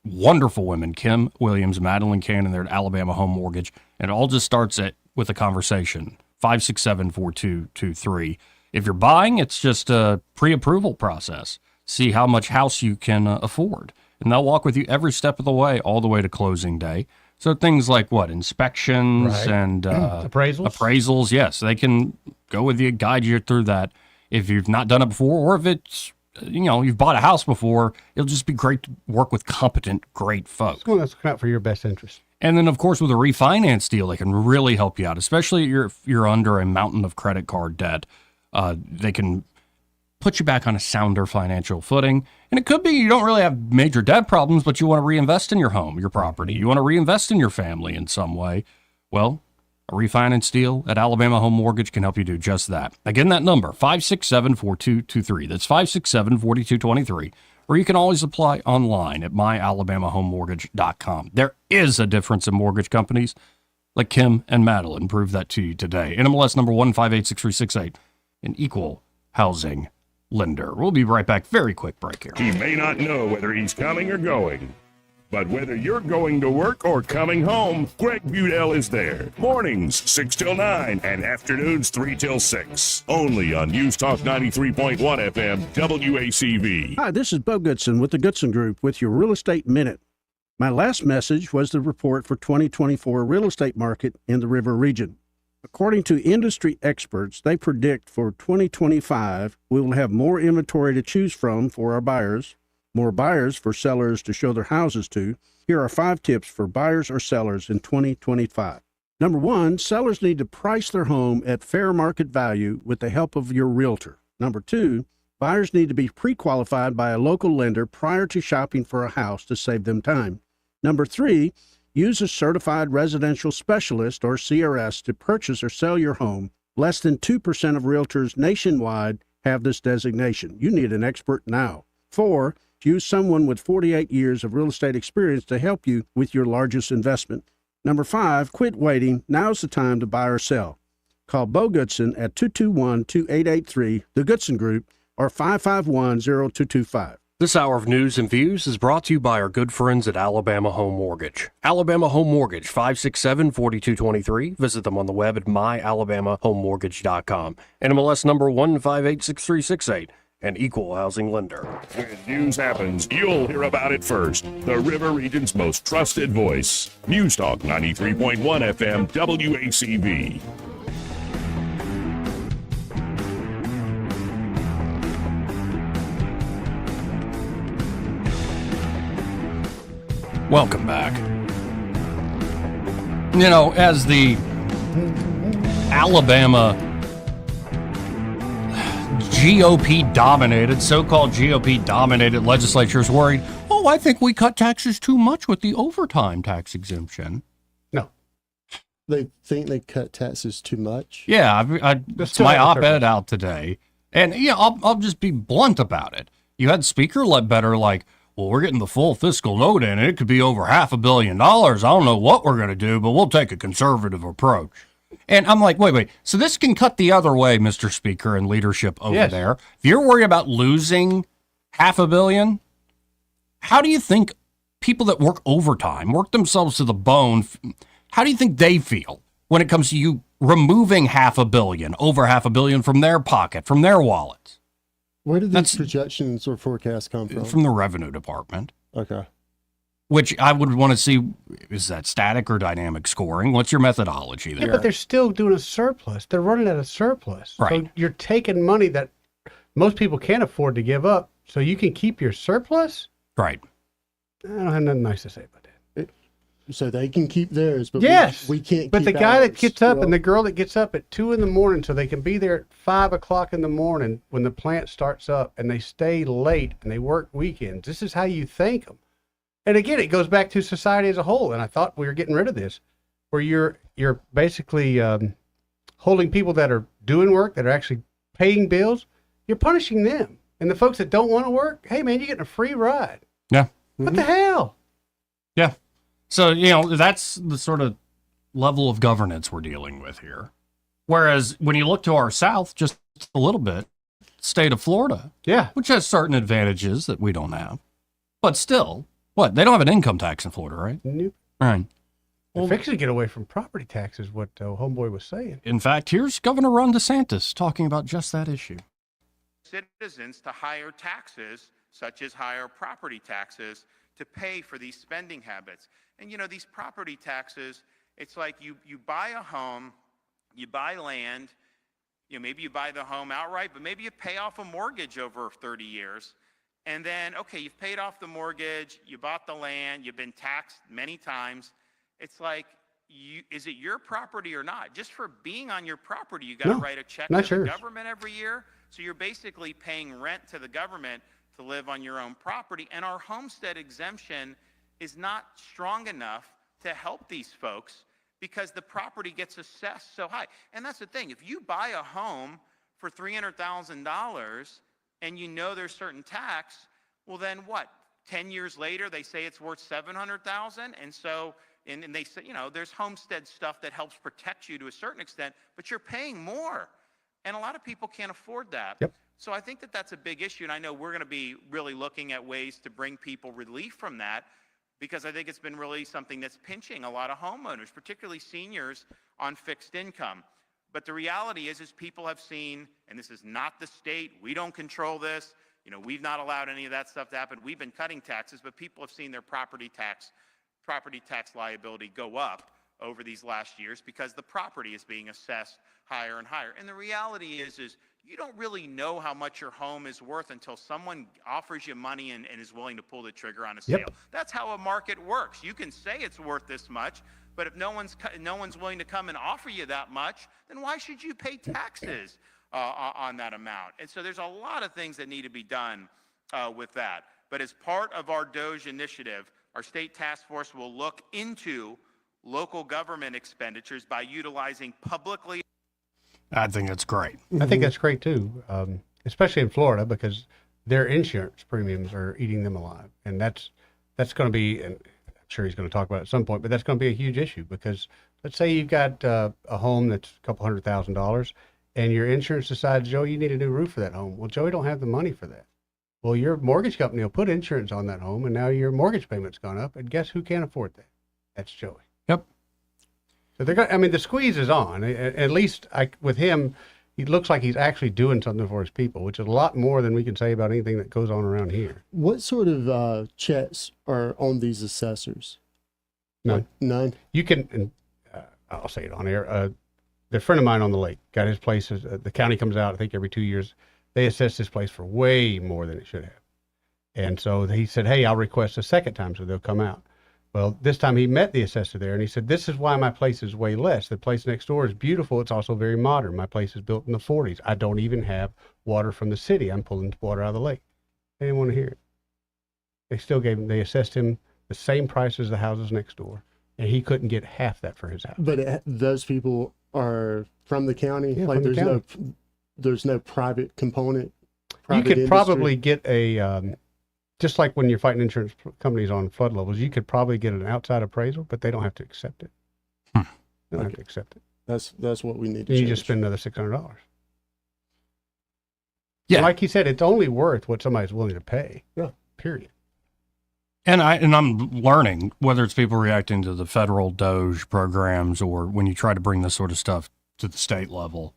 Speaker 10: wonderful women, Kim Williams, Madeline Cannon, there at Alabama Home Mortgage. And it all just starts with a conversation. 567-4223. If you're buying, it's just a pre-approval process. See how much house you can afford. And they'll walk with you every step of the way, all the way to closing day. So things like what? Inspections and appraisals. Yes, they can go with you, guide you through that. If you've not done it before, or if it's, you've bought a house before, it'll just be great to work with competent, great folks.
Speaker 12: Well, that's out for your best interest.
Speaker 10: And then, of course, with a refinance deal, they can really help you out, especially if you're under a mountain of credit card debt. They can put you back on a sounder financial footing. And it could be you don't really have major debt problems, but you want to reinvest in your home, your property. You want to reinvest in your family in some way. Well, a refinance deal at Alabama Home Mortgage can help you do just that. Again, that number, 567-4223. That's 567-4223. Or you can always apply online at myalabamahomemortgage.com. There is a difference in mortgage companies. Like Kim and Madeline prove that to you today. NMLS number 1586368. An equal housing lender. We'll be right back. Very quick break here.
Speaker 8: He may not know whether he's coming or going, but whether you're going to work or coming home, Greg Budell is there. Mornings 6 till 9 and afternoons 3 till 6. Only on News Talk 93.1 FM WACV.
Speaker 7: Hi, this is Bo Goodson with the Goodson Group with your Real Estate Minute. My last message was the report for 2024 real estate market in the River region. According to industry experts, they predict for 2025, we will have more inventory to choose from for our buyers, more buyers for sellers to show their houses to. Here are 5 tips for buyers or sellers in 2025. Number 1, sellers need to price their home at fair market value with the help of your realtor. Number 2, buyers need to be pre-qualified by a local lender prior to shopping for a house to save them time. Number 3, use a certified residential specialist or CRS to purchase or sell your home. Less than 2% of realtors nationwide have this designation. You need an expert now. 4, use someone with 48 years of real estate experience to help you with your largest investment. Number 5, quit waiting. Now's the time to buy or sell. Call Bo Goodson at 221-2883, the Goodson Group, or 551-0225.
Speaker 18: This hour of news and views is brought to you by our good friends at Alabama Home Mortgage. Alabama Home Mortgage, 567-4223. Visit them on the web at myalabamahomemortgage.com. NMLS number 1586368, an equal housing lender.
Speaker 8: When news happens, you'll hear about it first. The River Region's most trusted voice. News Talk 93.1 FM WACV.
Speaker 10: Welcome back. You know, as the Alabama GOP-dominated, so-called GOP-dominated legislature is worried, oh, I think we cut taxes too much with the overtime tax exemption.
Speaker 12: No.
Speaker 9: They think they cut taxes too much?
Speaker 10: Yeah, it's my op-ed out today. And, yeah, I'll just be blunt about it. You had Speaker Ledbetter like, well, we're getting the full fiscal note in, and it could be over $500 million. I don't know what we're going to do, but we'll take a conservative approach. And I'm like, wait. So this can cut the other way, Mr. Speaker, and leadership over there. If you're worried about losing $500 million, how do you think people that work overtime, work themselves to the bone, how do you think they feel when it comes to you removing $500 million, over $500 million from their pocket, from their wallets?
Speaker 9: Where did these projections or forecasts come from?
Speaker 10: From the Revenue Department.
Speaker 9: Okay.
Speaker 10: Which I would want to see, is that static or dynamic scoring? What's your methodology there?
Speaker 12: Yeah, but they're still doing a surplus. They're running at a surplus.
Speaker 10: Right.
Speaker 12: So you're taking money that most people can't afford to give up, so you can keep your surplus?
Speaker 10: Right.
Speaker 12: I don't have nothing nice to say about that.
Speaker 9: So they can keep theirs, but
Speaker 12: yes,
Speaker 9: we can't
Speaker 12: But
Speaker 9: keep
Speaker 12: the guy
Speaker 9: ours.
Speaker 12: that gets up and the girl that gets up at 2 a.m. so they can be there at 5 o'clock in the morning when the plant starts up, and they stay late and they work weekends. This is how you thank them. And again, it goes back to society as a whole. And I thought we were getting rid of this, where you're basically holding people that are doing work, that are actually paying bills. You're punishing them. And the folks that don't want to work, hey man, you're getting a free ride.
Speaker 10: Yeah.
Speaker 12: What the hell?
Speaker 10: Yeah. So, you know, that's the sort of level of governance we're dealing with here. Whereas when you look to our south, just a little bit, state of Florida, which has certain advantages that we don't have, but still, what? They don't have an income tax in Florida, right?
Speaker 12: Nope.
Speaker 10: Right.
Speaker 12: They're fixing to get away from property taxes, what Homeboy was saying.
Speaker 10: In fact, here's Governor Ron DeSantis talking about just that issue.
Speaker 11: Citizens to higher taxes, such as higher property taxes, to pay for these spending habits. And, you know, these property taxes, it's like you buy a home, you buy land, you know, maybe you buy the home outright, but maybe you pay off a mortgage over 30 years. And then, okay, you've paid off the mortgage, you bought the land, you've been taxed many times. It's like, is it your property or not? Just for being on your property, you got to write a check to the government every year. So you're basically paying rent to the government to live on your own property. And our homestead exemption is not strong enough to help these folks because the property gets assessed so high. And that's the thing. If you buy a home for $300,000 and you know there's certain tax, well then what? 10 years later, they say it's worth $700,000. And so, and they say, you know, there's homestead stuff that helps protect you to a certain extent, but you're paying more. And a lot of people can't afford that.
Speaker 12: Yep.
Speaker 11: So I think that that's a big issue. And I know we're going to be really looking at ways to bring people relief from that, because I think it's been really something that's pinching a lot of homeowners, particularly seniors on fixed income. But the reality is people have seen, and this is not the state, we don't control this, you know, we've not allowed any of that stuff to happen. We've been cutting taxes, but people have seen their property tax liability go up over these last years because the property is being assessed higher and higher. And the reality is you don't really know how much your home is worth until someone offers you money and is willing to pull the trigger on a sale.
Speaker 12: Yep.
Speaker 11: That's how a market works. You can say it's worth this much, but if no one's willing to come and offer you that much, then why should you pay taxes on that amount? And so there's a lot of things that need to be done with that. But as part of our DOGE initiative, our state task force will look into local government expenditures by utilizing publicly.
Speaker 10: I think that's great.
Speaker 12: I think that's great too. especially in Florida, because their insurance premiums are eating them alive, and that's going to be, and I'm sure he's going to talk about it at some point, but that's going to be a huge issue because let's say you've got a home that's a couple $100,000, and your insurance decides, Joe, you need a new roof for that home. Well, Joey don't have the money for that. Well, your mortgage company will put insurance on that home, and now your mortgage payment's gone up, and guess who can't afford that? That's Joey.
Speaker 10: Yep.
Speaker 12: So they're going. I mean, the squeeze is on. At least with him, he looks like he's actually doing something for his people, which is a lot more than we can say about anything that goes on around here.
Speaker 9: What sort of checks are on these assessors?
Speaker 12: None.
Speaker 9: None.
Speaker 12: You can. And, I'll say it on air. The friend of mine on the lake got his place. The county comes out, I think, every 2 years. They assess this place for way more than it should have. And so he said, hey, I'll request a second time so they'll come out. Well, this time he met the assessor there, and he said, this is why my place is way less. The place next door is beautiful. It's also very modern. My place is built in the 40s. I don't even have water from the city. I'm pulling water out of the lake. They didn't want to hear it. They still they assessed him the same price as the houses next door, and he couldn't get half that for his house.
Speaker 9: But those people are from the county?
Speaker 12: Yeah,
Speaker 9: like
Speaker 12: from the county.
Speaker 9: There's no private component?
Speaker 12: You could probably get a... just like when you're fighting insurance companies on flood levels, you could probably get an outside appraisal, but they don't have to accept it. They don't have to accept it.
Speaker 9: That's what we need to
Speaker 12: You
Speaker 9: change.
Speaker 12: just spend another $600.
Speaker 10: Yeah.
Speaker 12: Like you said, it's only worth what somebody's willing to pay.
Speaker 9: Yeah.
Speaker 12: Period.
Speaker 10: And I'm learning, whether it's people reacting to the federal DOGE programs or when you try to bring this sort of stuff to the state level,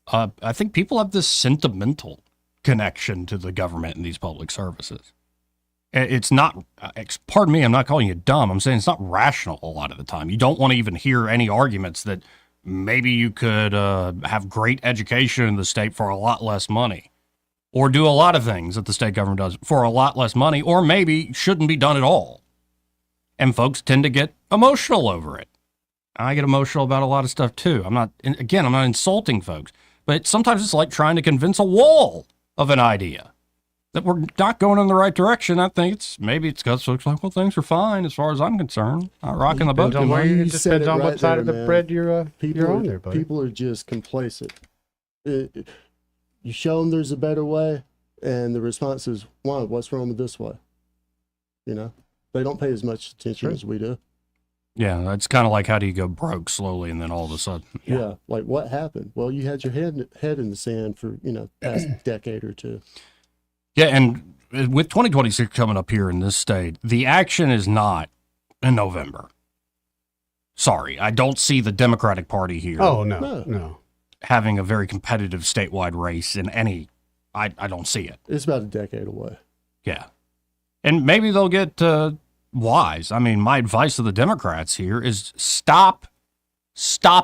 Speaker 10: I think people have this sentimental connection to the government and these public services. It's not, pardon me, I'm not calling you dumb. I'm saying it's not rational a lot of the time. You don't want to even hear any arguments that maybe you could have great education in the state for a lot less money, or do a lot of things that the state government does for a lot less money, or maybe shouldn't be done at all. And folks tend to get emotional over it. I get emotional about a lot of stuff too. I'm not insulting folks, but sometimes it's like trying to convince a wall of an idea that we're not going in the right direction. I think maybe it's because folks are like, well, things are fine as far as I'm concerned. Not rocking the boat.
Speaker 12: It just depends on what side of the bread you're on there, buddy.
Speaker 9: People are just complacent. You show them there's a better way, and the response is, why? What's wrong with this way? You know, they don't pay as much attention as we do.
Speaker 10: Yeah, it's kind of like, how do you go broke slowly and then all of a sudden?
Speaker 9: Yeah, like what happened? Well, you had your head in the sand for, past decade or two.
Speaker 10: Yeah, and with 2026 coming up here in this state, the action is not in November. Sorry, I don't see the Democratic Party here.
Speaker 12: Oh, no.
Speaker 10: Having a very competitive statewide race in any, I don't see it.
Speaker 9: It's about a decade away.
Speaker 10: Yeah. And maybe they'll get wise. I mean, my advice to the Democrats here is stop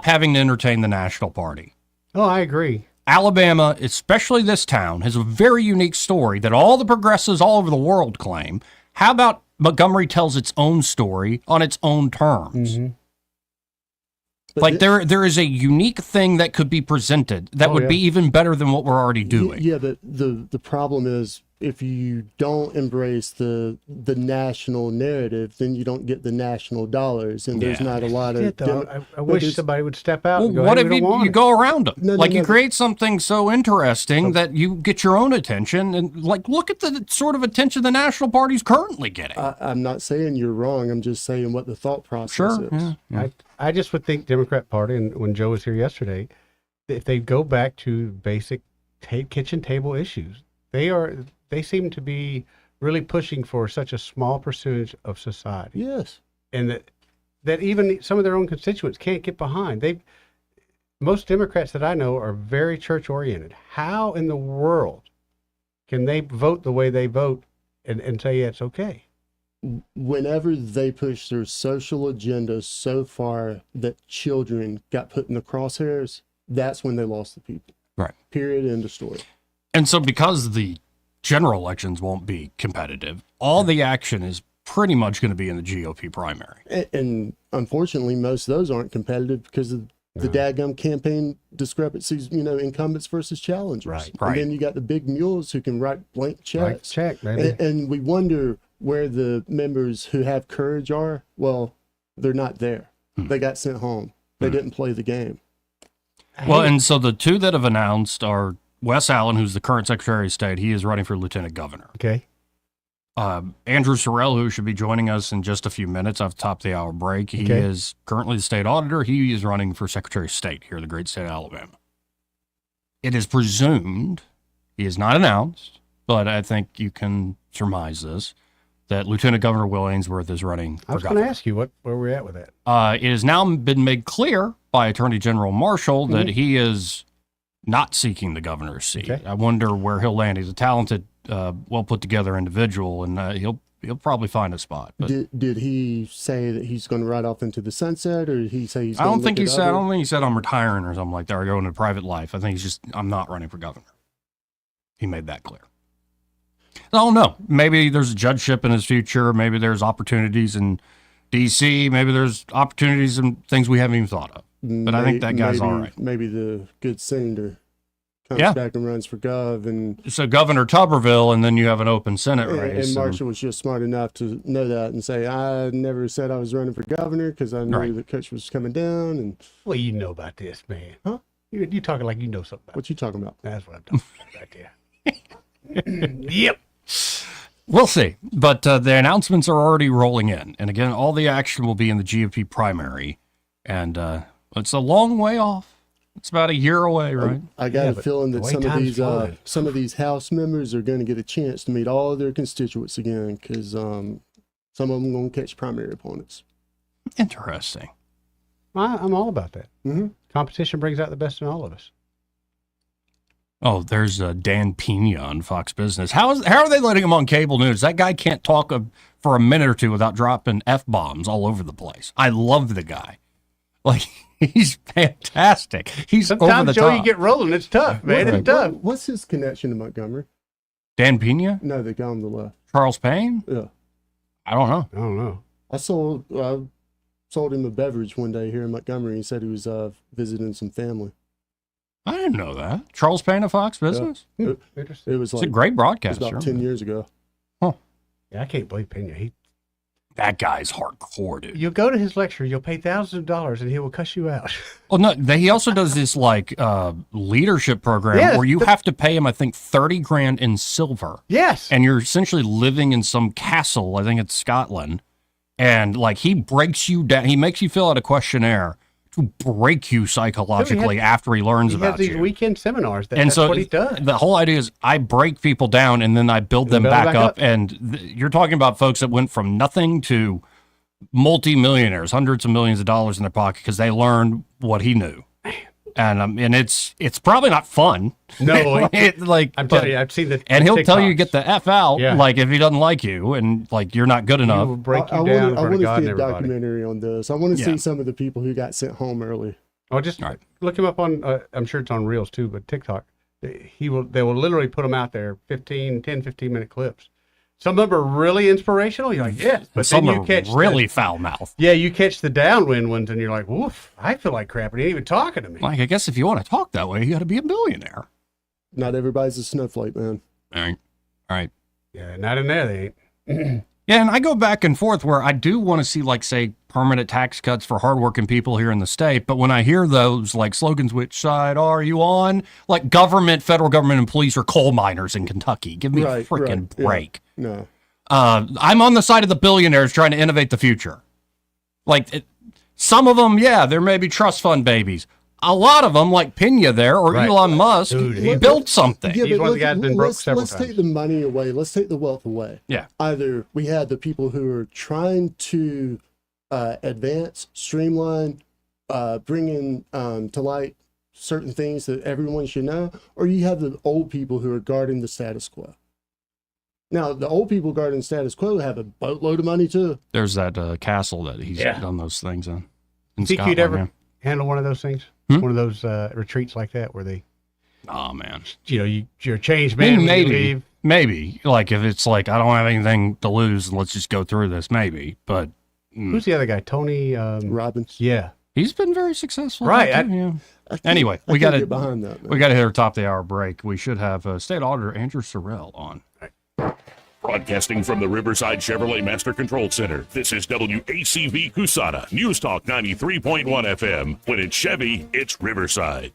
Speaker 10: having to entertain the National Party.
Speaker 12: Oh, I agree.
Speaker 10: Alabama, especially this town, has a very unique story that all the progressives all over the world claim. How about Montgomery tells its own story on its own terms?
Speaker 12: Mm-hmm.
Speaker 10: Like there is a unique thing that could be presented that would be even better than what we're already doing.
Speaker 9: Yeah, but the problem is, if you don't embrace the national narrative, then you don't get the national dollars, and there's not a lot of.
Speaker 12: I wish somebody would step out.
Speaker 10: Well,
Speaker 12: and go,
Speaker 10: what
Speaker 12: hey,
Speaker 10: if
Speaker 12: you
Speaker 10: go around them? You create something so interesting that you get your own attention, and look at the sort of attention the National Party's currently getting.
Speaker 9: I'm not saying you're wrong. I'm just saying what the thought process is.
Speaker 12: Yeah. I just would think Democrat Party, and when Joe was here yesterday, if they go back to basic kitchen table issues, they seem to be really pushing for such a small percentage of society.
Speaker 9: Yes.
Speaker 12: And that even some of their own constituents can't get behind. Most Democrats that I know are very church oriented. How in the world can they vote the way they vote and say it's okay?
Speaker 9: Whenever they push their social agenda so far that children got put in the crosshairs, that's when they lost the people.
Speaker 10: Right.
Speaker 9: Period. End of story.
Speaker 10: And so because the general elections won't be competitive, all the action is pretty much going to be in the GOP primary.
Speaker 9: And unfortunately, most of those aren't competitive because of the daggum campaign discrepancies, incumbents versus challengers.
Speaker 12: Right.
Speaker 9: And then you got the big mules who can write blank checks.
Speaker 12: Right, check, baby.
Speaker 9: And we wonder where the members who have courage are. Well, they're not there. They got sent home. They didn't play the game.
Speaker 10: Well, and so the two that have announced are Wes Allen, who's the current Secretary of State, he is running for Lieutenant Governor.
Speaker 12: Okay.
Speaker 10: Andrew Sorrell, who should be joining us in just a few minutes off the top of the hour break, he is currently the state auditor. He is running for Secretary of State here in the great state of Alabama. It is presumed, he is not announced, but I think you can surmise this, that Lieutenant Governor Will Ainsworth is running for governor.
Speaker 12: I was going to ask you where we're at with that.
Speaker 10: It has now been made clear by Attorney General Marshall that he is not seeking the governor's seat.
Speaker 12: Okay.
Speaker 10: I wonder where he'll land. He's a talented, well put together individual, and he'll probably find a spot. But
Speaker 9: Did he say that he's going to ride off into the sunset, or did he say he's?
Speaker 10: I don't think he said I'm retiring or something like that, or going to private life. I think he's just, I'm not running for governor. He made that clear. I don't know. Maybe there's a judgeship in his future. Maybe there's opportunities in D.C. Maybe there's opportunities and things we haven't even thought of. But I think that guy's all right.
Speaker 9: Maybe the good senator comes back and runs for gov. And
Speaker 10: so Governor Tuberville, and then you have an open Senate race.
Speaker 9: And Marshall was just smart enough to know that and say, I never said I was running for governor because I knew that Coach was coming down. And
Speaker 12: well, you know about this, man. Huh? You talking like you know something about
Speaker 9: what you talking about?
Speaker 12: That's what I'm talking about right there. Yep.
Speaker 10: We'll see. But the announcements are already rolling in. And again, all the action will be in the GOP primary. And it's a long way off. It's about a year away, right?
Speaker 9: I got a feeling that some of these House members are going to get a chance to meet all their constituents again because some of them are going to catch primary opponents.
Speaker 10: Interesting.
Speaker 12: I'm all about that.
Speaker 9: Mm-hmm.
Speaker 12: Competition brings out the best in all of us.
Speaker 10: Oh, there's Dan Pena on Fox Business. How are they letting him on cable news? That guy can't talk for a minute or two without dropping F-bombs all over the place. I love the guy. Like, he's fantastic. He's
Speaker 12: sometimes,
Speaker 10: over the
Speaker 12: Joe,
Speaker 10: top.
Speaker 12: you get rolling. It's tough, man. It's tough.
Speaker 9: What's his connection to Montgomery?
Speaker 10: Dan Pena?
Speaker 9: No, the guy on the left.
Speaker 10: Charles Payne?
Speaker 9: Yeah.
Speaker 10: I don't know.
Speaker 12: I don't know.
Speaker 9: I sold him a beverage one day here in Montgomery. He said he was visiting some family.
Speaker 10: I didn't know that. Charles Payne of Fox Business?
Speaker 9: Yeah.
Speaker 12: Interesting.
Speaker 9: It was
Speaker 10: a great broadcaster.
Speaker 9: It was about 10 years ago.
Speaker 10: Huh.
Speaker 12: Yeah, I can't believe Pena.
Speaker 10: That guy's hardcore, dude.
Speaker 12: You'll go to his lecture, you'll pay thousands of dollars, and he will cuss you out.
Speaker 10: Well, no, he also does this leadership program where you have to pay him, I think, $30,000 in silver.
Speaker 12: Yes.
Speaker 10: And you're essentially living in some castle, I think it's Scotland. And he breaks you down. He makes you fill out a questionnaire to break you psychologically after he learns about you.
Speaker 12: He has these weekend seminars. That's
Speaker 10: so
Speaker 12: what he does.
Speaker 10: The whole idea is I break people down and then I build them back up. And you're talking about folks that went from nothing to multi-millionaires, hundreds of millions of dollars in their pocket because they learned what he knew. And it's probably not fun.
Speaker 12: No, I'm telling you, I've seen the
Speaker 10: and he'll
Speaker 12: TikToks.
Speaker 10: tell you to get the F out, if he doesn't like you and you're not good enough.
Speaker 12: He will break you down in front of God and
Speaker 9: see a
Speaker 12: everybody.
Speaker 9: documentary on this. I want to see some of the people who got sent home early.
Speaker 12: Oh, just look him up on. I'm sure it's on Reels too, but TikTok. They will literally put them out there, 15-minute clips. Some of them are really inspirational. You're like, yes, but
Speaker 10: some
Speaker 12: then you
Speaker 10: are
Speaker 12: catch
Speaker 10: really foul mouthed.
Speaker 12: Yeah, you catch the downwind ones, and you're like, woof! I feel like crap. And he ain't even talking to me.
Speaker 10: I guess if you want to talk that way, you got to be a billionaire.
Speaker 9: Not everybody's a snowflake, man.
Speaker 10: All right.
Speaker 12: Yeah, not in there. They ain't.
Speaker 10: Yeah, and I go back and forth where I do want to see, say, permanent tax cuts for hardworking people here in the state. But when I hear those, slogans, which side are you on? Government, federal government, and police are coal miners in Kentucky. Give me a freaking break.
Speaker 9: Yeah. No.
Speaker 10: I'm on the side of the billionaires trying to innovate the future. Some of them, there may be trust fund babies. A lot of them, like Pena there or Elon Musk, built something.
Speaker 9: Yeah,
Speaker 12: He's one of the guys who's been broke several
Speaker 9: times.
Speaker 12: Let's
Speaker 9: take the money away. Let's take the wealth away.
Speaker 10: Yeah.
Speaker 9: Either we had the people who are trying to advance, streamline, bring in to light certain things that everyone should know, or you have the old people who are guarding the status quo. Now, the old people guarding the status quo have a boatload of money, too.
Speaker 10: There's that castle that he's done those things in
Speaker 12: Think
Speaker 10: Scotland.
Speaker 12: you'd ever handle one of those things? One of those retreats like that where they...
Speaker 10: Oh, man.
Speaker 12: You're a changed man when you leave.
Speaker 10: Maybe. If it's I don't have anything to lose and let's just go through this, maybe. But...
Speaker 12: Who's the other guy? Tony...
Speaker 9: Robbins.
Speaker 12: Yeah.
Speaker 10: He's been very successful.
Speaker 12: Right.
Speaker 10: Anyway,
Speaker 9: we got to get behind that.
Speaker 10: We got to hit our top of the hour break. We should have State Auditor Andrew Sorrell on.
Speaker 8: Broadcasting from the Riverside Chevrolet Master Control Center, this is WACV Cusana, News Talk 93.1 FM. When it's Chevy, it's Riverside.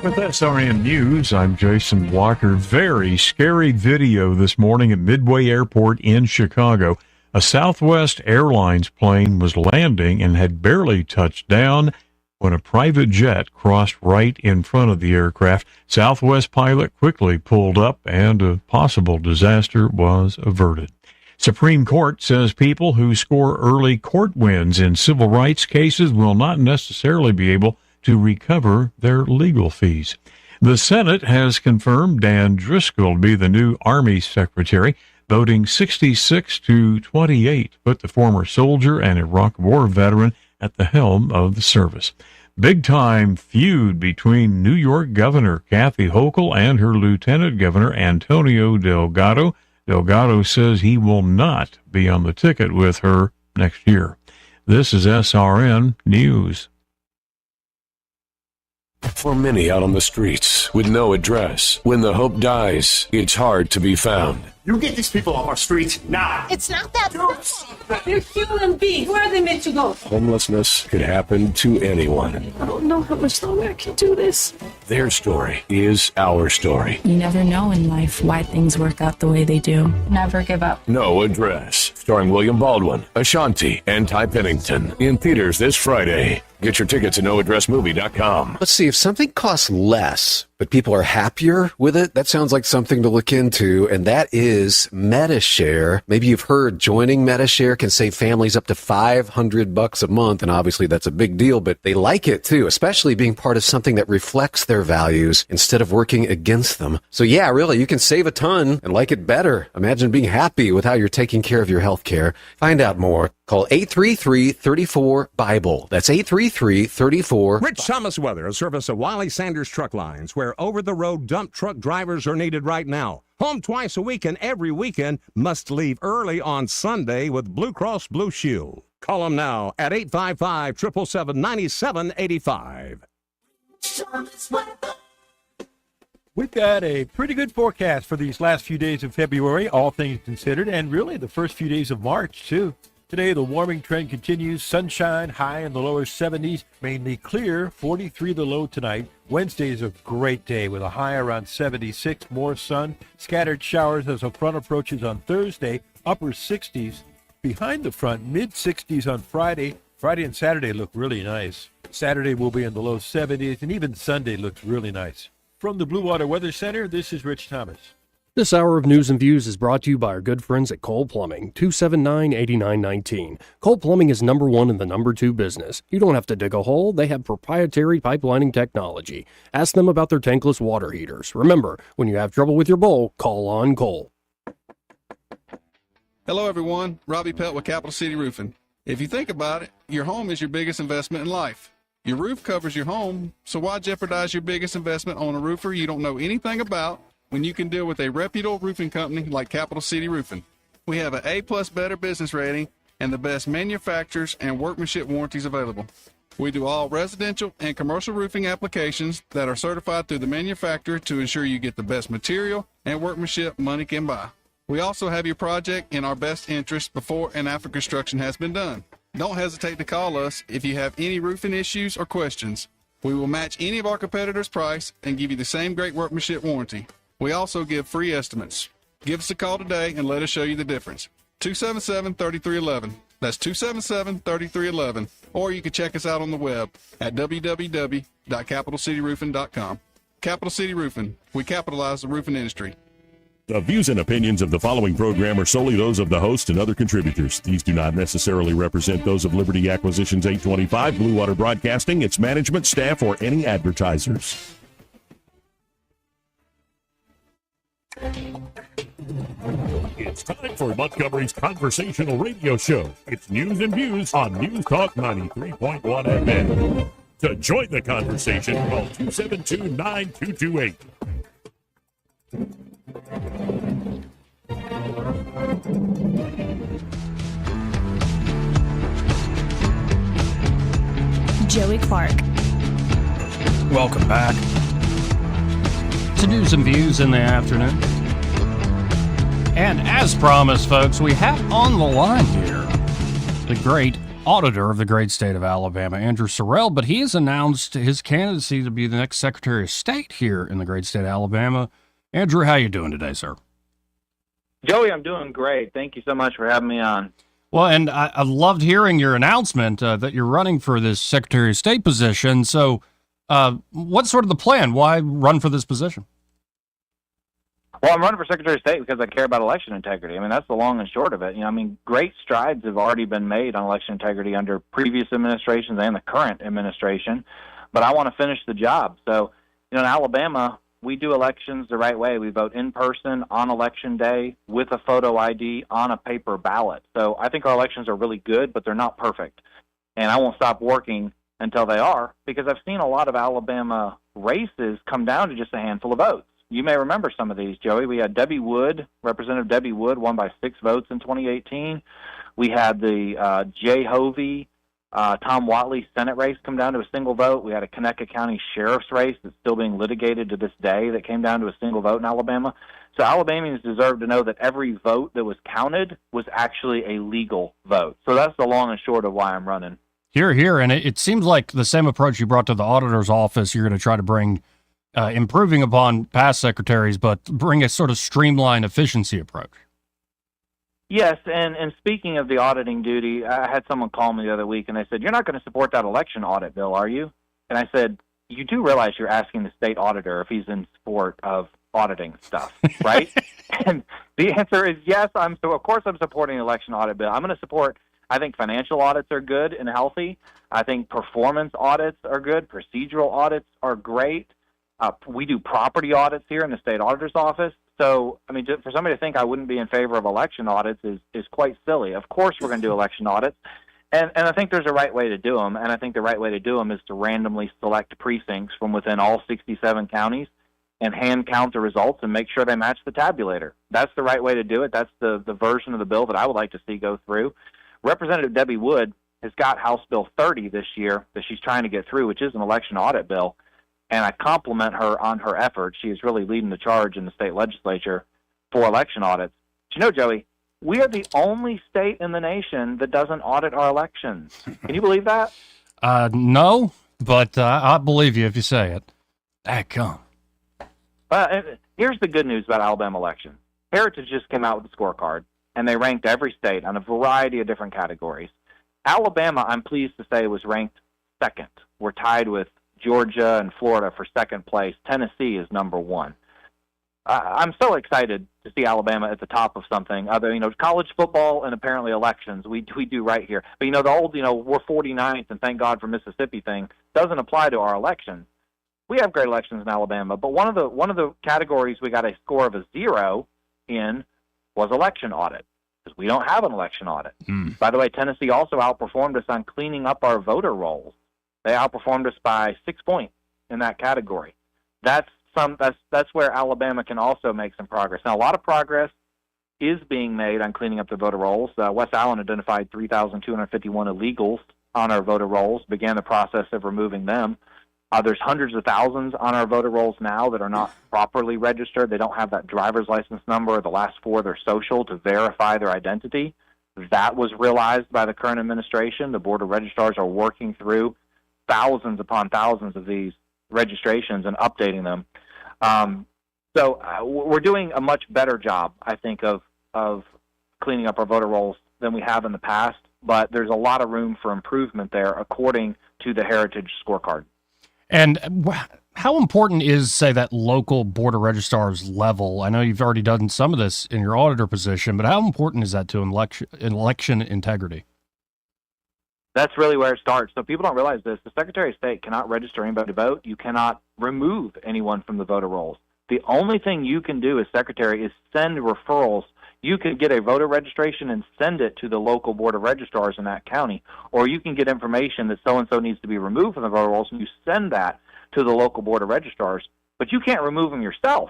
Speaker 2: With SRN News, I'm Jason Walker. Very scary video this morning at Midway Airport in Chicago. A Southwest Airlines plane was landing and had barely touched down when a private jet crossed right in front of the aircraft. Southwest pilot quickly pulled up and a possible disaster was averted. Supreme Court says people who score early court wins in civil rights cases will not necessarily be able to recover their legal fees. The Senate has confirmed Dan Driscoll to be the new Army Secretary, voting 66-28, put the former soldier and Iraq War veteran at the helm of the service. Big-time feud between New York Governor Kathy Hochul and her Lieutenant Governor Antonio Delgado. Delgado says he will not be on the ticket with her next year. This is SRN News.
Speaker 13: For many out on the streets with no address, when the hope dies, it's hard to be found.
Speaker 15: You get these people off our streets now.
Speaker 16: It's not that simple. They're human beings. Where are they meant to go?
Speaker 13: Homelessness could happen to anyone.
Speaker 16: I don't know how much longer I can do this.
Speaker 13: Their story is our story.
Speaker 20: You never know in life why things work out the way they do. Never give up.
Speaker 13: No Address, starring William Baldwin, Ashanti, and Ty Pennington. In theaters this Friday. Get your tickets at noaddressmovie.com.
Speaker 22: Let's see, if something costs less, but people are happier with it, that sounds like something to look into, and that is MetaShare. Maybe you've heard joining MetaShare can save families up to $500 a month, and obviously that's a big deal, but they like it too, especially being part of something that reflects their values instead of working against them. So yeah, really, you can save a ton and like it better. Imagine being happy with how you're taking care of your health care. Find out more. Call 833-34-BIBLE. That's 833-34.
Speaker 27: Rich Thomas Weather, a service of Wiley Sanders Truck Lines, where over-the-road dump truck drivers are needed right now. Home twice a week and every weekend. Must leave early on Sunday with Blue Cross Blue Shield. Call them now at 855-777-9785.
Speaker 3: We've got a pretty good forecast for these last few days of February, all things considered, and really the first few days of March, too. Today, the warming trend continues. Sunshine, high in the lower 70s, mainly clear, 43 the low tonight. Wednesday is a great day with a high around 76, more sun. Scattered showers as a front approaches on Thursday, upper 60s. Behind the front, mid-60s on Friday. Friday and Saturday look really nice. Saturday will be in the low 70s, and even Sunday looks really nice. From the Blue Water Weather Center, this is Rich Thomas.
Speaker 18: This hour of News and Views is brought to you by our good friends at Cole Plumbing, 279-8919. Cole Plumbing is number one in the number two business. You don't have to dig a hole. They have proprietary pipelining technology. Ask them about their tankless water heaters. Remember, when you have trouble with your bowl, call on Cole.
Speaker 28: Hello, everyone. Robbie Pelt with Capital City Roofing. If you think about it, your home is your biggest investment in life. Your roof covers your home, so why jeopardize your biggest investment on a roofer you don't know anything about when you can deal with a reputable roofing company like Capital City Roofing? We have an A+ Better business rating and the best manufacturers and workmanship warranties available. We do all residential and commercial roofing applications that are certified through the manufacturer to ensure you get the best material and workmanship money can buy. We also have your project in our best interest before and after construction has been done. Don't hesitate to call us if you have any roofing issues or questions. We will match any of our competitors' price and give you the same great workmanship warranty. We also give free estimates. Give us a call today and let us show you the difference. 277-3311. That's 277-3311. Or you can check us out on the web at www.capitalcityroofing.com. Capital City Roofing. We capitalize the roofing industry.
Speaker 8: The views and opinions of the following program are solely those of the host and other contributors. These do not necessarily represent those of Liberty Acquisitions 825, Blue Water Broadcasting, its management, staff, or any advertisers. It's time for Montgomery's conversational radio show. It's News and Views on News Talk 93.1 FM. To join the conversation, call 272-9228.
Speaker 5: Joey Clark.
Speaker 10: Welcome back to News and Views in the afternoon. And as promised, folks, we have on the line here the great auditor of the great state of Alabama, Andrew Sorrell, but he has announced his candidacy to be the next Secretary of State here in the great state of Alabama. Andrew, how you doing today, sir?
Speaker 1: Joey, I'm doing great. Thank you so much for having me on.
Speaker 10: Well, and I loved hearing your announcement that you're running for this Secretary of State position. So what's sort of the plan? Why run for this position?
Speaker 1: Well, I'm running for Secretary of State because I care about election integrity. I mean, that's the long and short of it. Great strides have already been made on election integrity under previous administrations and the current administration, but I want to finish the job. So, in Alabama, we do elections the right way. We vote in person on election day with a photo ID on a paper ballot. So I think our elections are really good, but they're not perfect. And I won't stop working until they are, because I've seen a lot of Alabama races come down to just a handful of votes. You may remember some of these, Joey. We had Debbie Wood, Representative Debbie Wood, won by 6 votes in 2018. We had the Jay Hovey, Tom Watley Senate race come down to a single vote. We had a Conecuh County Sheriff's race that's still being litigated to this day that came down to a single vote in Alabama. So Alabamians deserve to know that every vote that was counted was actually a legal vote. So that's the long and short of why I'm running.
Speaker 10: Here. And it seems like the same approach you brought to the auditor's office, you're going to try to bring improving upon past secretaries, but bring a sort of streamlined efficiency approach.
Speaker 1: Yes, and speaking of the auditing duty, I had someone call me the other week, and they said, "You're not going to support that election audit bill, are you?" And I said, "You do realize you're asking the state auditor if he's in support of auditing stuff, right?" And the answer is yes. Of course I'm supporting the election audit bill. I'm going to support, I think financial audits are good and healthy. I think performance audits are good. Procedural audits are great. We do property audits here in the state auditor's office. So, for somebody to think I wouldn't be in favor of election audits is quite silly. Of course we're going to do election audits. And I think there's a right way to do them. And I think the right way to do them is to randomly select precincts from within all 67 counties and hand count the results and make sure they match the tabulator. That's the right way to do it. That's the version of the bill that I would like to see go through. Representative Debbie Wood has got House Bill 30 this year that she's trying to get through, which is an election audit bill. And I compliment her on her efforts. She is really leading the charge in the state legislature for election audits. But Joey, we are the only state in the nation that doesn't audit our elections. Can you believe that?
Speaker 10: No, but I believe you if you say it. Come.
Speaker 1: Here's the good news about Alabama elections. Heritage just came out with a scorecard, and they ranked every state on a variety of different categories. Alabama, I'm pleased to say, was ranked second. We're tied with Georgia and Florida for second place. Tennessee is number 1. I'm so excited to see Alabama at the top of something other, college football and apparently elections. We do right here. But, the old, we're 49th and thank God for Mississippi thing doesn't apply to our elections. We have great elections in Alabama, but one of the categories we got a score of a 0 in was election audit, because we don't have an election audit. By the way, Tennessee also outperformed us on cleaning up our voter rolls. They outperformed us by 6 points in that category. That's where Alabama can also make some progress. Now, a lot of progress is being made on cleaning up the voter rolls. West Allen identified 3,251 illegals on our voter rolls, began the process of removing them. There's hundreds of thousands on our voter rolls now that are not properly registered. They don't have that driver's license number or the last 4 of their social to verify their identity. That was realized by the current administration. The Board of Registrars are working through thousands upon thousands of these registrations and updating them. So we're doing a much better job, I think, of cleaning up our voter rolls than we have in the past, but there's a lot of room for improvement there according to the Heritage scorecard.
Speaker 10: And how important is, say, that local Board of Registrars level? I know you've already done some of this in your auditor position, but how important is that to election integrity?
Speaker 1: That's really where it starts. So people don't realize this. The Secretary of State cannot register anybody to vote. You cannot remove anyone from the voter rolls. The only thing you can do as Secretary is send referrals. You can get a voter registration and send it to the local Board of Registrars in that county, or you can get information that so-and-so needs to be removed from the voter rolls, and you send that to the local Board of Registrars. But you can't remove them yourself.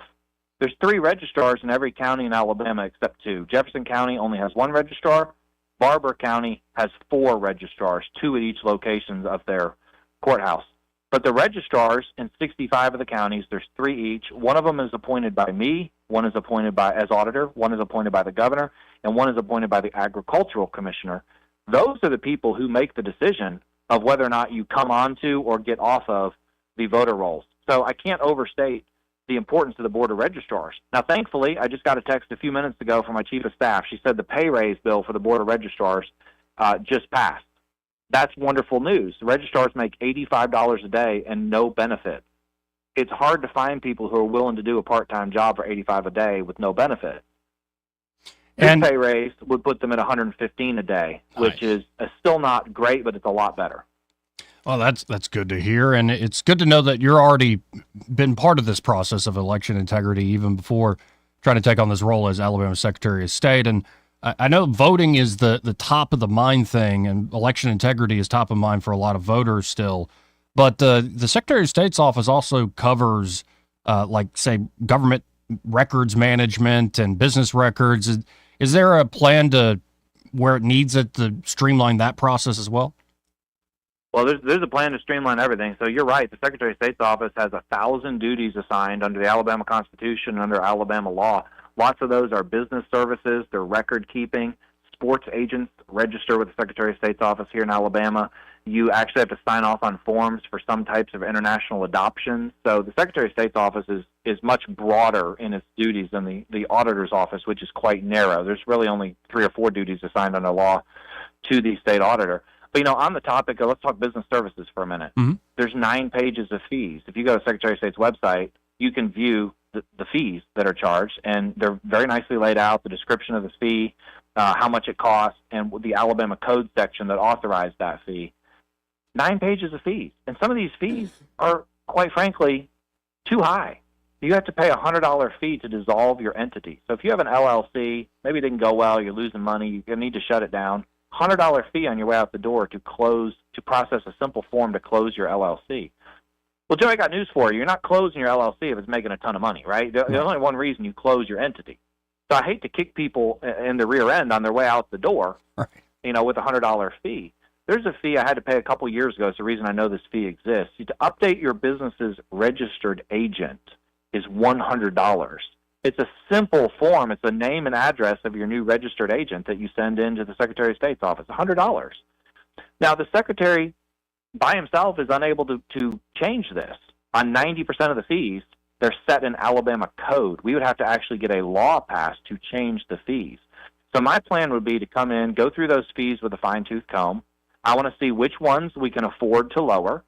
Speaker 1: There's 3 registrars in every county in Alabama except 2. Jefferson County only has 1 registrar. Barber County has 4 registrars, 2 at each location of their courthouse. But the registrars in 65 of the counties, there's 3 each. One of them is appointed by me, one is appointed as auditor, one is appointed by the governor, and one is appointed by the agricultural commissioner. those are the people who make the decision of whether or not you come onto or get off of the voter rolls. So I can't overstate the importance of the Board of Registrars. Now, thankfully, I just got a text a few minutes ago from my Chief of Staff. She said the pay raise bill for the Board of Registrars just passed. That's wonderful news. The registrars make $85 a day and no benefit. It's hard to find people who are willing to do a part-time job for $85 a day with no benefit. This pay raise would put them at $115 a day, which is still not great, but it's a lot better.
Speaker 10: Well, that's good to hear, and it's good to know that you're already been part of this process of election integrity even before trying to take on this role as Alabama Secretary of State. And I know voting is the top of the mind thing, and election integrity is top of mind for a lot of voters still. But the Secretary of State's office also covers, say, government records management and business records. Is there a plan to where it needs it to streamline that process as well?
Speaker 1: Well, there's a plan to streamline everything. So you're right. The Secretary of State's office has 1,000 duties assigned under the Alabama Constitution and under Alabama law. Lots of those are business services. They're record keeping. Sports agents register with the Secretary of State's office here in Alabama. You actually have to sign off on forms for some types of international adoptions. So the Secretary of State's office is much broader in its duties than the auditor's office, which is quite narrow. There's really only 3 or 4 duties assigned under law to the state auditor. But, on the topic of, let's talk business services for a minute. Mm-hmm. There's 9 pages of fees. If you go to Secretary of State's website, you can view the fees that are charged, and they're very nicely laid out, the description of the fee, how much it costs, and the Alabama code section that authorized that fee. 9 pages of fees. And some of these fees are, quite frankly, too high. You have to pay a $100 fee to dissolve your entity. So if you have an LLC, maybe it didn't go well, you're losing money, you need to shut it down. $100 fee on your way out the door to process a simple form to close your LLC. Well, Joe, I got news for you. You're not closing your LLC if it's making a ton of money, right? There's only one reason you close your entity. So I hate to kick people in the rear end on their way out the door, with a $100 fee. There's a fee I had to pay a couple years ago. It's the reason I know this fee exists. To update your business's registered agent is $100. It's a simple form. It's a name and address of your new registered agent that you send in to the Secretary of State's office, $100. Now, the Secretary by himself is unable to change this. On 90% of the fees, they're set in Alabama code. We would have to actually get a law passed to change the fees. So my plan would be to come in, go through those fees with a fine-tooth comb. I want to see which ones we can afford to lower.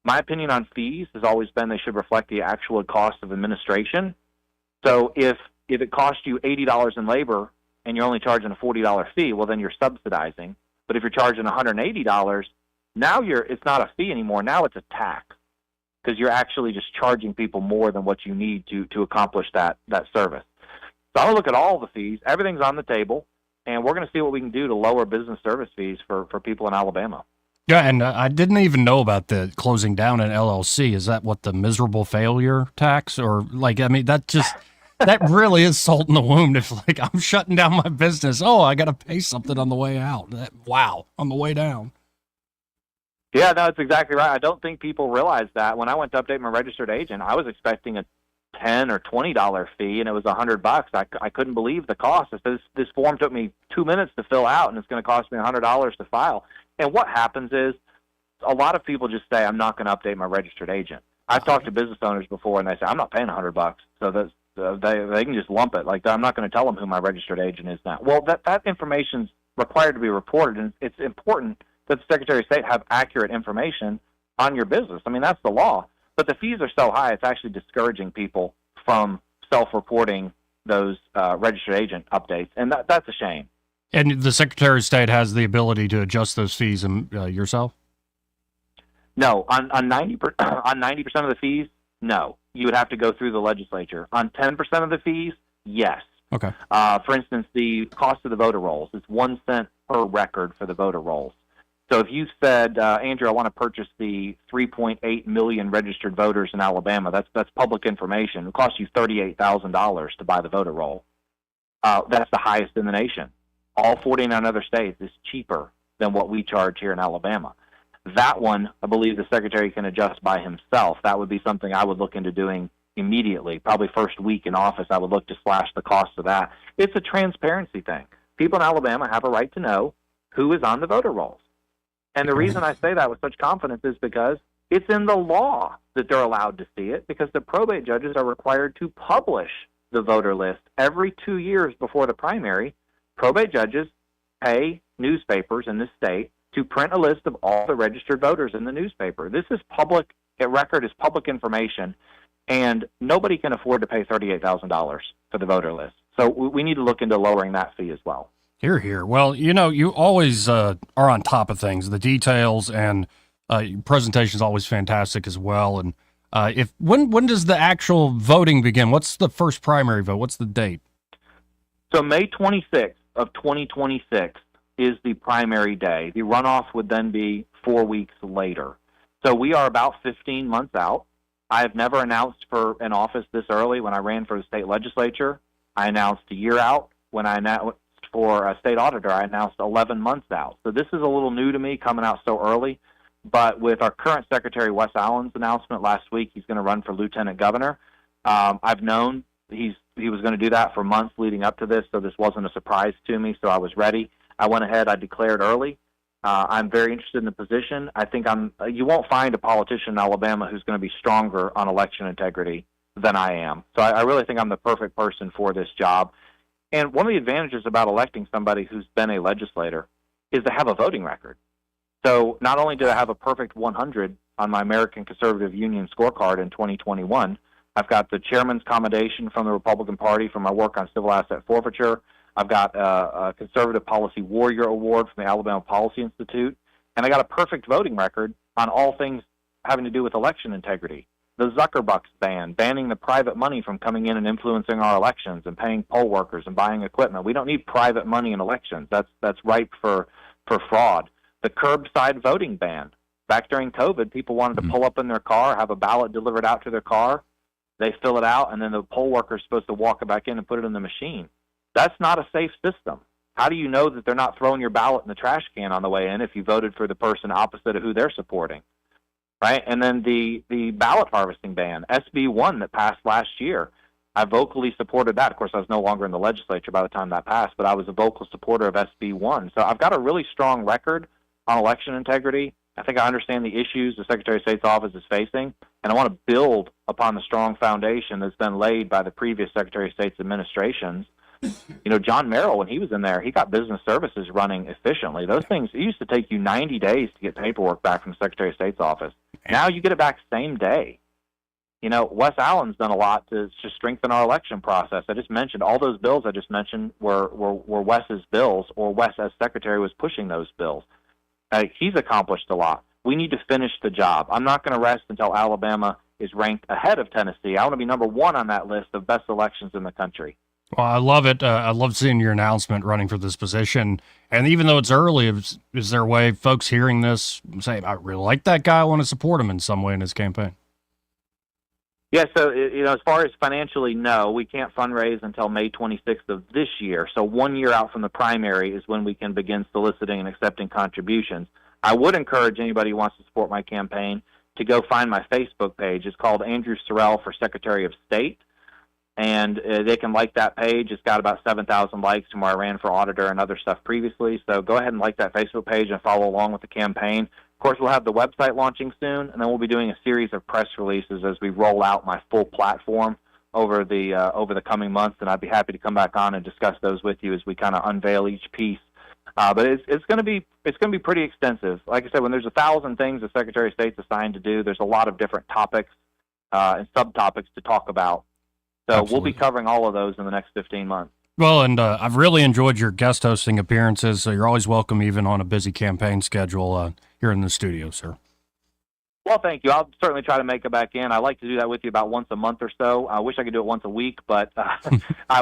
Speaker 1: My opinion on fees has always been they should reflect the actual cost of administration. So if it costs you $80 in labor and you're only charging a $40 fee, well, then you're subsidizing. But if you're charging $180, now it's not a fee anymore. Now it's a tax because you're actually just charging people more than what you need to accomplish that service. So I'm going to look at all the fees. Everything's on the table, and we're going to see what we can do to lower business service fees for people in Alabama.
Speaker 10: Yeah, and I didn't even know about the closing down an LLC. Is that what the miserable failure tax? Or, that really is salt in the wound. If, I'm shutting down my business, I got to pay something on the way out. On the way down.
Speaker 1: Yeah, no, that's exactly right. I don't think people realize that. When I went to update my registered agent, I was expecting a $10 or $20 fee, and it was $100. I couldn't believe the cost. This form took me 2 minutes to fill out, and it's going to cost me $100 to file. And what happens is a lot of people just say, I'm not going to update my registered agent. I've talked to business owners before, and they say, I'm not paying $100. So they can just lump it. I'm not going to tell them who my registered agent is now. Well, that information's required to be reported, and it's important that the Secretary of State have accurate information on your business. I mean, that's the law. But the fees are so high, it's actually discouraging people from self-reporting those registered agent updates, and that's a shame.
Speaker 10: And the Secretary of State has the ability to adjust those fees yourself?
Speaker 1: No. On 90% of the fees, no. You would have to go through the legislature. On 10% of the fees, yes.
Speaker 10: Okay.
Speaker 1: For instance, the cost of the voter rolls is 1 cent per record for the voter rolls. So if you said, Andrew, I want to purchase the 3.8 million registered voters in Alabama, that's public information. It costs you $38,000 to buy the voter roll. That's the highest in the nation. All 49 other states is cheaper than what we charge here in Alabama. That one, I believe the Secretary can adjust by himself. That would be something I would look into doing immediately. Probably first week in office, I would look to slash the cost of that. It's a transparency thing. People in Alabama have a right to know who is on the voter rolls. And the reason I say that with such confidence is because it's in the law that they're allowed to see it, because the probate judges are required to publish the voter list every 2 years before the primary. Probate judges pay newspapers in this state to print a list of all the registered voters in the newspaper. This is public record, is public information, and nobody can afford to pay $38,000 for the voter list. So we need to look into lowering that fee as well.
Speaker 10: Here. Well, you always are on top of things, the details, and your presentation is always fantastic as well. And when does the actual voting begin? What's the first primary vote? What's the date?
Speaker 1: So May 26th of 2026 is the primary day. The runoff would then be 4 weeks later. So we are about 15 months out. I have never announced for an office this early. When I ran for the state legislature, I announced a year out. When I announced for a state auditor, I announced 11 months out. So this is a little new to me, coming out so early. But with our current Secretary, Wes Allen's announcement last week, he's going to run for lieutenant governor. I've known he was going to do that for months leading up to this, so this wasn't a surprise to me, so I was ready. I went ahead, I declared early. I'm very interested in the position. I think you won't find a politician in Alabama who's going to be stronger on election integrity than I am. So I really think I'm the perfect person for this job. And one of the advantages about electing somebody who's been a legislator is to have a voting record. So not only did I have a perfect 100 on my American Conservative Union scorecard in 2021, I've got the chairman's commendation from the Republican Party for my work on civil asset forfeiture. I've got a Conservative Policy Warrior Award from the Alabama Policy Institute, and I got a perfect voting record on all things having to do with election integrity. The Zuckerbucks ban, banning the private money from coming in and influencing our elections and paying poll workers and buying equipment. We don't need private money in elections. That's ripe for fraud. The curbside voting ban. Back during COVID, people wanted to pull up in their car, have a ballot delivered out to their car. They fill it out, and then the poll worker is supposed to walk it back in and put it in the machine. That's not a safe system. How do you know that they're not throwing your ballot in the trash can on the way in if you voted for the person opposite of who they're supporting? Right? And then the ballot harvesting ban, SB 1 that passed last year. I vocally supported that. Of course, I was no longer in the legislature by the time that passed, but I was a vocal supporter of SB 1. So I've got a really strong record on election integrity. I think I understand the issues the Secretary of State's office is facing, and I want to build upon the strong foundation that's been laid by the previous Secretary of State's administrations. John Merrill, when he was in there, he got business services running efficiently. Those things, it used to take you 90 days to get paperwork back from the Secretary of State's office. Now you get it back same day. Wes Allen's done a lot to strengthen our election process. I just mentioned all those bills I just mentioned were Wes's bills, or Wes as Secretary was pushing those bills. He's accomplished a lot. We need to finish the job. I'm not going to rest until Alabama is ranked ahead of Tennessee. I want to be number one on that list of best elections in the country.
Speaker 10: Well, I love it. I love seeing your announcement running for this position. And even though it's early, is there a way folks hearing this say, I really like that guy, I want to support him in some way in his campaign?
Speaker 1: Yeah, so, as far as financially, no, we can't fundraise until May 26th of this year. So 1 year out from the primary is when we can begin soliciting and accepting contributions. I would encourage anybody who wants to support my campaign to go find my Facebook page. It's called Andrew Sorrell for Secretary of State. And they can like that page. It's got about 7,000 likes from where I ran for auditor and other stuff previously. So go ahead and like that Facebook page and follow along with the campaign. Of course, we'll have the website launching soon, and then we'll be doing a series of press releases as we roll out my full platform over the coming months. And I'd be happy to come back on and discuss those with you as we kind of unveil each piece. But it's going to be pretty extensive. Like I said, when there's 1,000 things the Secretary of State's assigned to do, there's a lot of different topics and subtopics to talk about. So
Speaker 10: Absolutely.
Speaker 1: We'll be covering all of those in the next 15 months.
Speaker 10: Well, and I've really enjoyed your guest hosting appearances, so you're always welcome even on a busy campaign schedule here in the studio, sir.
Speaker 1: Well, thank you. I'll certainly try to make it back in. I like to do that with you about once a month or so. I wish I could do it once a week, but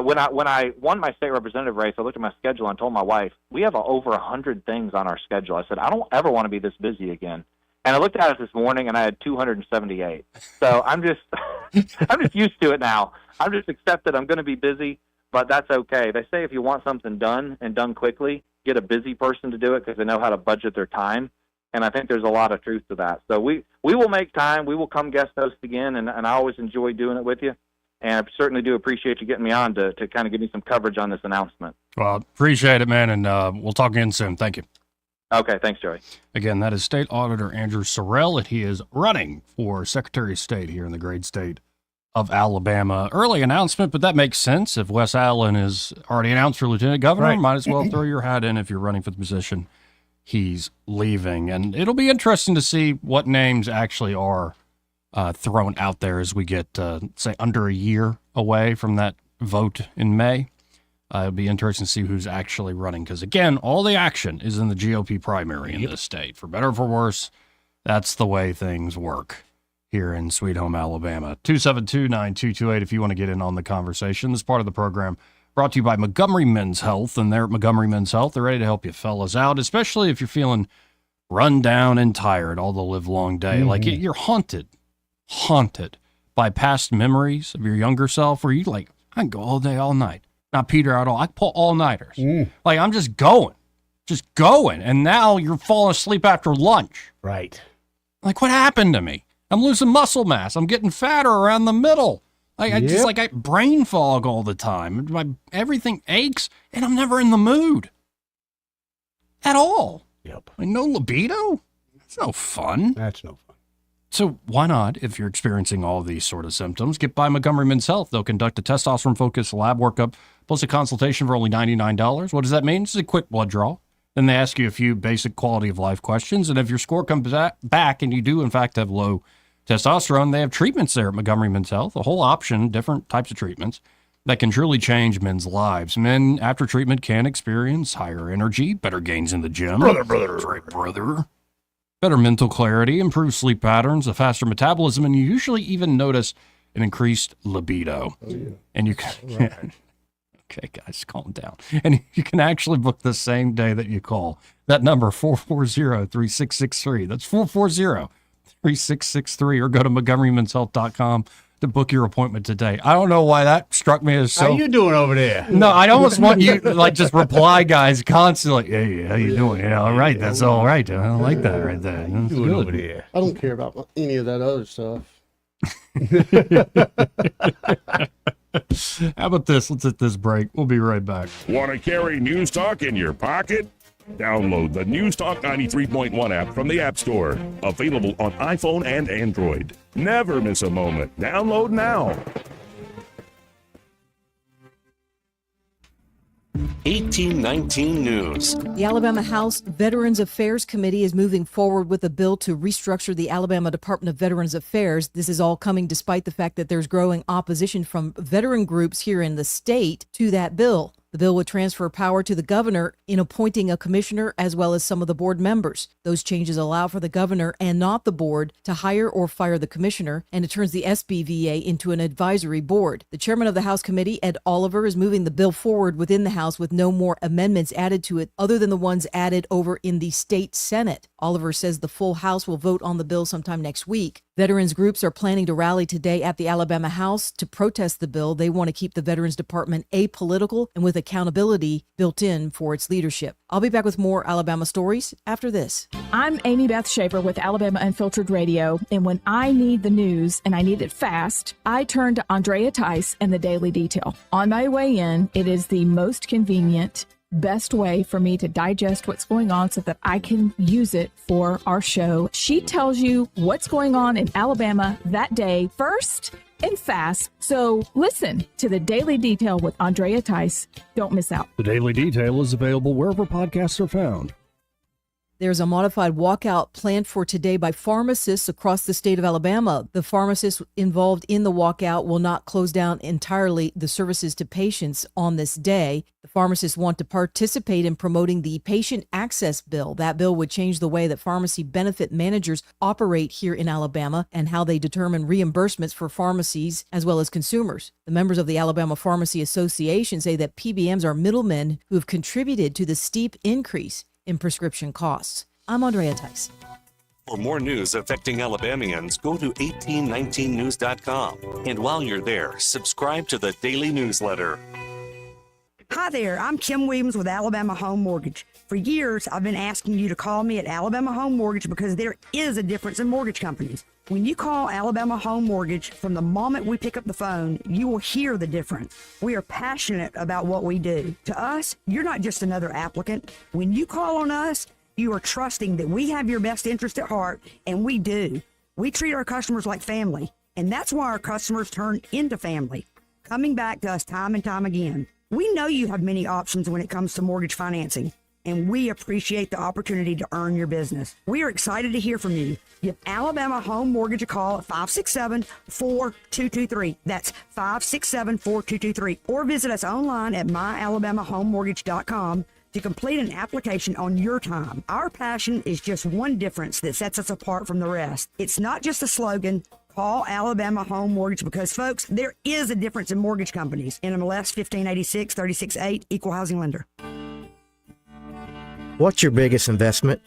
Speaker 1: when I won my state representative race, I looked at my schedule and told my wife, we have over 100 things on our schedule. I said, I don't ever want to be this busy again. And I looked at it this morning, and I had 278. So I'm just used to it now. I'm just accepted I'm going to be busy, but that's okay. They say if you want something done and done quickly, get a busy person to do it because they know how to budget their time. And I think there's a lot of truth to that. So we will make time. We will come guest host again, and I always enjoy doing it with you. And I certainly do appreciate you getting me on to kind of give me some coverage on this announcement.
Speaker 10: Well, appreciate it, man, and we'll talk again soon. Thank you.
Speaker 1: Okay, thanks, Joey.
Speaker 10: Again, that is State Auditor Andrew Sorrell, and he is running for Secretary of State here in the great state of Alabama. Early announcement, but that makes sense. If Wes Allen is already announced for Lieutenant Governor, might as well throw your hat in if you're running for the position. He's leaving, and it'll be interesting to see what names actually are thrown out there as we get, say, under a year away from that vote in May. It'll be interesting to see who's actually running because, again, all the action is in the GOP primary in this state. For better or for worse, that's the way things work here in Sweet Home, Alabama. 272-9228 if you want to get in on the conversation. This part of the program brought to you by Montgomery Men's Health, and they're at Montgomery Men's Health. They're ready to help you fellas out, especially if you're feeling run down and tired all the live long day. Like you're haunted by past memories of your younger self where you like, I can go all day, all night. Not peter out all. I pull all-nighters. Like, I'm just going. And now you're falling asleep after lunch.
Speaker 12: Right.
Speaker 10: Like, what happened to me? I'm losing muscle mass. I'm getting fatter around the middle. Like, I brain fog all the time. Everything aches, and I'm never in the mood. At all.
Speaker 12: Yep.
Speaker 10: Like, no libido? That's no fun.
Speaker 12: That's no fun.
Speaker 10: So why not, if you're experiencing all these sort of symptoms, get by Montgomery Men's Health. They'll conduct a testosterone-focused lab workup plus a consultation for only $99. What does that mean? It's a quick blood draw. Then they ask you a few basic quality of life questions. And if your score comes back and you do, in fact, have low testosterone, they have treatments there at Montgomery Men's Health, a whole option, different types of treatments that can truly change men's lives. Men, after treatment, can experience higher energy, better gains in the gym.
Speaker 12: Brother.
Speaker 10: That's right, brother. Better mental clarity, improved sleep patterns, a faster metabolism, and you usually even notice an increased libido.
Speaker 12: Oh, yeah.
Speaker 10: And you can, okay, guys, calm down. And you can actually book the same day that you call. That number, 440-3663. That's 440-3663, or go to MontgomeryMen'sHealth.com to book your appointment today. I don't know why that struck me as so.
Speaker 12: How you doing over there?
Speaker 10: No, I almost want you like just reply guys constantly. Hey, how you doing? Yeah, all right, that's all right. I like that right there. That's
Speaker 12: doing
Speaker 10: good.
Speaker 12: over there?
Speaker 9: I don't care about any of that other stuff.
Speaker 10: How about this? Let's hit this break. We'll be right back.
Speaker 8: Want to carry News Talk in your pocket? Download the News Talk 93.1 app from the App Store. Available on iPhone and Android. Never miss a moment. Download now.
Speaker 4: 1819 News.
Speaker 14: The Alabama House Veterans Affairs Committee is moving forward with a bill to restructure the Alabama Department of Veterans Affairs. This is all coming despite the fact that there's growing opposition from veteran groups here in the state to that bill. The bill would transfer power to the governor in appointing a commissioner as well as some of the board members. Those changes allow for the governor and not the board to hire or fire the commissioner, and it turns the SBVA into an advisory board. The chairman of the House committee, Ed Oliver, is moving the bill forward within the House with no more amendments added to it other than the ones added over in the state Senate. Oliver says the full House will vote on the bill sometime next week. Veterans groups are planning to rally today at the Alabama House to protest the bill. They want to keep the Veterans Department apolitical and with accountability built in for its leadership. I'll be back with more Alabama stories after this.
Speaker 19: I'm Amy Beth Schaefer with Alabama Unfiltered Radio, and when I need the news and I need it fast, I turn to Andrea Tice and the Daily Detail. On my way in, it is the most convenient, best way for me to digest what's going on so that I can use it for our show. She tells you what's going on in Alabama that day first and fast. So listen to the Daily Detail with Andrea Tice. Don't miss out.
Speaker 18: The Daily Detail is available wherever podcasts are found.
Speaker 14: There's a modified walkout planned for today by pharmacists across the state of Alabama. The pharmacists involved in the walkout will not close down entirely the services to patients on this day. The pharmacists want to participate in promoting the Patient Access Bill. That bill would change the way that pharmacy benefit managers operate here in Alabama and how they determine reimbursements for pharmacies as well as consumers. The members of the Alabama Pharmacy Association say that PBMs are middlemen who have contributed to the steep increase in prescription costs. I'm Andrea Tice.
Speaker 4: For more news affecting Alabamians, go to 1819news.com. And while you're there, subscribe to the daily newsletter.
Speaker 21: Hi there, I'm Kim Williams with Alabama Home Mortgage. For years, I've been asking you to call me at Alabama Home Mortgage because there is a difference in mortgage companies. When you call Alabama Home Mortgage, from the moment we pick up the phone, you will hear the difference. We are passionate about what we do. To us, you're not just another applicant. When you call on us, You are trusting that we have your best interest at heart, and we do. We treat our customers like family, and that's why our customers turn into family, coming back to us time and time again. We know you have many options when it comes to mortgage financing, and we appreciate the opportunity to earn your business. We are excited to hear from you. Give Alabama Home Mortgage a call at 567-4223. That's 567-4223. Or visit us online at myalabamahomemortgage.com to complete an application on your time. Our passion is just one difference that sets us apart from the rest. It's not just a slogan. Call Alabama Home Mortgage because, folks, there is a difference in mortgage companies. NMLS 1586 368, Equal Housing Lender.
Speaker 6: What's your biggest investment?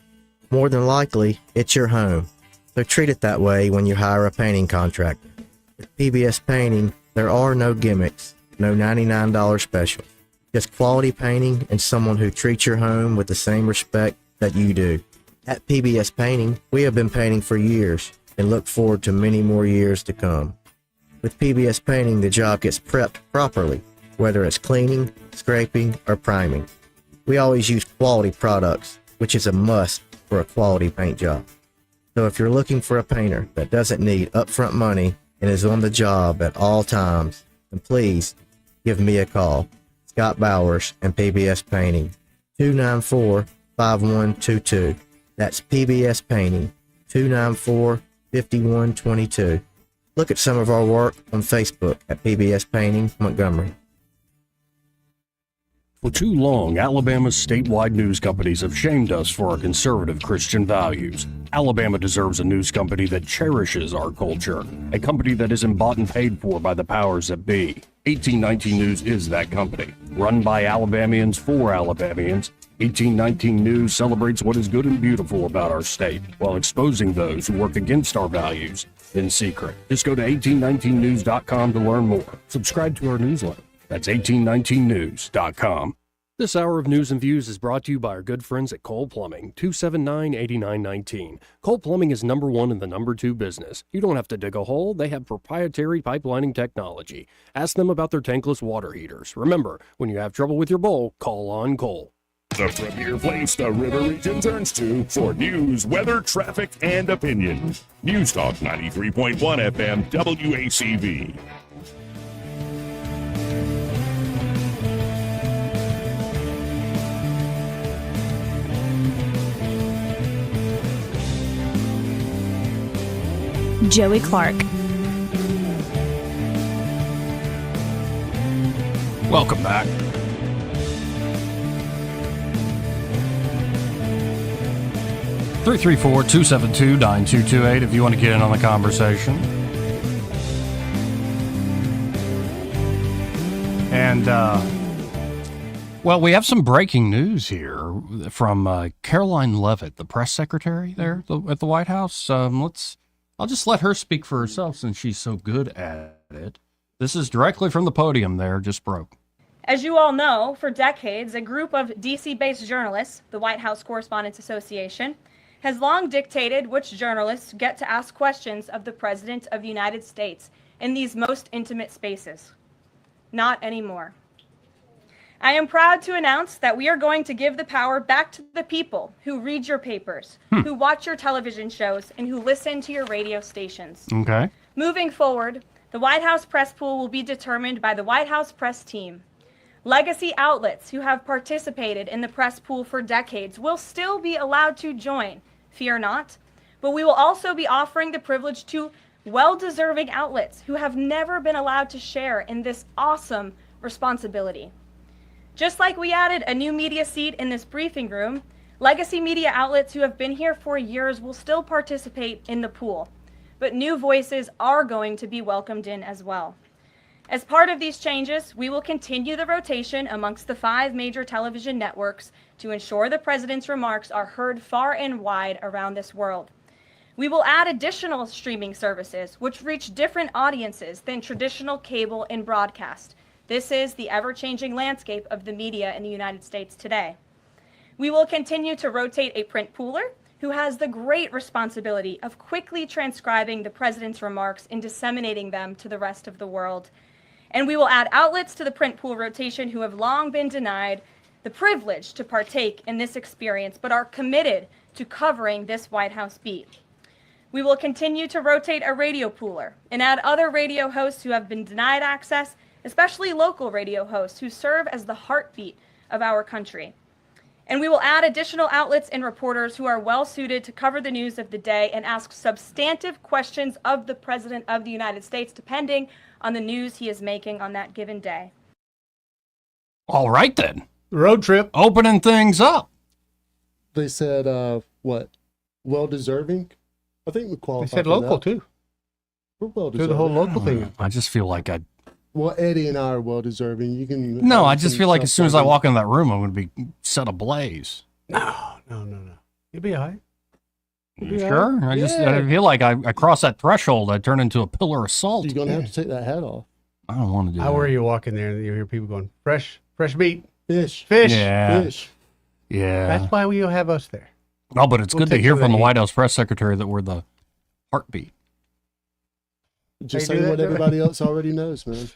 Speaker 6: More than likely, it's your home. So treat it that way when you hire a painting contractor. With PBS Painting, there are no gimmicks, no $99 specials. Just quality painting and someone who treats your home with the same respect that you do. At PBS Painting, we have been painting for years and look forward to many more years to come. With PBS Painting, the job gets prepped properly, whether it's cleaning, scraping, or priming. We always use quality products, which is a must for a quality paint job. So if you're looking for a painter that doesn't need upfront money and is on the job at all times, then please give me a call. Scott Bowers and PBS Painting, 294-5122. That's PBS Painting, 294-5122. Look at some of our work on Facebook at PBS Painting Montgomery.
Speaker 18: For too long, Alabama's statewide news companies have shamed us for our conservative Christian values. Alabama deserves a news company that cherishes our culture, a company that isn't bought and paid for by the powers that be. 1819 News is that company. Run by Alabamians for Alabamians, 1819 News celebrates what is good and beautiful about our state, while exposing those who work against our values in secret. Just go to 1819news.com to learn more. Subscribe to our newsletter. That's 1819news.com.
Speaker 7: This hour of News and Views is brought to you by our good friends at Cole Plumbing, 279-8919. Cole Plumbing is number one in the number two business. You don't have to dig a hole. They have proprietary pipelining technology. Ask them about their tankless water heaters. Remember, when you have trouble with your bowl, call on Cole.
Speaker 8: The premier place the River Region turns to for news, weather, traffic, and opinion. News Talk 93.1 FM WACV.
Speaker 5: Joey Clark.
Speaker 10: Welcome back. Three 334-272-9228 if you want to get in on the conversation. And, well, we have some breaking news here from Caroline Leavitt, the press secretary there at the White House. I'll just let her speak for herself since she's so good at it. This is directly from the podium there, just broke.
Speaker 11: As you all know, for decades, a group of DC-based journalists, the White House Correspondents Association, has long dictated which journalists get to ask questions of the President of the United States in these most intimate spaces. Not anymore. I am proud to announce that we are going to give the power back to the people who read your papers, who watch your television shows, and who listen to your radio stations.
Speaker 10: Okay.
Speaker 11: Moving forward, the White House press pool will be determined by the White House press team. Legacy outlets who have participated in the press pool for decades will still be allowed to join, fear not, but we will also be offering the privilege to well-deserving outlets who have never been allowed to share in this awesome responsibility. Just like we added a new media seat in this briefing room, legacy media outlets who have been here for years will still participate in the pool, but new voices are going to be welcomed in as well. As part of these changes, we will continue the rotation amongst the 5 major television networks to ensure the President's remarks are heard far and wide around this world. We will add additional streaming services which reach different audiences than traditional cable and broadcast. This is the ever-changing landscape of the media in the United States today. We will continue to rotate a print pooler who has the great responsibility of quickly transcribing the President's remarks and disseminating them to the rest of the world. And we will add outlets to the print pool rotation who have long been denied the privilege to partake in this experience, but are committed to covering this White House beat. We will continue to rotate a radio pooler and add other radio hosts who have been denied access, especially local radio hosts who serve as the heartbeat of our country. And we will add additional outlets and reporters who are well suited to cover the news of the day and ask substantive questions of the President of the United States, depending on the news he is making on that given day.
Speaker 10: All right, then.
Speaker 12: Road trip.
Speaker 10: Opening things up.
Speaker 9: They said, what? Well deserving? I think we qualify.
Speaker 12: They said
Speaker 9: for
Speaker 12: local,
Speaker 9: that.
Speaker 12: too.
Speaker 9: We're well
Speaker 12: Do
Speaker 9: deserving.
Speaker 12: the whole local thing.
Speaker 10: I just feel like I.
Speaker 9: Well, Eddie and I are well deserving. You can.
Speaker 10: No,
Speaker 9: have
Speaker 10: I just
Speaker 9: some
Speaker 10: feel like as soon as I
Speaker 9: stuff
Speaker 10: walk in that room, I'm going to be set ablaze.
Speaker 12: No. You'll be all right.
Speaker 10: You sure? I feel like I cross that threshold, I turn into a pillar of salt.
Speaker 9: You're gonna have to take that hat off.
Speaker 10: I don't want to do
Speaker 12: I
Speaker 10: that.
Speaker 12: worry you walk in there and you hear people going, fresh meat,
Speaker 9: fish.
Speaker 10: Yeah.
Speaker 9: Fish.
Speaker 10: Yeah.
Speaker 12: That's why we'll have us there.
Speaker 10: No, but it's
Speaker 12: We'll
Speaker 10: good to
Speaker 12: take
Speaker 10: hear
Speaker 12: care of
Speaker 10: from the
Speaker 12: that
Speaker 10: White House press secretary that we're the heartbeat.
Speaker 9: Just
Speaker 12: They do
Speaker 9: saying what
Speaker 12: that,
Speaker 9: everybody else already knows, man.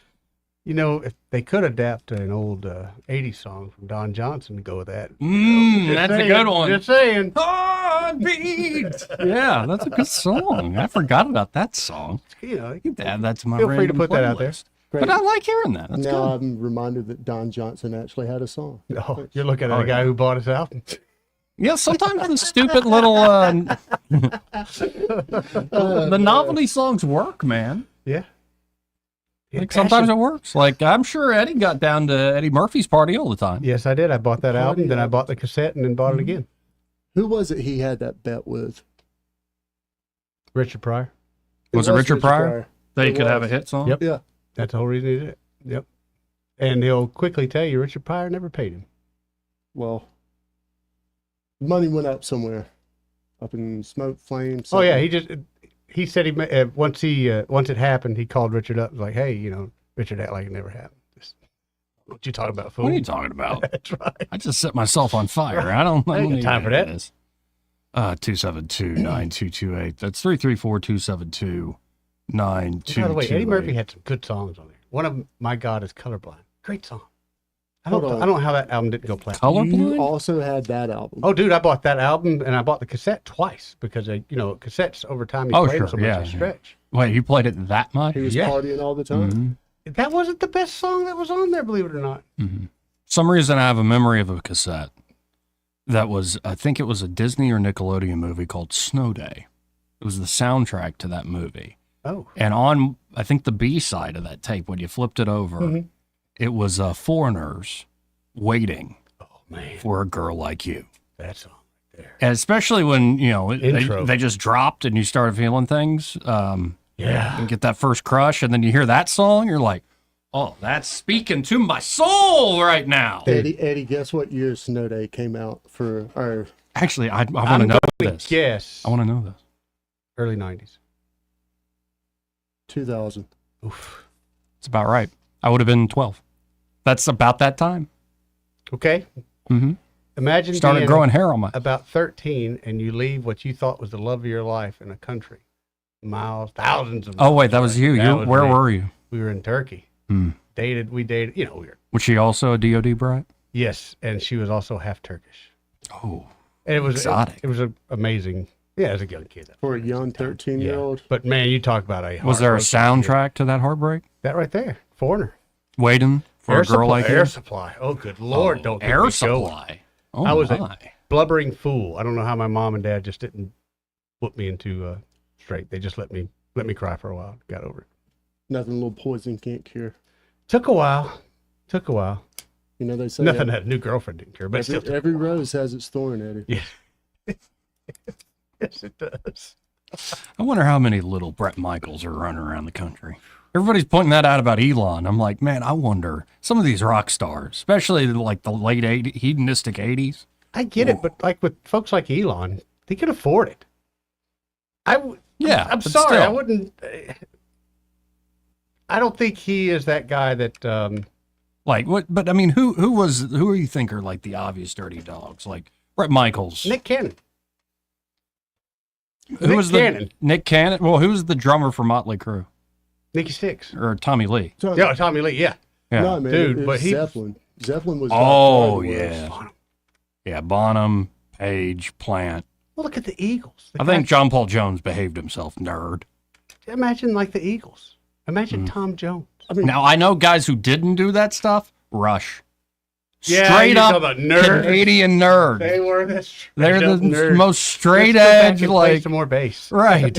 Speaker 12: You know, if they could adapt an old 80s song from Don Johnson to go with that.
Speaker 10: That's a good one.
Speaker 12: Just saying.
Speaker 10: Heartbeat. Yeah, that's a good song. I forgot about that song.
Speaker 12: You know,
Speaker 10: You can add that to my
Speaker 12: feel free to
Speaker 10: random
Speaker 12: put that out there.
Speaker 10: playlist. But I like hearing that. That's
Speaker 9: now
Speaker 10: good.
Speaker 9: I'm reminded that Don Johnson actually had a song.
Speaker 12: No, you're looking at a guy who bought his album.
Speaker 10: Yeah, sometimes the stupid little the novelty songs work, man.
Speaker 12: Yeah.
Speaker 10: Like sometimes it works. Like I'm sure Eddie got down to Eddie Murphy's party all the time.
Speaker 12: Yes, I did. I bought that
Speaker 9: Party
Speaker 12: album, then I
Speaker 9: album.
Speaker 12: bought the cassette, and then bought it again.
Speaker 9: Who was it he had that bet with?
Speaker 12: Richard Pryor.
Speaker 10: Was it Richard Pryor? That he
Speaker 9: It
Speaker 10: could have a
Speaker 9: was.
Speaker 10: hit song?
Speaker 12: Yep.
Speaker 9: Yeah.
Speaker 12: That's the whole reason he did it. Yep. And he'll quickly tell you Richard Pryor never paid him.
Speaker 9: Well, money went up somewhere, up in smoke, flames.
Speaker 12: Oh yeah, he said once it happened, he called Richard up and was like, hey, Richard act like it never happened. What you talking about, fool?
Speaker 10: What are you talking about?
Speaker 12: That's right.
Speaker 10: I just set myself on fire. I don't
Speaker 12: I ain't got
Speaker 10: need
Speaker 12: time for that.
Speaker 10: this. 272-9228. That's 334-272-9228.
Speaker 12: By the way, Eddie Murphy had some good songs on there. One of them, My God is Colorblind. Great song. I don't know how that album didn't go platinum.
Speaker 9: You also had that album.
Speaker 12: Oh, dude, I bought that album and I bought the cassette twice because, cassettes over time you play them so much they stretch.
Speaker 10: Wait, you played it that much?
Speaker 9: He was partying all the time.
Speaker 12: That wasn't the best song that was on there, believe it or not.
Speaker 10: Some reason I have a memory of a cassette that was, I think it was a Disney or Nickelodeon movie called Snow Day. It was the soundtrack to that movie.
Speaker 12: Oh.
Speaker 10: And on, I think the B side of that tape, when you flipped it over, it was Foreigners Waiting for a Girl Like You.
Speaker 12: That song right there.
Speaker 10: And especially when,
Speaker 12: Intro.
Speaker 10: they just dropped and you started feeling things.
Speaker 12: Yeah.
Speaker 10: And get that first crush, and then you hear that song, you're like, oh, that's speaking to my soul right now.
Speaker 9: Eddie, guess what year Snow Day came out for our...
Speaker 10: Actually, I want to know this.
Speaker 12: Yes.
Speaker 10: I want to know this.
Speaker 12: Early 90s.
Speaker 9: 2000.
Speaker 12: Oof.
Speaker 10: It's about right. I would have been 12. That's about that time.
Speaker 12: Okay.
Speaker 10: Mm-hmm.
Speaker 12: Imagine
Speaker 10: started
Speaker 12: being
Speaker 10: growing hair on my...
Speaker 12: about 13 and you leave what you thought was the love of your life in a country. Miles, thousands of miles.
Speaker 10: Oh, wait, that was you. Where were you?
Speaker 12: We were in Turkey.
Speaker 10: Hmm.
Speaker 12: We dated, we were.
Speaker 10: Was she also a DOD bride?
Speaker 12: Yes, and she was also half Turkish.
Speaker 10: Oh,
Speaker 12: and it was
Speaker 10: exotic.
Speaker 12: It was amazing. Yeah, as a young kid.
Speaker 9: For a young 13-year-old.
Speaker 12: But man, you talk about a
Speaker 10: Was there a soundtrack to that heartbreak?
Speaker 12: That right there, Foreigner.
Speaker 10: Waiting for a girl like you?
Speaker 12: Air Supply. Oh, good Lord, don't get
Speaker 10: Air
Speaker 12: me
Speaker 10: Supply.
Speaker 12: Going.
Speaker 10: Oh,
Speaker 12: I was
Speaker 10: my.
Speaker 12: a blubbering fool. I don't know how my mom and dad just didn't put me into straight. They just let me cry for a while. Got over it.
Speaker 9: Nothing a little poison can't cure.
Speaker 12: Took a while.
Speaker 9: You know, they say
Speaker 12: nothing that a new girlfriend didn't cure, but
Speaker 9: every rose has its thorn, Eddie.
Speaker 12: Yeah. Yes, it does.
Speaker 10: I wonder how many little Brett Michaels are running around the country. Everybody's pointing that out about Elon. I'm like, man, I wonder. Some of these rock stars, especially like the late 80s, hedonistic 80s.
Speaker 12: I get it, but like with folks like Elon, they can afford it. I'm
Speaker 10: but
Speaker 12: sorry,
Speaker 10: still.
Speaker 12: I wouldn't. I don't think he is that guy that.
Speaker 10: Like what? But I mean, who do you think are like the obvious dirty dogs? Like Brett Michaels,
Speaker 12: Nick Cannon.
Speaker 10: Nick Cannon? Well, who was the drummer for Motley Crue?
Speaker 12: Nicky Sixx
Speaker 10: or Tommy Lee?
Speaker 12: Yeah, Tommy Lee. Yeah.
Speaker 9: No, man,
Speaker 12: dude,
Speaker 9: it
Speaker 12: but
Speaker 9: was
Speaker 12: he
Speaker 9: Zeppelin. Zeppelin was.
Speaker 10: Oh,
Speaker 9: by far the
Speaker 10: yeah.
Speaker 9: worst.
Speaker 10: Yeah, Bonham, Page, Plant.
Speaker 12: Well, look at the Eagles.
Speaker 10: I think John Paul Jones behaved himself, nerd.
Speaker 12: Imagine like the Eagles. Imagine Tom Jones.
Speaker 10: Now, I know guys who didn't do that stuff. Rush.
Speaker 12: Yeah,
Speaker 10: Straight
Speaker 12: you
Speaker 10: up
Speaker 12: know the nerds.
Speaker 10: Canadian nerd.
Speaker 12: They were the
Speaker 10: They're the
Speaker 12: nerds.
Speaker 10: most straight
Speaker 12: Let's go back
Speaker 10: edge,
Speaker 12: and play
Speaker 10: like
Speaker 12: some more bass.
Speaker 10: Right.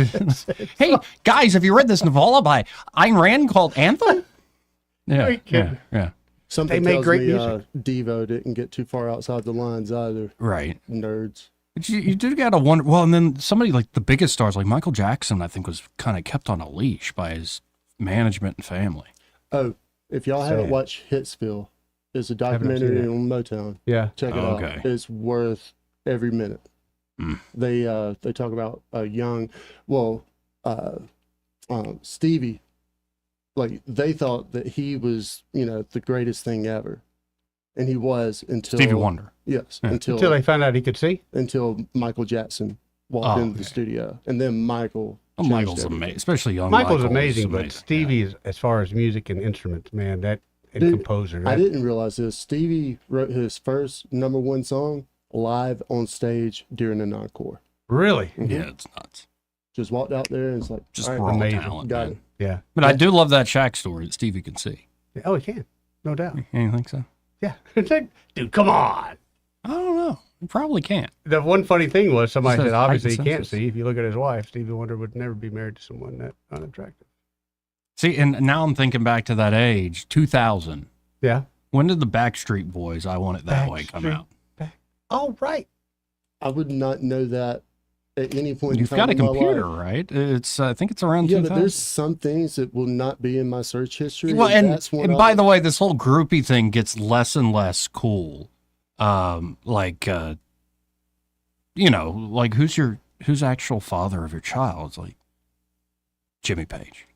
Speaker 10: Hey, guys, have you read this novella by Ayn Rand called Anthem?
Speaker 12: Are you
Speaker 10: Yeah,
Speaker 12: kidding?
Speaker 10: yeah.
Speaker 9: Something
Speaker 12: They make
Speaker 9: tells
Speaker 12: great
Speaker 9: me
Speaker 12: music.
Speaker 9: Devo didn't get too far outside the lines either.
Speaker 10: Right.
Speaker 9: Nerds.
Speaker 10: But you do gotta wonder. Well, and then somebody like the biggest stars, like Michael Jackson, I think was kind of kept on a leash by his management and family.
Speaker 9: Oh, if y'all haven't watched Hitsville, it's a documentary on Motown.
Speaker 12: Yeah.
Speaker 9: Check it
Speaker 10: Okay.
Speaker 9: out. It's worth every minute. They talk about a young, Stevie. Like they thought that he was, the greatest thing ever, and he was until
Speaker 10: Stevie Wonder.
Speaker 9: Yes,
Speaker 10: Yeah.
Speaker 9: until
Speaker 12: they found out he could see.
Speaker 9: Until Michael Jackson walked into the studio, and then Michael.
Speaker 10: Oh,
Speaker 9: changed
Speaker 10: Michael's
Speaker 9: everything.
Speaker 10: amazing, especially young.
Speaker 12: Michael's
Speaker 10: Michael is
Speaker 12: amazing, but Stevie is, as far as music and instruments, man, and
Speaker 9: Dude,
Speaker 12: composer.
Speaker 9: I didn't realize this. Stevie wrote his first #1 song live on stage during an encore.
Speaker 12: Really?
Speaker 9: Mhm.
Speaker 10: Yeah, it's nuts.
Speaker 9: Just walked out there and it's like,
Speaker 10: Just
Speaker 9: all right,
Speaker 10: raw
Speaker 12: amazing.
Speaker 10: talent.
Speaker 9: got
Speaker 10: man.
Speaker 9: it.
Speaker 12: Yeah.
Speaker 10: But I do love that Shaq story that Stevie can see.
Speaker 12: Oh, he can. No doubt.
Speaker 10: You think so?
Speaker 12: Yeah. Dude, come on.
Speaker 10: I don't know. You probably can't.
Speaker 12: The one funny thing was somebody
Speaker 10: Says
Speaker 12: said obviously he
Speaker 10: heightened
Speaker 12: can't
Speaker 10: senses.
Speaker 12: see. If you look at his wife, Stevie Wonder would never be married to someone that unattractive.
Speaker 10: See, and now I'm thinking back to that age, 2000.
Speaker 12: Yeah.
Speaker 10: When did the Backstreet Boys "I Want It That Way" come out?
Speaker 12: Oh, right.
Speaker 9: I would not know that at any point
Speaker 10: You've
Speaker 9: in time
Speaker 10: got a
Speaker 9: in my
Speaker 10: computer,
Speaker 9: life.
Speaker 10: right? It's I think it's around
Speaker 9: Yeah,
Speaker 10: 2000.
Speaker 9: but there's some things that will not be in my search history.
Speaker 10: Well, and
Speaker 9: that's one
Speaker 10: and
Speaker 9: of
Speaker 10: by
Speaker 9: them.
Speaker 10: the way, this whole groupie thing gets less and less cool. Like who's actual father of your child? It's like Jimmy Page.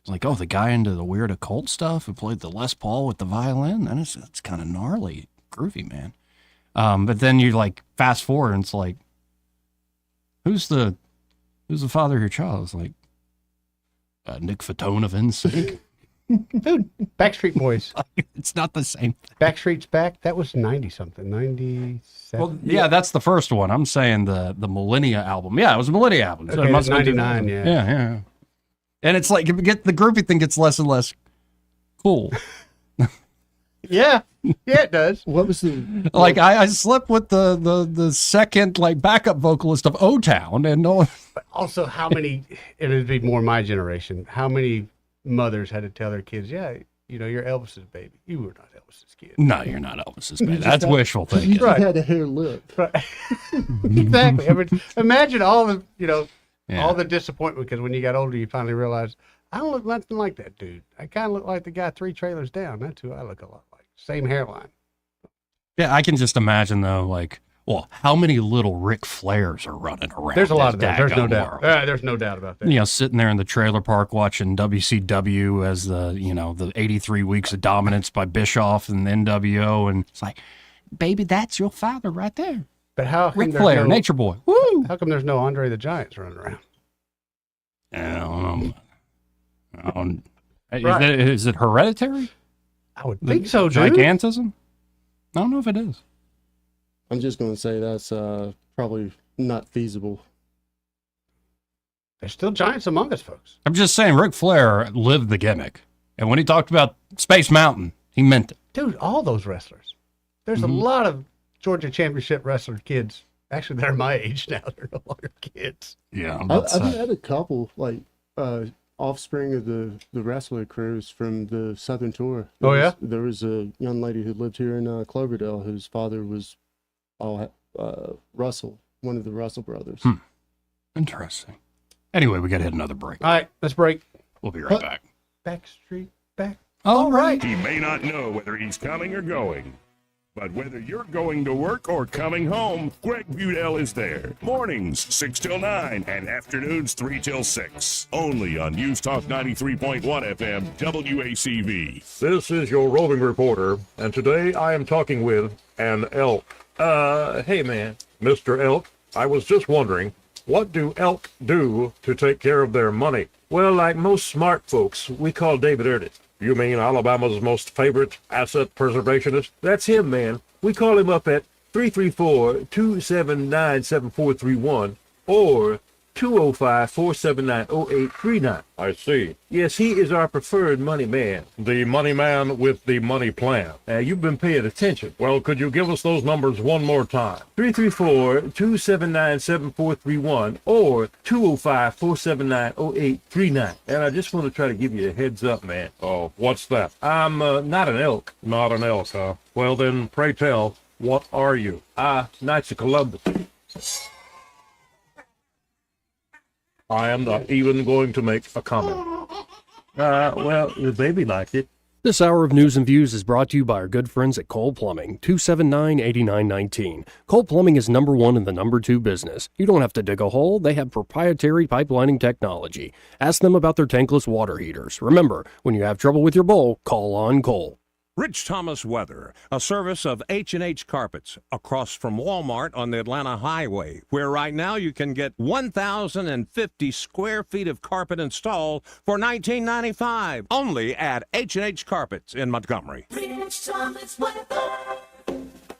Speaker 10: It's like, oh, the guy into the weird occult stuff who played the Les Paul with the violin. Then it's kind of gnarly, groovy, man. But then you like fast forward and it's like, who's the father of your child? It's like Nick Fatone of NSYNC.
Speaker 12: Dude, Backstreet Boys.
Speaker 10: It's not the same thing.
Speaker 12: Backstreet's Back. That was 90-something. 97.
Speaker 10: Well, yeah, that's the first one. I'm saying the Millennia album. Yeah, it was a Millennia album. So
Speaker 12: Okay,
Speaker 10: it must have been
Speaker 12: 99,
Speaker 10: 2000.
Speaker 12: yeah.
Speaker 10: Yeah. And it's like, the groupie thing gets less and less cool.
Speaker 12: Yeah, it does.
Speaker 9: What was the
Speaker 10: Like, I slept with the second, like, backup vocalist of O-Town, and
Speaker 12: But also, how many, and it'd be more my generation, how many mothers had to tell their kids, yeah, you're Elvis's baby. You were not Elvis's kid.
Speaker 10: No, you're not Elvis's baby.
Speaker 9: just
Speaker 10: That's
Speaker 9: had-
Speaker 10: wishful
Speaker 9: You
Speaker 10: thinking.
Speaker 9: just had a hair lip.
Speaker 12: Right. Exactly. I mean, imagine all the,
Speaker 10: Yeah.
Speaker 12: all the disappointment because when you got older, you finally realized, I don't look nothing like that dude. I kind of look like the guy 3 trailers down. That's who I look a lot like. Same hairline.
Speaker 10: Yeah, I can just imagine, though, like, well, how many little Ric Flairs are running around?
Speaker 12: There's a lot
Speaker 10: this
Speaker 12: of that. There's no
Speaker 10: daggone
Speaker 12: doubt.
Speaker 10: world?
Speaker 12: There's no doubt about that.
Speaker 10: You know, sitting there in the trailer park watching WCW as the 83 weeks of dominance by Bischoff and the NWO, and it's like, baby, that's your father right there.
Speaker 12: But how come
Speaker 10: Ric
Speaker 12: there's
Speaker 10: Flair,
Speaker 12: no-
Speaker 10: Nature Boy. Woo!
Speaker 12: How come there's no Andre the Giants running around?
Speaker 10: I don't know.
Speaker 12: Right.
Speaker 10: Is it hereditary?
Speaker 12: I would
Speaker 10: The
Speaker 12: think so, dude.
Speaker 10: Gigantism? I don't know if it is.
Speaker 9: I'm just going to say that's probably not feasible.
Speaker 12: There's still giants among us, folks.
Speaker 10: I'm just saying, Ric Flair lived the gimmick. And when he talked about Space Mountain, he meant it.
Speaker 12: Dude, all those wrestlers. There's a lot of Georgia Championship wrestler kids. Actually, they're my age now. They're no longer kids.
Speaker 10: Yeah,
Speaker 9: I've had a couple, like, offspring of the wrestler crews from the Southern Tour. There was a young lady who lived here in Cloverdale whose father was Russell, one of the Russell brothers.
Speaker 10: Interesting. Anyway, we got to hit another break.
Speaker 12: All right, let's break.
Speaker 10: We'll be right back.
Speaker 12: Backstreet Back.
Speaker 10: All right.
Speaker 8: He may not know whether he's coming or going, but whether you're going to work or coming home, Greg Budell is there. Mornings, 6 till 9, and afternoons, 3 till 6. Only on News Talk 93.1 FM, WACV.
Speaker 2: This is your roving reporter, and today I am talking with an elk. Hey man. Mr. Elk, I was just wondering, what do elk do to take care of their money? Well, like most smart folks, we call David Erdit. You mean Alabama's most favorite asset preservationist? That's him, man. We call him up at 334-279-7431 or 205-479-0839. I see. Yes, he is our preferred money man. The money man with the money plan. You've been paying attention. Well, could you give us those numbers one more time? 334-279-7431 or 205-479-0839. And I just want to try to give you a heads up, man. Oh, what's that? I'm not an elk. Not an elk, huh? Well, then, pray tell, what are you? Knights of Columbus. I am not even going to make a comment. Well, the baby liked it.
Speaker 7: This hour of News and Views is brought to you by our good friends at Cole Plumbing, 279-8919. Cole Plumbing is number one in the number two business. You don't have to dig a hole. They have proprietary pipelining technology. Ask them about their tankless water heaters. Remember, when you have trouble with your bowl, call on Cole.
Speaker 27: Rich Thomas Weather, a service of H&H Carpets, across from Walmart on the Atlanta Highway, where right now you can get 1,050 square feet of carpet installed for $19.95, only at H&H Carpets in Montgomery.
Speaker 3: Rich Thomas Weather.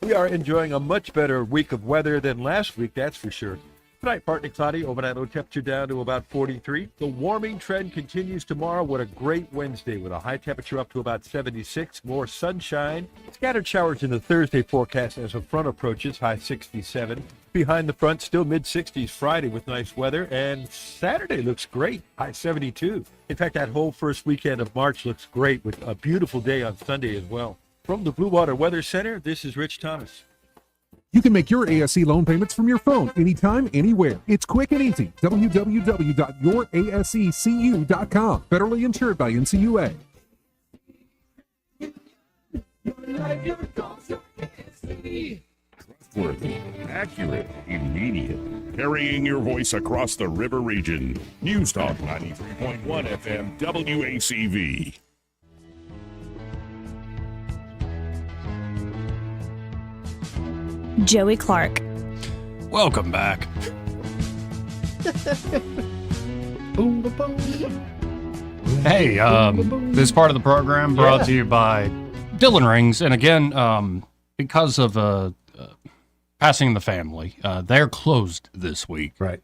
Speaker 3: We are enjoying a much better week of weather than last week, that's for sure. Tonight, partly cloudy, overnight low temperature down to about 43. The warming trend continues tomorrow. What a great Wednesday with a high temperature up to about 76. More sunshine. Scattered showers in the Thursday forecast as a front approaches, high 67. Behind the front, still mid-60s Friday with nice weather. And Saturday looks great, high 72. In fact, that whole first weekend of March looks great with a beautiful day on Sunday as well. From the Blue Water Weather Center, this is Rich Thomas.
Speaker 15: You can make your ASC loan payments from your phone anytime, anywhere. It's quick and easy. www.yourasccu.com. Federally insured by NCUA.
Speaker 8: Trustworthy, accurate, immediate. Carrying your voice across the river region. News Talk 93.1 FM WACV.
Speaker 5: Joey Clark.
Speaker 10: Welcome back. Hey, this part of the program brought to you by Dylan Rings. And again, because of passing the family, they're closed this week.
Speaker 12: Right.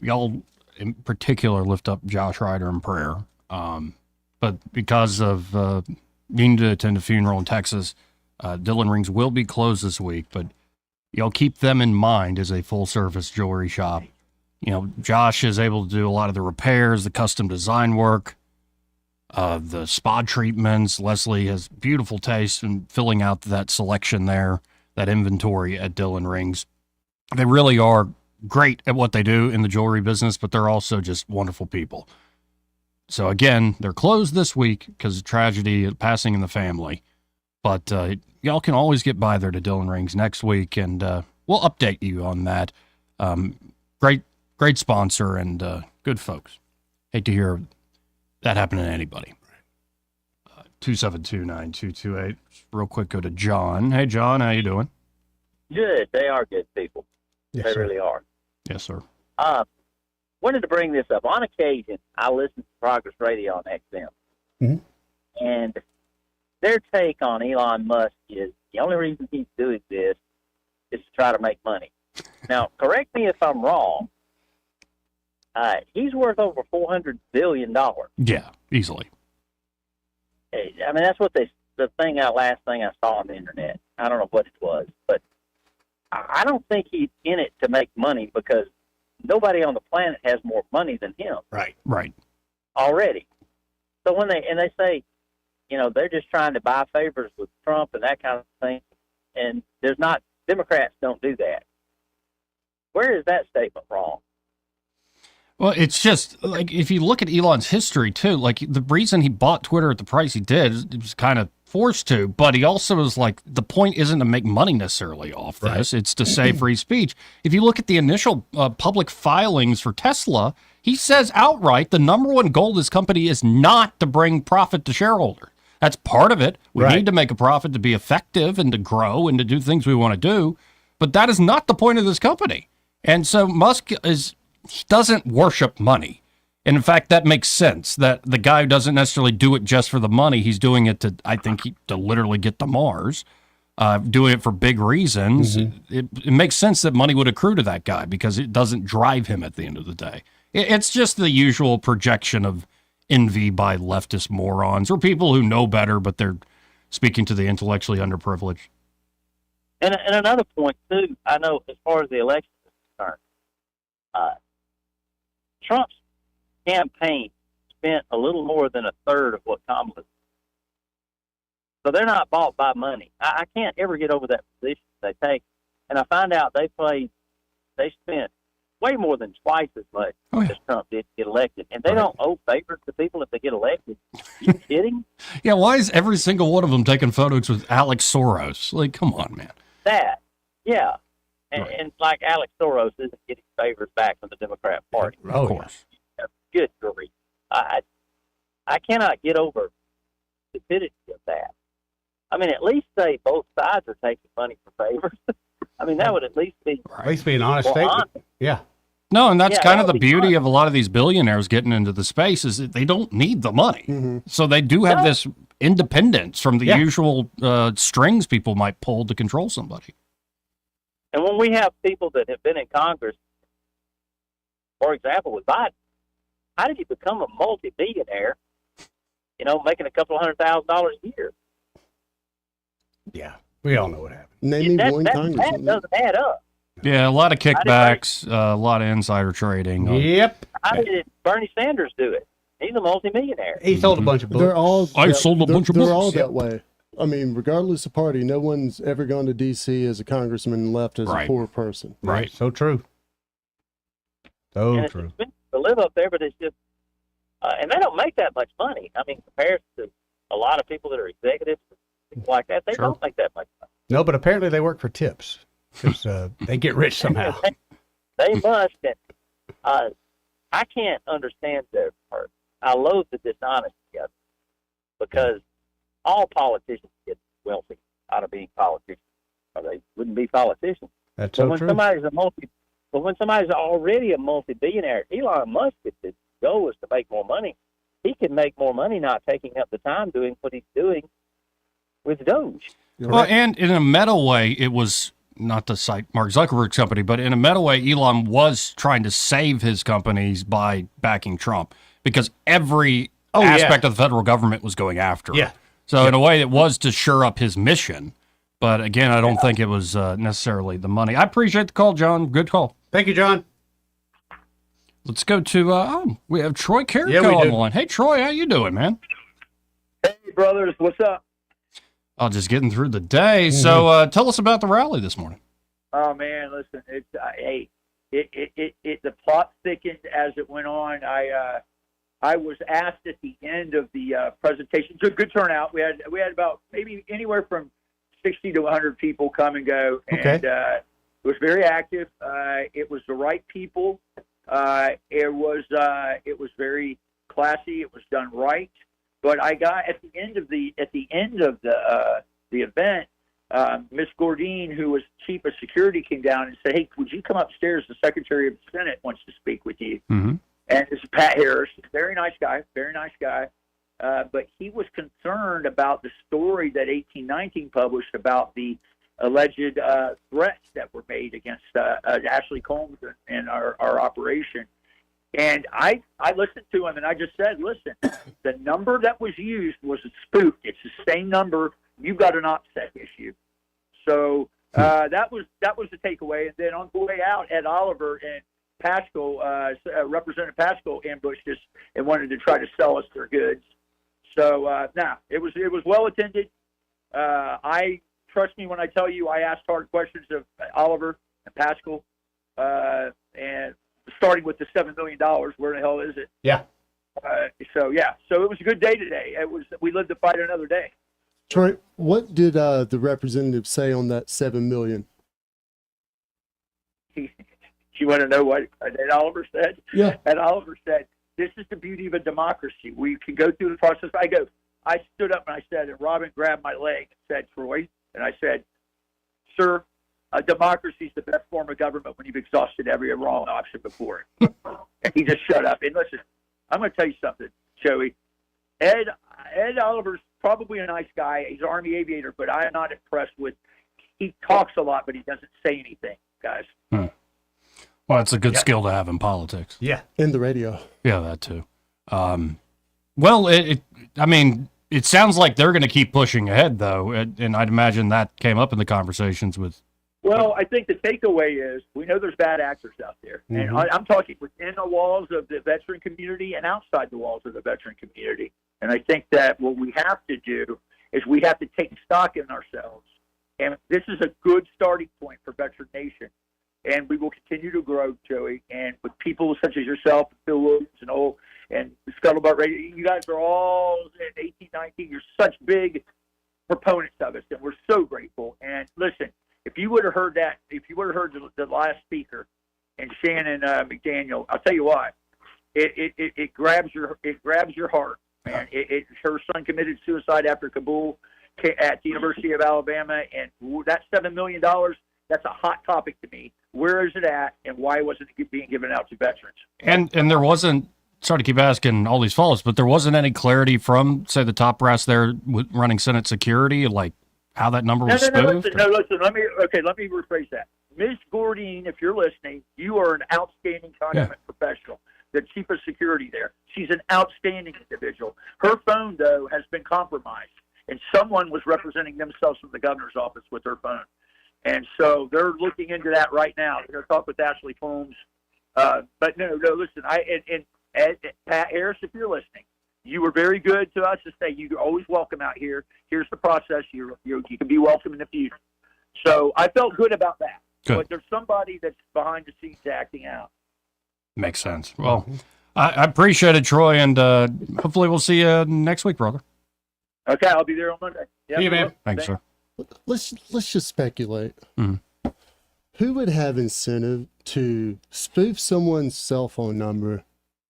Speaker 10: Y'all in particular lift up Josh Ryder in prayer. But because of needing to attend a funeral in Texas, Dylan Rings will be closed this week, but y'all keep them in mind as a full-service jewelry shop. You know, Josh is able to do a lot of the repairs, the custom design work, the spa treatments. Leslie has beautiful taste in filling out that selection there, that inventory at Dylan Rings. They really are great at what they do in the jewelry business, but they're also just wonderful people. So again, they're closed this week because of tragedy, passing in the family. But y'all can always get by there to Dylan Rings next week, and we'll update you on that. Great sponsor and good folks. Hate to hear that happen to anybody. 272-9228. Real quick, go to John. Hey, John, how you doing?
Speaker 16: Good. They are good people.
Speaker 10: Yes,
Speaker 16: they
Speaker 10: sir.
Speaker 16: really are.
Speaker 10: Yes, sir.
Speaker 16: Wanted to bring this up. On occasion, I listen to Progress Radio on XM.
Speaker 12: Mm-hmm.
Speaker 16: And their take on Elon Musk is the only reason he's doing this is to try to make money. Now, correct me if I'm wrong. He's worth over $400 billion.
Speaker 10: Yeah, easily.
Speaker 16: I mean, that's what last thing I saw on the internet. I don't know what it was, but I don't think he's in it to make money because nobody on the planet has more money than him.
Speaker 12: Right.
Speaker 16: Already. So when they say, you know, they're just trying to buy favors with Trump and that kind of thing, and Democrats don't do that. Where is that statement wrong?
Speaker 10: Well, it's just like if you look at Elon's history too, like the reason he bought Twitter at the price he did, it was kind of forced to, but he also was like, the point isn't to make money necessarily off this, it's to say free speech. If you look at the initial public filings for Tesla, he says outright the number one goal of this company is not to bring profit to shareholders. That's part of it. We need to make a profit to be effective and to grow and to do things we want to do, but that is not the point of this company. And so Musk he doesn't worship money. And in fact, that makes sense. That the guy doesn't necessarily do it just for the money. He's doing it to, I think, to literally get to Mars. Doing it for big reasons. It makes sense that money would accrue to that guy because it doesn't drive him at the end of the day. It's just the usual projection of envy by leftist morons or people who know better, but they're speaking to the intellectually underprivileged.
Speaker 16: And another point, too, I know as far as the election is concerned, Trump's campaign spent a little more than a third of what Kamala's. So they're not bought by money. I can't ever get over that position they take. And I find out they spent way more than twice as much as Trump did to get elected. And they don't owe favors to people if they get elected. Are you kidding?
Speaker 10: Yeah, why is every single one of them taking photos with Alex Soros? Like, come on, man.
Speaker 16: That, yeah. And like Alex Soros isn't getting favors back from the Democrat Party.
Speaker 10: Of course.
Speaker 16: Good grief. I cannot get over the stupidity of that. I mean, at least say both sides are taking money for favors. I mean, that would at least be
Speaker 12: an honest statement.
Speaker 16: honest.
Speaker 12: Yeah.
Speaker 10: No, and that's kind of the beauty of a lot of these billionaires getting into the space is that they don't need the money. So they do have this independence from the usual strings people might pull to control somebody.
Speaker 16: And when we have people that have been in Congress, for example, with Biden, how did he become a multi-billionaire, making a couple of $100,000 a year?
Speaker 12: Yeah, we all know what happened.
Speaker 9: Name me one congressman.
Speaker 16: That doesn't add up.
Speaker 10: Yeah, a lot of kickbacks, a lot of insider trading.
Speaker 12: Yep.
Speaker 16: How did Bernie Sanders do it? He's a multi-millionaire.
Speaker 12: He sold a bunch of books.
Speaker 9: They're all
Speaker 10: sold a bunch of books.
Speaker 9: They're all that way. I mean, regardless of party, no one's ever gone to D.C. as a congressman and left as a poor person.
Speaker 12: Right. So true. So
Speaker 16: and
Speaker 12: true.
Speaker 16: It's expensive to live up there, but it's just, and they don't make that much money. I mean, compared to a lot of people that are executives, things like that, they don't make that much money.
Speaker 12: No, but apparently they work for tips because they get rich somehow.
Speaker 16: They must. And, I can't understand their part. I loathe the dishonesty of it because all politicians get wealthy out of being politicians, or they wouldn't be politicians.
Speaker 12: That's
Speaker 16: but
Speaker 12: so
Speaker 16: when
Speaker 12: true.
Speaker 16: when somebody's already a multi-billionaire, Elon Musk, if his goal is to make more money, he can make more money not taking up the time doing what he's doing with Doge.
Speaker 10: Well, and in a meta way, it was not to cite Mark Zuckerberg's company, but in a meta way, Elon was trying to save his companies by backing Trump because every aspect of the federal government was going after him. So in a way, it was to shore up his mission. But again, I don't think it was necessarily the money. I appreciate the call, John. Good call.
Speaker 12: Thank you, John.
Speaker 10: Let's go to, we have Troy Carrico on the line. Hey, Troy, how you doing, man?
Speaker 13: Hey, brothers, what's up?
Speaker 10: Oh, just getting through the day. So tell us about the rally this morning.
Speaker 13: Oh, man, listen, it's the plot thickened as it went on. I was asked at the end of the presentation. It's a good turnout. We had about maybe anywhere from 60 to 100 people come and go, and it was very active. It was the right people. It was very classy. It was done right. But I got at the end of the event, Miss Gordine, who was chief of security, came down and said, "Hey, would you come upstairs? The Secretary of the Senate wants to speak with you."
Speaker 10: Mm-hmm.
Speaker 13: And this is Pat Harris, very nice guy. But he was concerned about the story that 1819 published about the alleged threats that were made against Ashley Combs and our operation. And I listened to him, and I just said, listen, the number that was used was a spoof. It's the same number. You've got an OPSEC issue. So that was the takeaway. And then on the way out, Ed Oliver and Pascal, Representative Pascal, ambushed us and wanted to try to sell us their goods. So it was well attended. I trust me when I tell you I asked hard questions of Oliver and Pascal, and starting with the $7 million. Where the hell is it?
Speaker 12: Yeah.
Speaker 13: So it was a good day today. We lived to fight another day.
Speaker 9: Troy, what did the representative say on that $7 million?
Speaker 13: You want to know what Ed Oliver said?
Speaker 9: Yeah.
Speaker 13: Ed Oliver said, "This is the beauty of a democracy. We can go through the process." I stood up and I said, and Robin grabbed my leg and said, "Troy," and I said, "Sir, a democracy is the best form of government when you've exhausted every wrong option before it." And he just shut up. And listen, I'm going to tell you something, Joey. Ed Oliver's probably a nice guy. He's an Army aviator, but I am not impressed with. He talks a lot, but he doesn't say anything, guys.
Speaker 10: Well, it's a good skill to have in politics.
Speaker 12: Yeah.
Speaker 9: In the radio.
Speaker 10: Yeah, that too. Well, I mean, it sounds like they're going to keep pushing ahead, though, and I'd imagine that came up in the conversations with.
Speaker 13: Well, I think the takeaway is we know there's bad actors out there. And I'm talking within the walls of the veteran community and outside the walls of the veteran community. And I think that what we have to do is we have to take stock in ourselves. And this is a good starting point for Veteran Nation. And we will continue to grow, Joey. And with people such as yourself, Phil Williams, and Scuttlebutt Radio, you guys are all in 1819. You're such big proponents of us, and we're so grateful. And listen, if you would have heard the last speaker and Shannon McDaniel, I'll tell you what, it grabs your heart, man. Her son committed suicide after Kabul at the University of Alabama, and that $7 million, that's a hot topic to me. Where is it at, and why wasn't it being given out to veterans?
Speaker 10: And there wasn't. Sorry to keep asking all these follow-ups, but there wasn't any clarity from, say, the top brass there running Senate Security, like how that number was spoofed?
Speaker 13: No, listen. Let me rephrase that. Ms. Gordine, if you're listening, you are an outstanding consummate professional, the chief of security there. She's an outstanding individual. Her phone, though, has been compromised, and someone was representing themselves from the governor's office with her phone. And so they're looking into that right now. They're going to talk with Ashley Holmes. But no, listen. Pat Harris, if you're listening, you were very good to us to say you're always welcome out here. Here's the process. You can be welcome in the future. So I felt good about that.
Speaker 10: Good.
Speaker 13: But there's somebody that's behind the scenes acting out.
Speaker 10: Makes sense. Well, I appreciate it, Troy, and hopefully we'll see you next week, brother.
Speaker 13: Okay, I'll be there on Monday.
Speaker 10: See you, man. Thanks, sir.
Speaker 9: Let's just speculate.
Speaker 10: Mm.
Speaker 9: Who would have incentive to spoof someone's cell phone number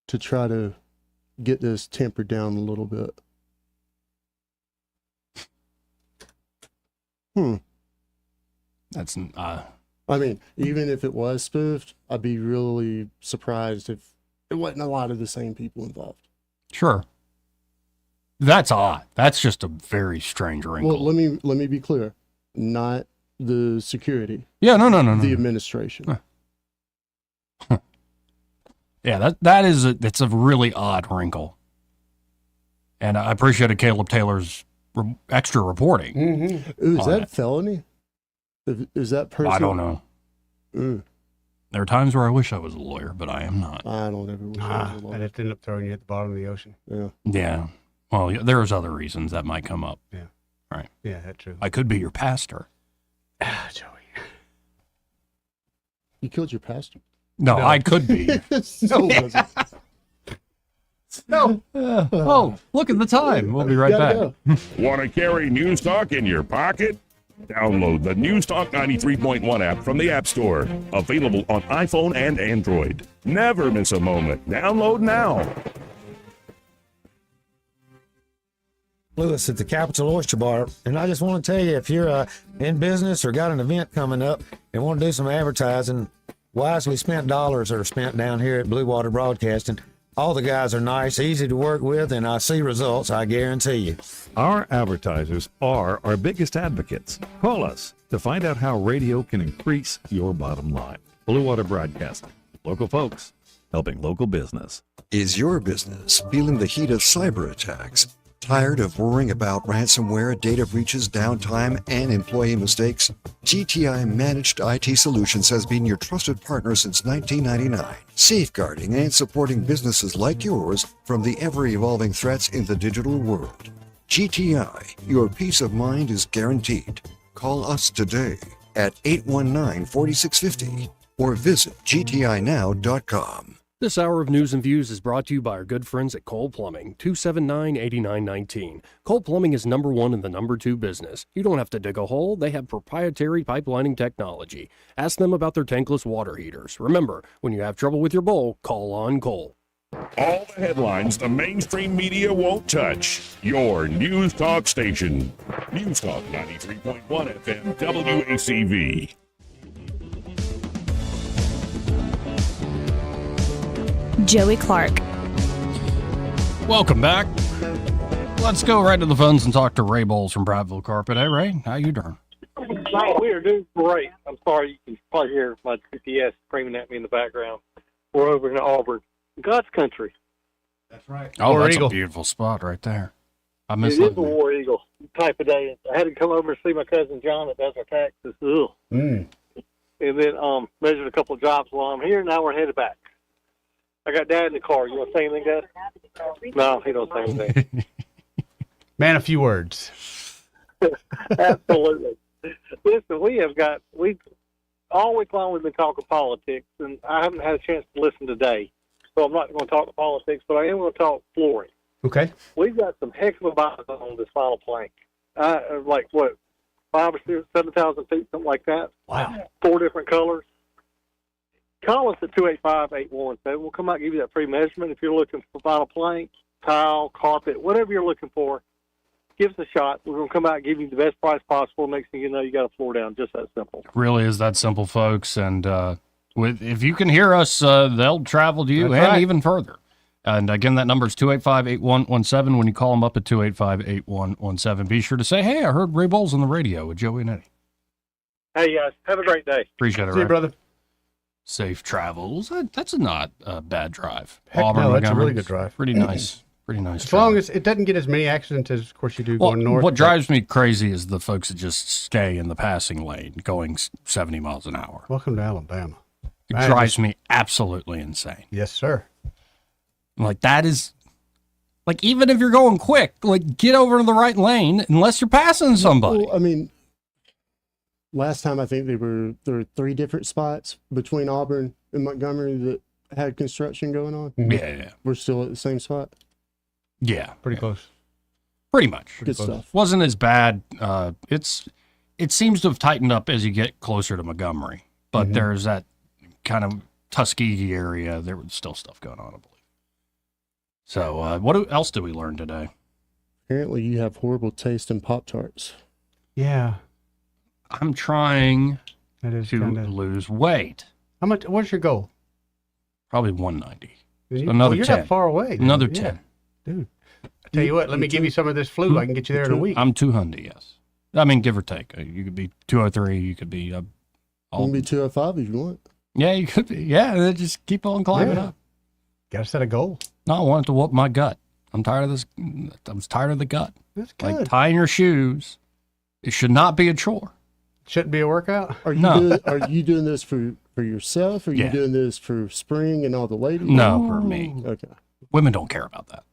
Speaker 9: to try to get this tempered down a little bit?
Speaker 10: That's
Speaker 9: I mean, even if it was spoofed, I'd be really surprised if it wasn't a lot of the same people involved.
Speaker 10: Sure. That's odd. That's just a very strange wrinkle.
Speaker 9: Well, let me be clear. Not the security.
Speaker 10: Yeah, no.
Speaker 9: The administration.
Speaker 10: Yeah, that's a really odd wrinkle. And I appreciated Caleb Taylor's extra reporting.
Speaker 9: Ooh, is that a felony? Is that person?
Speaker 10: I don't know. There are times where I wish I was a lawyer, but I am not.
Speaker 9: I don't ever wish I was a lawyer.
Speaker 12: I'd have to end up throwing you at the bottom of the ocean.
Speaker 9: Yeah.
Speaker 10: Yeah. Well, there's other reasons that might come up.
Speaker 12: Yeah.
Speaker 10: Right.
Speaker 12: Yeah, that's true.
Speaker 10: I could be your pastor.
Speaker 12: Joey.
Speaker 9: You killed your pastor?
Speaker 10: No, I could be.
Speaker 9: No.
Speaker 10: Oh, look at the time. We'll be right back.
Speaker 8: Want to carry News Talk in your pocket? Download the News Talk 93.1 app from the App Store. Available on iPhone and Android. Never miss a moment. Download now.
Speaker 17: Lewis at the Capital Oyster Bar, and I just want to tell you, if you're in business or got an event coming up and want to do some advertising, wisely spent dollars are spent down here at Blue Water Broadcasting. All the guys are nice, easy to work with, and I see results, I guarantee you.
Speaker 20: Our advertisers are our biggest advocates. Call us to find out how radio can increase your bottom line. Blue Water Broadcasting. Local folks helping local business.
Speaker 22: Is your business feeling the heat of cyber attacks? Tired of worrying about ransomware, data breaches, downtime, and employee mistakes? GTI Managed IT Solutions has been your trusted partner since 1999, safeguarding and supporting businesses like yours from the ever-evolving threats in the digital world. GTI, your peace of mind is guaranteed. Call us today at 819-4650 or visit gtinow.com.
Speaker 7: This hour of news and views is brought to you by our good friends at Cole Plumbing, 279-8919. Cole Plumbing is number one in the number two business. You don't have to dig a hole. They have proprietary pipelining technology. Ask them about their tankless water heaters. Remember, when you have trouble with your bowl, call on Cole.
Speaker 8: All the headlines the mainstream media won't touch. Your News Talk station. News Talk 93.1 FM WACV.
Speaker 5: Joey Clark.
Speaker 10: Welcome back. Let's go right to the phones and talk to Ray Bowles from Prattville Carpet. Hey, Ray, how you doing?
Speaker 1: We are doing great. I'm sorry, you can probably hear my GPS screaming at me in the background. We're over in Auburn, God's country.
Speaker 12: That's right.
Speaker 10: Oh,
Speaker 1: War
Speaker 10: that's
Speaker 1: Eagle.
Speaker 10: a beautiful spot right there. I miss
Speaker 1: It is a
Speaker 10: living there.
Speaker 1: War Eagle type of day. I had to come over and see my cousin John that does our taxes. Ugh. And then measured a couple of jobs while I'm here. Now we're headed back. I got Dad in the car. You want to say anything, Dad? No, he don't say anything.
Speaker 12: Man, a few words.
Speaker 1: Absolutely. Listen, we all week long we've been talking politics, and I haven't had a chance to listen today, so I'm not going to talk politics, but I am going to talk flooring.
Speaker 12: Okay.
Speaker 1: We've got some heck of a bottom on this final plank. Like what, 5,000 or 7,000 feet, something like that.
Speaker 12: Wow.
Speaker 1: 4 different colors. Call us at 285-8117. We'll come out and give you that free measurement if you're looking for vinyl plank, tile, carpet, whatever you're looking for. Give us a shot. We're going to come out and give you the best price possible. Next thing you know, you got a floor down. Just that simple.
Speaker 10: Really is that simple, folks. And if you can hear us, they'll travel to you
Speaker 1: That's
Speaker 10: and
Speaker 1: right.
Speaker 10: even further. And again, that number is 285-8117. When you call them up at 285-8117, be sure to say, hey, I heard Ray Bowles on the radio with Joey and Eddie.
Speaker 1: Hey, guys. Have a great day.
Speaker 10: Appreciate it,
Speaker 12: See you,
Speaker 10: Ray.
Speaker 12: brother.
Speaker 10: Safe travels. That's not a bad drive.
Speaker 12: Heck no, that's a
Speaker 10: Montgomery,
Speaker 12: really good drive.
Speaker 10: Pretty nice. Pretty nice.
Speaker 12: As long as it doesn't get as many accidents as, of course, you do
Speaker 10: Well,
Speaker 12: going north.
Speaker 10: what drives me crazy is the folks that just stay in the passing lane going 70 miles an hour.
Speaker 12: Welcome to Alabama.
Speaker 10: It
Speaker 12: I
Speaker 10: drives
Speaker 12: just-
Speaker 10: me absolutely insane.
Speaker 12: Yes, sir.
Speaker 10: Like, that is, like, even if you're going quick, like, get over to the right lane unless you're passing somebody.
Speaker 9: Well, I mean, last time I think there were 3 different spots between Auburn and Montgomery that had construction going on.
Speaker 10: Yeah.
Speaker 9: We're still at the same spot.
Speaker 10: Yeah.
Speaker 12: Pretty close.
Speaker 10: Pretty much.
Speaker 9: Good stuff.
Speaker 10: Wasn't as bad. It seems to have tightened up as you get closer to Montgomery, but there's that kind of Tuskegee area. There was still stuff going on, I believe. So, what else did we learn today?
Speaker 9: Apparently, you have horrible taste in Pop-Tarts.
Speaker 12: Yeah.
Speaker 10: I'm trying
Speaker 12: That is
Speaker 10: to
Speaker 12: kinda...
Speaker 10: lose weight.
Speaker 12: How much? What's your goal?
Speaker 10: Probably 190.
Speaker 12: You-
Speaker 10: So another
Speaker 12: you're
Speaker 10: 10.
Speaker 12: not far away. then.
Speaker 10: Another
Speaker 12: Yeah.
Speaker 10: 10.
Speaker 12: Dude. I tell you what, let me give you some of this flu. I can get you there in a week.
Speaker 10: I'm 200, yes. I mean, give or take. You could be 203. You could be
Speaker 9: You can be 205 if you want.
Speaker 10: Yeah, you could be. Yeah, just keep on climbing up.
Speaker 12: Got to set a goal.
Speaker 10: No, I want it to whoop my gut. I'm tired of this. I'm tired of the gut.
Speaker 12: That's
Speaker 10: Like
Speaker 12: good.
Speaker 10: tying your shoes. It should not be a chore.
Speaker 12: Shouldn't be a workout.
Speaker 9: Are you are you doing this for yourself? Or are you
Speaker 10: Yeah.
Speaker 9: doing this for spring and all the ladies?
Speaker 10: No, for me.
Speaker 9: Okay.
Speaker 10: Women don't care about that.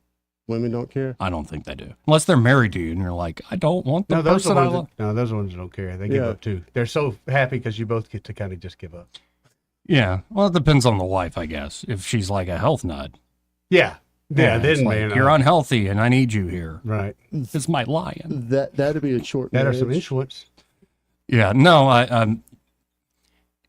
Speaker 9: Women don't care.
Speaker 10: I don't think they do, unless they're married to you and you're like, I don't want the
Speaker 12: No, those are
Speaker 10: person
Speaker 12: the
Speaker 10: I
Speaker 12: ones.
Speaker 10: love.
Speaker 12: No, those are the ones that don't care. They give
Speaker 9: Yeah.
Speaker 12: up too. They're so happy because you both get to kind of just give up.
Speaker 10: Yeah, well, it depends on the wife, I guess. If she's like a health nut,
Speaker 12: Yeah. Yeah.
Speaker 10: it's
Speaker 12: Then,
Speaker 10: like,
Speaker 12: man.
Speaker 10: you're unhealthy and I need you here.
Speaker 12: Right.
Speaker 10: It's my lion.
Speaker 9: That'd be a short
Speaker 12: That or
Speaker 9: marriage.
Speaker 12: some influence.
Speaker 10: Yeah, no, I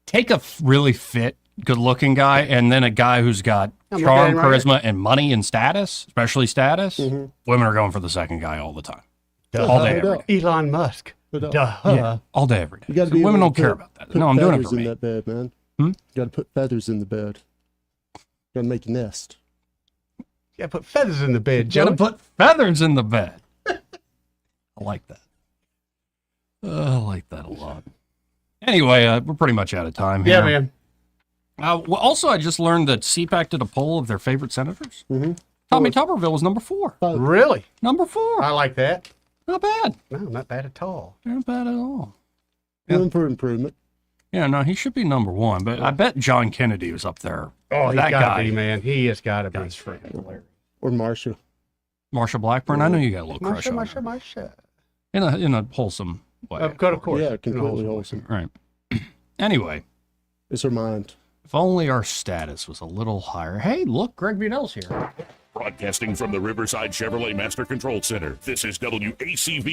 Speaker 10: take a really fit, good-looking guy, and then a guy who's got
Speaker 12: I'm
Speaker 10: charm,
Speaker 12: looking at him right
Speaker 10: charisma, and money and status, especially status.
Speaker 9: Mhm.
Speaker 10: Women are going for the second guy all the time,
Speaker 12: Duh.
Speaker 10: all day, every day.
Speaker 12: Elon Musk.
Speaker 9: But,
Speaker 12: Duh.
Speaker 10: Yeah, all day, every day.
Speaker 9: You gotta
Speaker 10: So
Speaker 9: be
Speaker 10: women
Speaker 9: able
Speaker 10: don't
Speaker 9: to
Speaker 10: care
Speaker 9: put-
Speaker 10: about that.
Speaker 9: put
Speaker 10: No, I'm doing it
Speaker 9: feathers
Speaker 10: for
Speaker 9: in
Speaker 10: me.
Speaker 9: that bed, man.
Speaker 10: Hmm?
Speaker 9: Got to put feathers in the bed. Got to make a nest.
Speaker 12: Yeah, put feathers in the bed,
Speaker 10: Got to
Speaker 12: Joe.
Speaker 10: put feathers in the bed. I like that. I like that a lot. Anyway, we're pretty much out of time here.
Speaker 12: Yeah, man.
Speaker 10: Well, also, I just learned that CPAC did a poll of their favorite senators.
Speaker 9: Mm-hmm.
Speaker 10: Tommy Tuberville was number 4.
Speaker 12: Really?
Speaker 10: Number 4.
Speaker 12: I like that.
Speaker 10: Not bad.
Speaker 12: No, not bad at all.
Speaker 10: Not bad at all.
Speaker 9: Room for improvement.
Speaker 10: Yeah, no, he should be number 1, but I bet John Kennedy was up there.
Speaker 12: Oh, he's
Speaker 10: that
Speaker 12: got
Speaker 10: guy.
Speaker 12: to be, man. He has got to be.
Speaker 10: That's freaking hilarious.
Speaker 9: Or Marsha.
Speaker 10: Marsha Blackburn, I know you got a little crush on her.
Speaker 12: Marsha.
Speaker 10: In a wholesome way.
Speaker 12: Of course.
Speaker 9: Yeah,
Speaker 12: In a
Speaker 9: completely
Speaker 12: wholesome
Speaker 9: wholesome.
Speaker 10: Right. Anyway,
Speaker 9: It's her mind.
Speaker 10: if only our status was a little higher. Hey, look, Greg Bunnell's here.
Speaker 8: Broadcasting from the Riverside Chevrolet Master Control Center, this is WACV